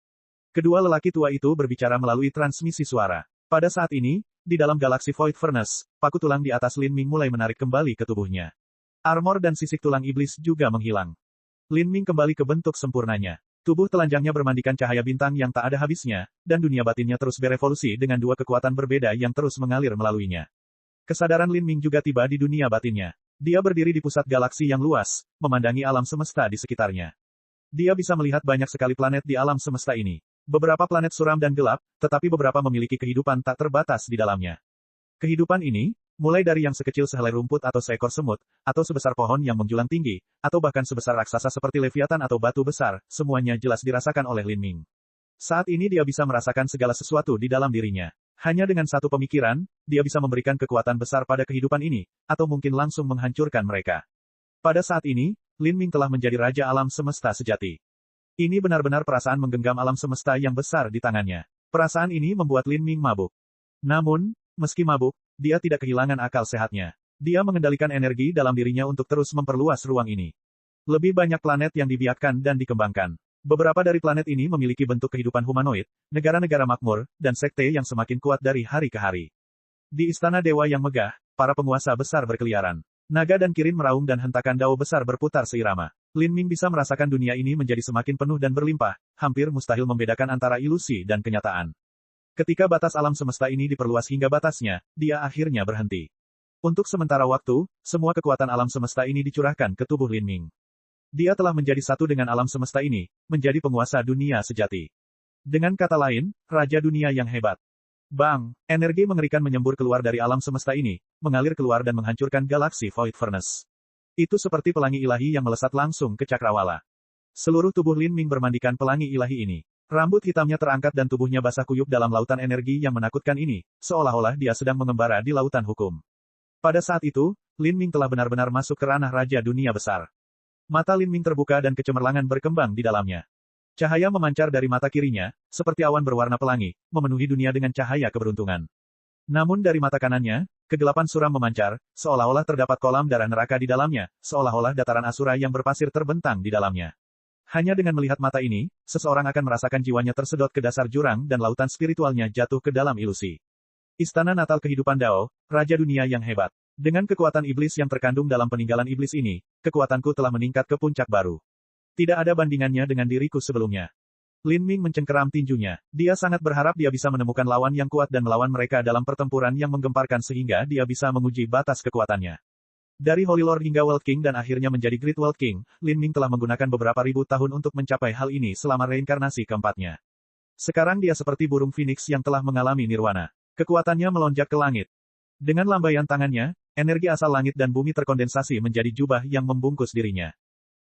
Kedua lelaki tua itu berbicara melalui transmisi suara. Pada saat ini, di dalam galaksi Void Furnace, paku tulang di atas Lin Ming mulai menarik kembali ke tubuhnya. Armor dan sisik tulang iblis juga menghilang. Lin Ming kembali ke bentuk sempurnanya. Tubuh telanjangnya bermandikan cahaya bintang yang tak ada habisnya, dan dunia batinnya terus berevolusi dengan dua kekuatan berbeda yang terus mengalir melaluinya. Kesadaran Lin Ming juga tiba di dunia batinnya. Dia berdiri di pusat galaksi yang luas, memandangi alam semesta di sekitarnya. Dia bisa melihat banyak sekali planet di alam semesta ini. Beberapa planet suram dan gelap, tetapi beberapa memiliki kehidupan tak terbatas di dalamnya. Kehidupan ini, mulai dari yang sekecil sehelai rumput atau seekor semut, atau sebesar pohon yang menjulang tinggi, atau bahkan sebesar raksasa seperti Leviathan atau batu besar, semuanya jelas dirasakan oleh Lin Ming. Saat ini dia bisa merasakan segala sesuatu di dalam dirinya. Hanya dengan satu pemikiran, dia bisa memberikan kekuatan besar pada kehidupan ini, atau mungkin langsung menghancurkan mereka. Pada saat ini, Lin Ming telah menjadi raja alam semesta sejati. Ini benar-benar perasaan menggenggam alam semesta yang besar di tangannya. Perasaan ini membuat Lin Ming mabuk. Namun, meski mabuk, dia tidak kehilangan akal sehatnya. Dia mengendalikan energi dalam dirinya untuk terus memperluas ruang ini. Lebih banyak planet yang dibiakkan dan dikembangkan. Beberapa dari planet ini memiliki bentuk kehidupan humanoid, negara-negara makmur, dan sekte yang semakin kuat dari hari ke hari. Di istana dewa yang megah, para penguasa besar berkeliaran. Naga dan kirin meraung dan hentakan dao besar berputar seirama. Lin Ming bisa merasakan dunia ini menjadi semakin penuh dan berlimpah, hampir mustahil membedakan antara ilusi dan kenyataan. Ketika batas alam semesta ini diperluas hingga batasnya, dia akhirnya berhenti. Untuk sementara waktu, semua kekuatan alam semesta ini dicurahkan ke tubuh Lin Ming. Dia telah menjadi satu dengan alam semesta ini, menjadi penguasa dunia sejati. Dengan kata lain, raja dunia yang hebat. Bang, energi mengerikan menyembur keluar dari alam semesta ini, mengalir keluar dan menghancurkan galaksi Void Furnace. Itu seperti pelangi ilahi yang melesat langsung ke cakrawala. Seluruh tubuh Lin Ming bermandikan pelangi ilahi ini. Rambut hitamnya terangkat dan tubuhnya basah kuyup dalam lautan energi yang menakutkan ini, seolah-olah dia sedang mengembara di lautan hukum. Pada saat itu, Lin Ming telah benar-benar masuk ke ranah raja dunia besar. Mata Lin Ming terbuka dan kecemerlangan berkembang di dalamnya. Cahaya memancar dari mata kirinya, seperti awan berwarna pelangi, memenuhi dunia dengan cahaya keberuntungan. Namun dari mata kanannya, kegelapan suram memancar, seolah-olah terdapat kolam darah neraka di dalamnya, seolah-olah dataran asura yang berpasir terbentang di dalamnya. Hanya dengan melihat mata ini, seseorang akan merasakan jiwanya tersedot ke dasar jurang dan lautan spiritualnya jatuh ke dalam ilusi. Istana natal kehidupan Dao, raja dunia yang hebat. Dengan kekuatan iblis yang terkandung dalam peninggalan iblis ini, kekuatanku telah meningkat ke puncak baru. Tidak ada bandingannya dengan diriku sebelumnya. Lin Ming mencengkeram tinjunya. Dia sangat berharap dia bisa menemukan lawan yang kuat dan melawan mereka dalam pertempuran yang menggemparkan sehingga dia bisa menguji batas kekuatannya. Dari Holy Lord hingga World King dan akhirnya menjadi Great World King, Lin Ming telah menggunakan beberapa ribu tahun untuk mencapai hal ini selama reinkarnasi keempatnya. Sekarang dia seperti burung phoenix yang telah mengalami nirwana. Kekuatannya melonjak ke langit. Dengan lambaian tangannya, energi asal langit dan bumi terkondensasi menjadi jubah yang membungkus dirinya.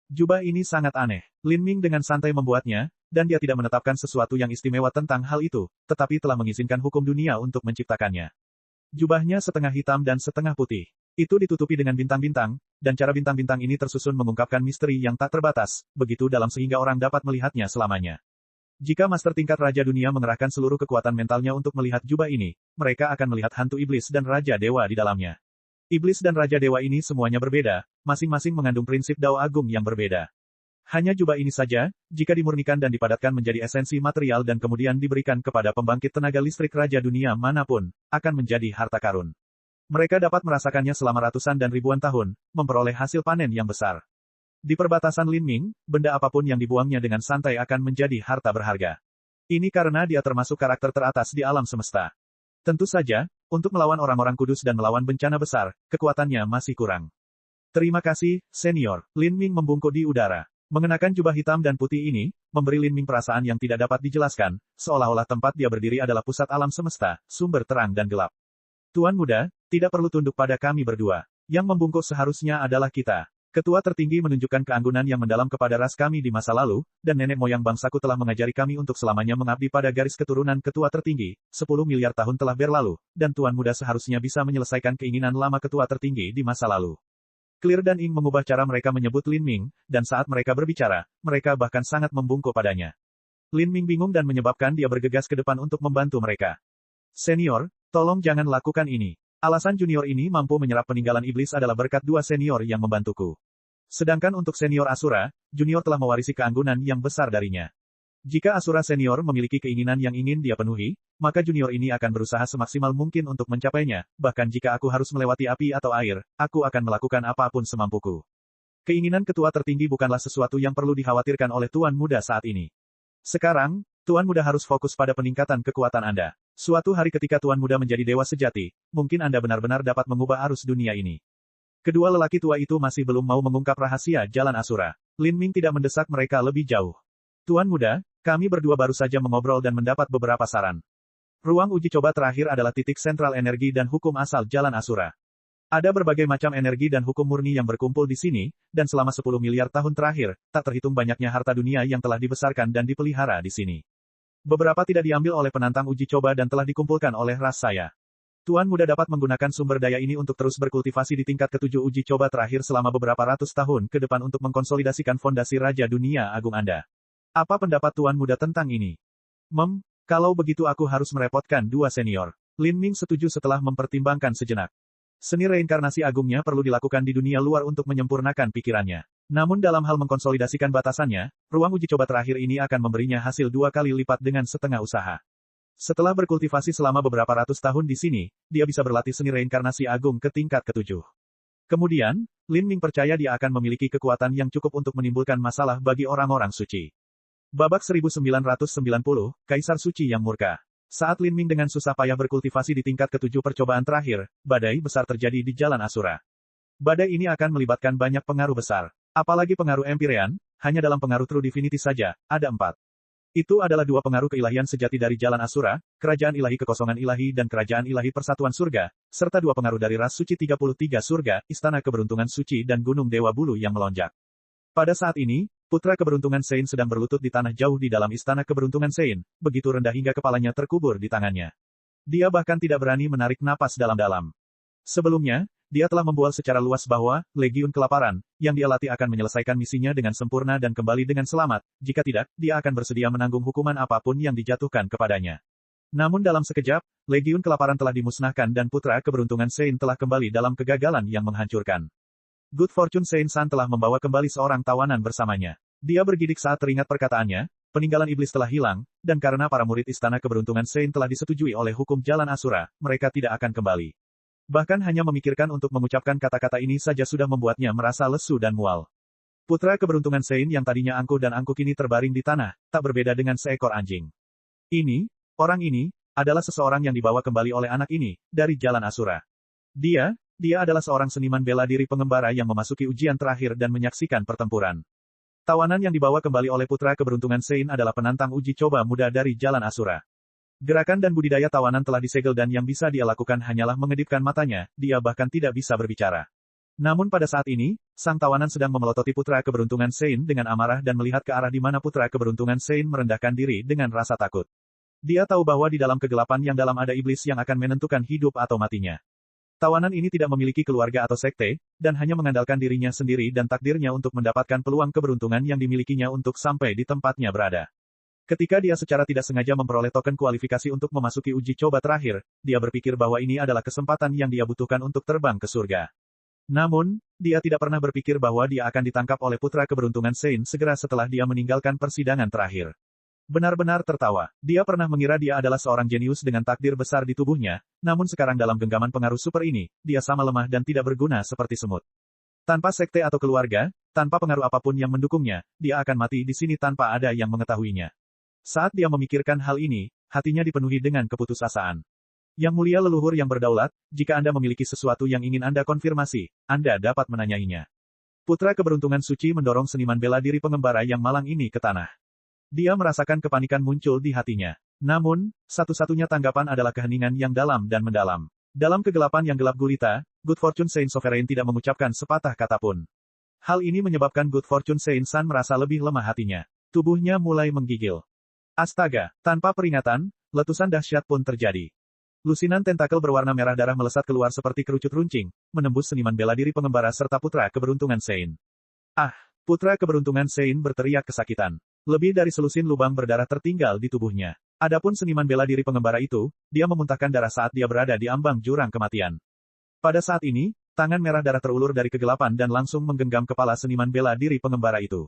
Jubah ini sangat aneh. Lin Ming dengan santai membuatnya, dan dia tidak menetapkan sesuatu yang istimewa tentang hal itu, tetapi telah mengizinkan hukum dunia untuk menciptakannya. Jubahnya setengah hitam dan setengah putih. Itu ditutupi dengan bintang-bintang, dan cara bintang-bintang ini tersusun mengungkapkan misteri yang tak terbatas, begitu dalam sehingga orang dapat melihatnya selamanya. Jika master tingkat Raja Dunia mengerahkan seluruh kekuatan mentalnya untuk melihat jubah ini, mereka akan melihat hantu iblis dan Raja Dewa di dalamnya. Iblis dan Raja Dewa ini semuanya berbeda, masing-masing mengandung prinsip Dao Agung yang berbeda. Hanya jubah ini saja, jika dimurnikan dan dipadatkan menjadi esensi material dan kemudian diberikan kepada pembangkit tenaga listrik Raja Dunia manapun, akan menjadi harta karun. Mereka dapat merasakannya selama ratusan dan ribuan tahun, memperoleh hasil panen yang besar. Di perbatasan Linming, benda apapun yang dibuangnya dengan santai akan menjadi harta berharga. Ini karena dia termasuk karakter teratas di alam semesta. Tentu saja, untuk melawan orang-orang kudus dan melawan bencana besar, kekuatannya masih kurang. Terima kasih, senior. Linming membungkuk di udara. Mengenakan jubah hitam dan putih ini, memberi Linming perasaan yang tidak dapat dijelaskan, seolah-olah tempat dia berdiri adalah pusat alam semesta, sumber terang dan gelap. Tuan muda, tidak perlu tunduk pada kami berdua. Yang membungkuk seharusnya adalah kita. Ketua tertinggi menunjukkan keanggunan yang mendalam kepada ras kami di masa lalu, dan nenek moyang bangsaku telah mengajari kami untuk selamanya mengabdi pada garis keturunan ketua tertinggi. 10 miliar tahun telah berlalu, dan Tuan muda seharusnya bisa menyelesaikan keinginan lama ketua tertinggi di masa lalu. Clear dan Ing mengubah cara mereka menyebut Linming, dan saat mereka berbicara, mereka bahkan sangat membungkuk padanya. Linming bingung dan menyebabkan dia bergegas ke depan untuk membantu mereka. Senior, tolong jangan lakukan ini. Alasan junior ini mampu menyerap peninggalan iblis adalah berkat dua senior yang membantuku. Sedangkan untuk senior Asura, junior telah mewarisi keanggunan yang besar darinya. Jika Asura senior memiliki keinginan yang ingin dia penuhi, maka junior ini akan berusaha semaksimal mungkin untuk mencapainya, bahkan jika aku harus melewati api atau air, aku akan melakukan apapun semampuku. Keinginan ketua tertinggi bukanlah sesuatu yang perlu dikhawatirkan oleh Tuan Muda saat ini. Sekarang, Tuan Muda harus fokus pada peningkatan kekuatan Anda. Suatu hari ketika Tuan Muda menjadi dewa sejati, mungkin Anda benar-benar dapat mengubah arus dunia ini. Kedua lelaki tua itu masih belum mau mengungkap rahasia jalan Asura. Linming tidak mendesak mereka lebih jauh. Tuan Muda, kami berdua baru saja mengobrol dan mendapat beberapa saran. Ruang uji coba terakhir adalah titik sentral energi dan hukum asal jalan Asura. Ada berbagai macam energi dan hukum murni yang berkumpul di sini, dan selama 10 miliar tahun terakhir, tak terhitung banyaknya harta dunia yang telah dibesarkan dan dipelihara di sini. Beberapa tidak diambil oleh penantang uji coba dan telah dikumpulkan oleh ras saya. Tuan Muda dapat menggunakan sumber daya ini untuk terus berkultivasi di tingkat ketujuh uji coba terakhir selama beberapa ratus tahun ke depan untuk mengkonsolidasikan fondasi Raja Dunia Agung Anda. Apa pendapat Tuan Muda tentang ini? Kalau begitu aku harus merepotkan dua senior. Linming setuju setelah mempertimbangkan sejenak. Seni reinkarnasi agungnya perlu dilakukan di dunia luar untuk menyempurnakan pikirannya. Namun dalam hal mengkonsolidasikan batasannya, ruang uji coba terakhir ini akan memberinya hasil 2 kali lipat dengan setengah usaha. Setelah berkultivasi selama beberapa ratus tahun di sini, dia bisa berlatih seni reinkarnasi agung ke tingkat ketujuh. Kemudian, Linming percaya dia akan memiliki kekuatan yang cukup untuk menimbulkan masalah bagi orang-orang suci. Babak 1990, Kaisar Suci yang murka. Saat Linming dengan susah payah berkultivasi di tingkat ketujuh percobaan terakhir, badai besar terjadi di jalan Asura. Badai ini akan melibatkan banyak pengaruh besar. Apalagi pengaruh Empyrean, hanya dalam pengaruh True Divinity saja, ada 4. Itu adalah 2 pengaruh keilahian sejati dari jalan Asura, Kerajaan Ilahi Kekosongan Ilahi dan Kerajaan Ilahi Persatuan Surga, serta 2 pengaruh dari ras suci 33 surga, Istana Keberuntungan Suci dan Gunung Dewa Bulu yang melonjak. Pada saat ini, Putra Keberuntungan Sein sedang berlutut di tanah jauh di dalam Istana Keberuntungan Sein, begitu rendah hingga kepalanya terkubur di tangannya. Dia bahkan tidak berani menarik napas dalam-dalam. Sebelumnya, dia telah membual secara luas bahwa, Legiun Kelaparan, yang dia latih akan menyelesaikan misinya dengan sempurna dan kembali dengan selamat, jika tidak, dia akan bersedia menanggung hukuman apapun yang dijatuhkan kepadanya. Namun dalam sekejap, Legiun Kelaparan telah dimusnahkan dan Putra Keberuntungan Sein telah kembali dalam kegagalan yang menghancurkan. Good Fortune Sein-san telah membawa kembali seorang tawanan bersamanya. Dia bergidik saat teringat perkataannya, peninggalan iblis telah hilang, dan karena para murid Istana Keberuntungan Sein telah disetujui oleh hukum jalan Asura, mereka tidak akan kembali. Bahkan hanya memikirkan untuk mengucapkan kata-kata ini saja sudah membuatnya merasa lesu dan mual. Putra Keberuntungan Sein yang tadinya angkuh dan angkuh kini terbaring di tanah, tak berbeda dengan seekor anjing. Orang ini, adalah seseorang yang dibawa kembali oleh anak ini, dari jalan Asura. Dia adalah seorang seniman bela diri pengembara yang memasuki ujian terakhir dan menyaksikan pertempuran. Tawanan yang dibawa kembali oleh Putra Keberuntungan Sein adalah penantang uji coba muda dari jalan Asura. Gerakan dan budidaya tawanan telah disegel dan yang bisa dia lakukan hanyalah mengedipkan matanya, dia bahkan tidak bisa berbicara. Namun pada saat ini, sang tawanan sedang memelototi Putra Keberuntungan Sein dengan amarah dan melihat ke arah di mana Putra Keberuntungan Sein merendahkan diri dengan rasa takut. Dia tahu bahwa di dalam kegelapan yang dalam ada iblis yang akan menentukan hidup atau matinya. Tawanan ini tidak memiliki keluarga atau sekte, dan hanya mengandalkan dirinya sendiri dan takdirnya untuk mendapatkan peluang keberuntungan yang dimilikinya untuk sampai di tempatnya berada. Ketika dia secara tidak sengaja memperoleh token kualifikasi untuk memasuki uji coba terakhir, dia berpikir bahwa ini adalah kesempatan yang dia butuhkan untuk terbang ke surga. Namun, dia tidak pernah berpikir bahwa dia akan ditangkap oleh Putra Keberuntungan Sein segera setelah dia meninggalkan persidangan terakhir. Benar-benar tertawa. Dia pernah mengira dia adalah seorang jenius dengan takdir besar di tubuhnya, namun sekarang dalam genggaman pengaruh super ini, dia sama lemah dan tidak berguna seperti semut. Tanpa sekte atau keluarga, tanpa pengaruh apapun yang mendukungnya, dia akan mati di sini tanpa ada yang mengetahuinya. Saat dia memikirkan hal ini, hatinya dipenuhi dengan keputusasaan. Yang mulia leluhur yang berdaulat, jika Anda memiliki sesuatu yang ingin Anda konfirmasi, Anda dapat menanyainya. Putra keberuntungan suci mendorong seniman bela diri pengembara yang malang ini ke tanah. Dia merasakan kepanikan muncul di hatinya. Namun, satu-satunya tanggapan adalah keheningan yang dalam dan mendalam. Dalam kegelapan yang gelap gulita, Good Fortune Saint Sovereign tidak mengucapkan sepatah kata pun. Hal ini menyebabkan Good Fortune Saint San merasa lebih lemah hatinya. Tubuhnya mulai menggigil. Astaga, tanpa peringatan, letusan dahsyat pun terjadi. Lusinan tentakel berwarna merah darah melesat keluar seperti kerucut runcing, menembus seniman bela diri pengembara serta putra keberuntungan Saint. Ah! Putra keberuntungan Saint berteriak kesakitan. Lebih dari selusin lubang berdarah tertinggal di tubuhnya. Adapun seniman bela diri pengembara itu, dia memuntahkan darah saat dia berada di ambang jurang kematian. Pada saat ini, tangan merah darah terulur dari kegelapan dan langsung menggenggam kepala seniman bela diri pengembara itu.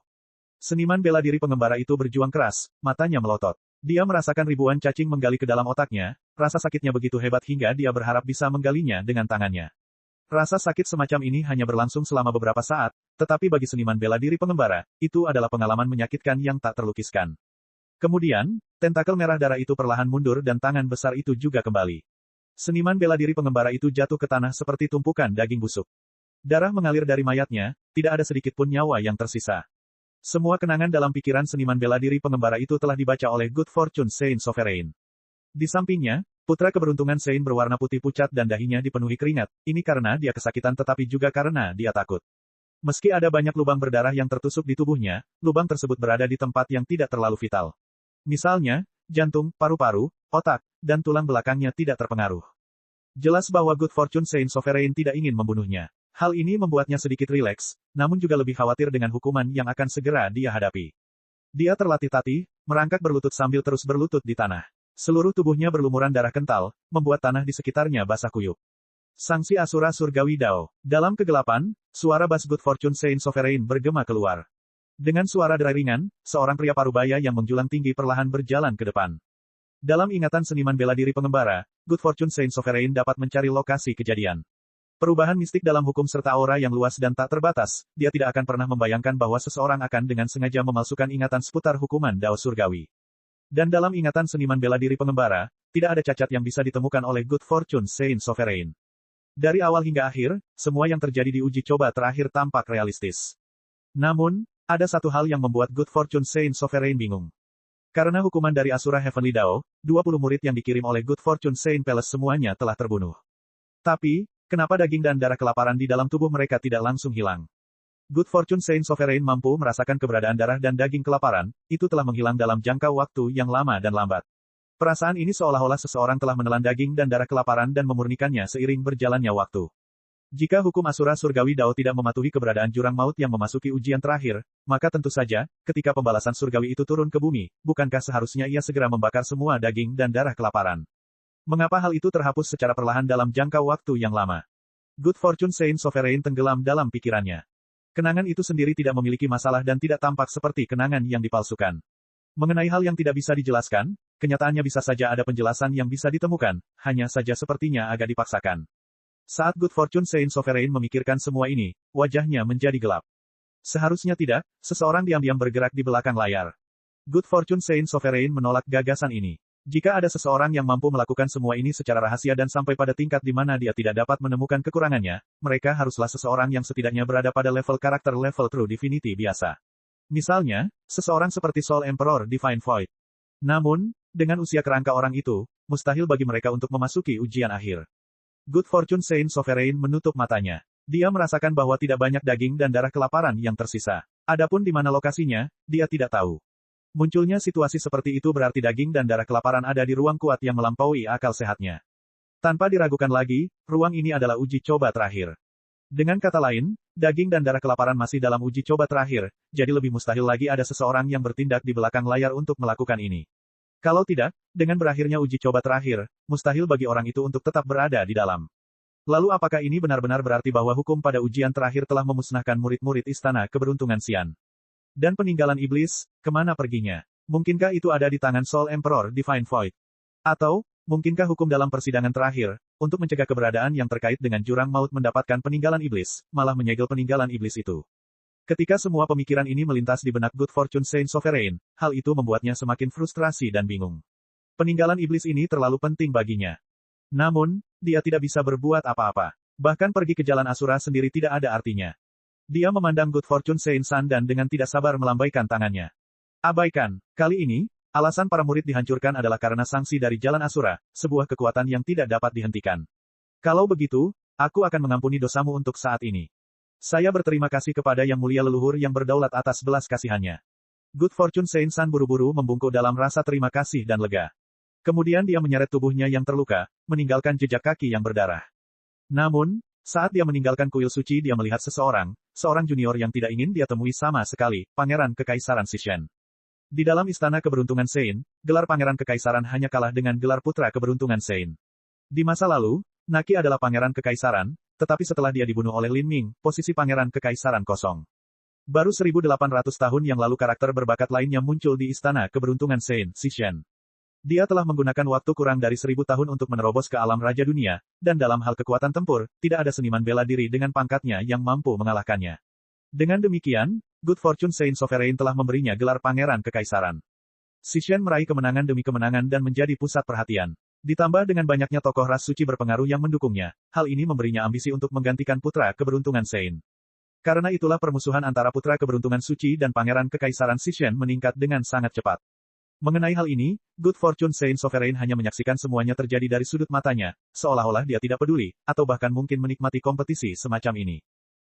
Seniman bela diri pengembara itu berjuang keras, matanya melotot. Dia merasakan ribuan cacing menggali ke dalam otaknya, rasa sakitnya begitu hebat hingga dia berharap bisa menggalinya dengan tangannya. Rasa sakit semacam ini hanya berlangsung selama beberapa saat, tetapi bagi seniman bela diri pengembara, itu adalah pengalaman menyakitkan yang tak terlukiskan. Kemudian, tentakel merah darah itu perlahan mundur dan tangan besar itu juga kembali. Seniman bela diri pengembara itu jatuh ke tanah seperti tumpukan daging busuk. Darah mengalir dari mayatnya, tidak ada sedikit pun nyawa yang tersisa. Semua kenangan dalam pikiran seniman bela diri pengembara itu telah dibaca oleh Good Fortune Saint Sovereign. Di sampingnya, putra keberuntungan Saint berwarna putih pucat dan dahinya dipenuhi keringat, ini karena dia kesakitan tetapi juga karena dia takut. Meski ada banyak lubang berdarah yang tertusuk di tubuhnya, lubang tersebut berada di tempat yang tidak terlalu vital. Misalnya, jantung, paru-paru, otak, dan tulang belakangnya tidak terpengaruh. Jelas bahwa Good Fortune Saint Sovereign tidak ingin membunuhnya. Hal ini membuatnya sedikit rileks, namun juga lebih khawatir dengan hukuman yang akan segera dia hadapi. Dia terlatih-tatih, merangkak berlutut sambil terus berlutut di tanah. Seluruh tubuhnya berlumuran darah kental, membuat tanah di sekitarnya basah kuyup. Sangsi Asura Surgawi Dao. Dalam kegelapan, suara bass Good Fortune Saint Sovereign bergema keluar. Dengan suara derai ringan, seorang pria parubaya yang menjulang tinggi perlahan berjalan ke depan. Dalam ingatan seniman bela diri pengembara, Good Fortune Saint Sovereign dapat mencari lokasi kejadian. Perubahan mistik dalam hukum serta aura yang luas dan tak terbatas, dia tidak akan pernah membayangkan bahwa seseorang akan dengan sengaja memalsukan ingatan seputar hukuman Dao Surgawi. Dan dalam ingatan seniman bela diri pengembara, tidak ada cacat yang bisa ditemukan oleh Good Fortune Saint Sovereign. Dari awal hingga akhir, semua yang terjadi di uji coba terakhir tampak realistis. Namun, ada satu hal yang membuat Good Fortune Saint Sovereign bingung. Karena hukuman dari Asura Heavenly Dao, 20 murid yang dikirim oleh Good Fortune Saint Palace semuanya telah terbunuh. Tapi, kenapa daging dan darah kelaparan di dalam tubuh mereka tidak langsung hilang? Good Fortune Saint Sovereign mampu merasakan keberadaan darah dan daging kelaparan, itu telah menghilang dalam jangka waktu yang lama dan lambat. Perasaan ini seolah-olah seseorang telah menelan daging dan darah kelaparan dan memurnikannya seiring berjalannya waktu. Jika hukum Asura Surgawi Dao tidak mematuhi keberadaan jurang maut yang memasuki ujian terakhir, maka tentu saja, ketika pembalasan surgawi itu turun ke bumi, bukankah seharusnya ia segera membakar semua daging dan darah kelaparan? Mengapa hal itu terhapus secara perlahan dalam jangka waktu yang lama? Good Fortune Saint Sovereign tenggelam dalam pikirannya. Kenangan itu sendiri tidak memiliki masalah dan tidak tampak seperti kenangan yang dipalsukan. Mengenai hal yang tidak bisa dijelaskan, kenyataannya bisa saja ada penjelasan yang bisa ditemukan, hanya saja sepertinya agak dipaksakan. Saat Good Fortune Saint Sovereign memikirkan semua ini, wajahnya menjadi gelap. Seharusnya tidak, seseorang diam-diam bergerak di belakang layar. Good Fortune Saint Sovereign menolak gagasan ini. Jika ada seseorang yang mampu melakukan semua ini secara rahasia dan sampai pada tingkat di mana dia tidak dapat menemukan kekurangannya, mereka haruslah seseorang yang setidaknya berada pada level karakter level True Divinity biasa. Misalnya, seseorang seperti Soul Emperor Divine Void. Namun, dengan usia kerangka orang itu, mustahil bagi mereka untuk memasuki ujian akhir. Good Fortune Saint Sovereign menutup matanya. Dia merasakan bahwa tidak banyak daging dan darah kelaparan yang tersisa. Adapun di mana lokasinya, dia tidak tahu. Munculnya situasi seperti itu berarti daging dan darah kelaparan ada di ruang kuat yang melampaui akal sehatnya. Tanpa diragukan lagi, ruang ini adalah uji coba terakhir. Dengan kata lain, daging dan darah kelaparan masih dalam uji coba terakhir, jadi lebih mustahil lagi ada seseorang yang bertindak di belakang layar untuk melakukan ini. Kalau tidak, dengan berakhirnya uji coba terakhir, mustahil bagi orang itu untuk tetap berada di dalam. Lalu apakah ini benar-benar berarti bahwa hukum pada ujian terakhir telah memusnahkan murid-murid istana keberuntungan Xian? Dan peninggalan iblis, kemana perginya? Mungkinkah itu ada di tangan Soul Emperor Divine Void? Atau, mungkinkah hukum dalam persidangan terakhir, untuk mencegah keberadaan yang terkait dengan jurang maut mendapatkan peninggalan iblis, malah menyegel peninggalan iblis itu? Ketika semua pemikiran ini melintas di benak Good Fortune Saint Sovereign, hal itu membuatnya semakin frustrasi dan bingung. Peninggalan iblis ini terlalu penting baginya. Namun, dia tidak bisa berbuat apa-apa. Bahkan pergi ke jalan Asura sendiri tidak ada artinya. Dia memandang Good Fortune Saint San dan dengan tidak sabar melambaikan tangannya. Abaikan, kali ini, alasan para murid dihancurkan adalah karena sanksi dari jalan Asura, sebuah kekuatan yang tidak dapat dihentikan. Kalau begitu, aku akan mengampuni dosamu untuk saat ini. Saya berterima kasih kepada Yang Mulia Leluhur yang berdaulat atas belas kasihannya. Good Fortune Saint San buru-buru membungkuk dalam rasa terima kasih dan lega. Kemudian dia menyeret tubuhnya yang terluka, meninggalkan jejak kaki yang berdarah. Namun, saat dia meninggalkan kuil suci dia melihat seorang junior yang tidak ingin dia temui sama sekali, Pangeran Kekaisaran Sishen. Di dalam Istana Keberuntungan Sein, gelar Pangeran Kekaisaran hanya kalah dengan gelar Putra Keberuntungan Sein. Di masa lalu, Naki adalah Pangeran Kekaisaran, tetapi setelah dia dibunuh oleh Lin Ming, posisi Pangeran Kekaisaran kosong. Baru 1800 tahun yang lalu karakter berbakat lainnya muncul di Istana Keberuntungan Sein, Sishen. Dia telah menggunakan waktu kurang dari 1000 tahun untuk menerobos ke alam Raja Dunia, dan dalam hal kekuatan tempur, tidak ada seniman bela diri dengan pangkatnya yang mampu mengalahkannya. Dengan demikian, Good Fortune Saint Sovereign telah memberinya gelar Pangeran Kekaisaran. Sishen meraih kemenangan demi kemenangan dan menjadi pusat perhatian. Ditambah dengan banyaknya tokoh ras suci berpengaruh yang mendukungnya, hal ini memberinya ambisi untuk menggantikan Putra Keberuntungan Sein. Karena itulah permusuhan antara Putra Keberuntungan Suci dan Pangeran Kekaisaran Sishen meningkat dengan sangat cepat. Mengenai hal ini, Good Fortune Saint Sovereign hanya menyaksikan semuanya terjadi dari sudut matanya, seolah-olah dia tidak peduli, atau bahkan mungkin menikmati kompetisi semacam ini.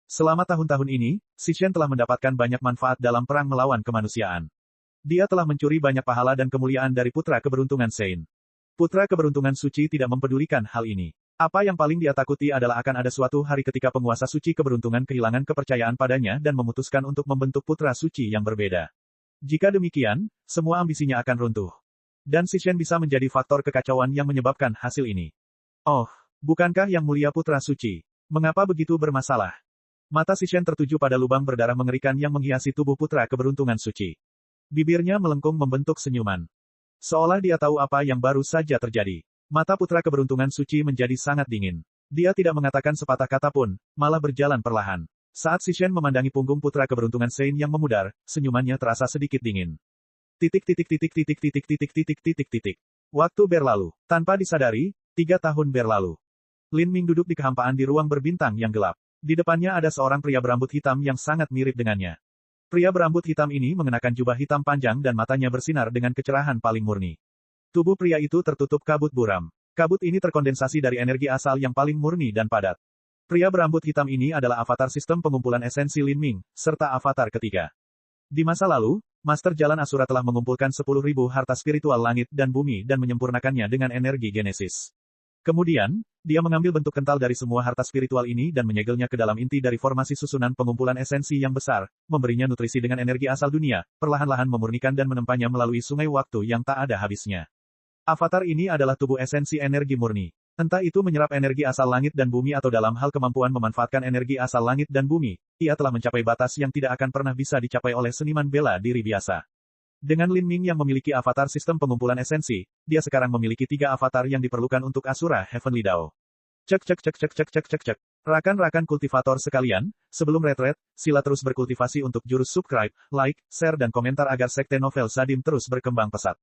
Selama tahun-tahun ini, Sishen telah mendapatkan banyak manfaat dalam perang melawan kemanusiaan. Dia telah mencuri banyak pahala dan kemuliaan dari Putra Keberuntungan Sein. Putra Keberuntungan Suci tidak mempedulikan hal ini. Apa yang paling dia takuti adalah akan ada suatu hari ketika penguasa suci keberuntungan kehilangan kepercayaan padanya dan memutuskan untuk membentuk putra suci yang berbeda. Jika demikian, semua ambisinya akan runtuh. Dan Sishen bisa menjadi faktor kekacauan yang menyebabkan hasil ini. Oh, bukankah Yang Mulia Putra Suci? Mengapa begitu bermasalah? Mata Sishen tertuju pada lubang berdarah mengerikan yang menghiasi tubuh Putra Keberuntungan Suci. Bibirnya melengkung membentuk senyuman. Seolah dia tahu apa yang baru saja terjadi. Mata Putra Keberuntungan Suci menjadi sangat dingin. Dia tidak mengatakan sepatah kata pun, malah berjalan perlahan. Saat Sishen memandangi punggung Putra Keberuntungan Sein yang memudar, senyumannya terasa sedikit dingin. Waktu berlalu. Tanpa disadari, 3 tahun berlalu. Lin Ming duduk di kehampaan di ruang berbintang yang gelap. Di depannya ada seorang pria berambut hitam yang sangat mirip dengannya. Pria berambut hitam ini mengenakan jubah hitam panjang dan matanya bersinar dengan kecerahan paling murni. Tubuh pria itu tertutup kabut buram. Kabut ini terkondensasi dari energi asal yang paling murni dan padat. Pria berambut hitam ini adalah avatar sistem pengumpulan esensi Lin Ming, serta avatar ketiga. Di masa lalu, Master Jalan Asura telah mengumpulkan 10.000 harta spiritual langit dan bumi dan menyempurnakannya dengan energi genesis. Kemudian, dia mengambil bentuk kental dari semua harta spiritual ini dan menyegelnya ke dalam inti dari formasi susunan pengumpulan esensi yang besar, memberinya nutrisi dengan energi asal dunia, perlahan-lahan memurnikan dan menempanya melalui sungai waktu yang tak ada habisnya. Avatar ini adalah tubuh esensi energi murni. Entah itu menyerap energi asal langit dan bumi atau dalam hal kemampuan memanfaatkan energi asal langit dan bumi, ia telah mencapai batas yang tidak akan pernah bisa dicapai oleh seniman bela diri biasa. Dengan Lin Ming yang memiliki avatar sistem pengumpulan esensi, dia sekarang memiliki 3 avatar yang diperlukan untuk Asura Heavenly Dao. Cek. Rakan-rakan kultivator sekalian, sebelum retret, sila terus berkultivasi untuk jurus subscribe, like, share dan komentar agar sekte novel Sadim terus berkembang pesat.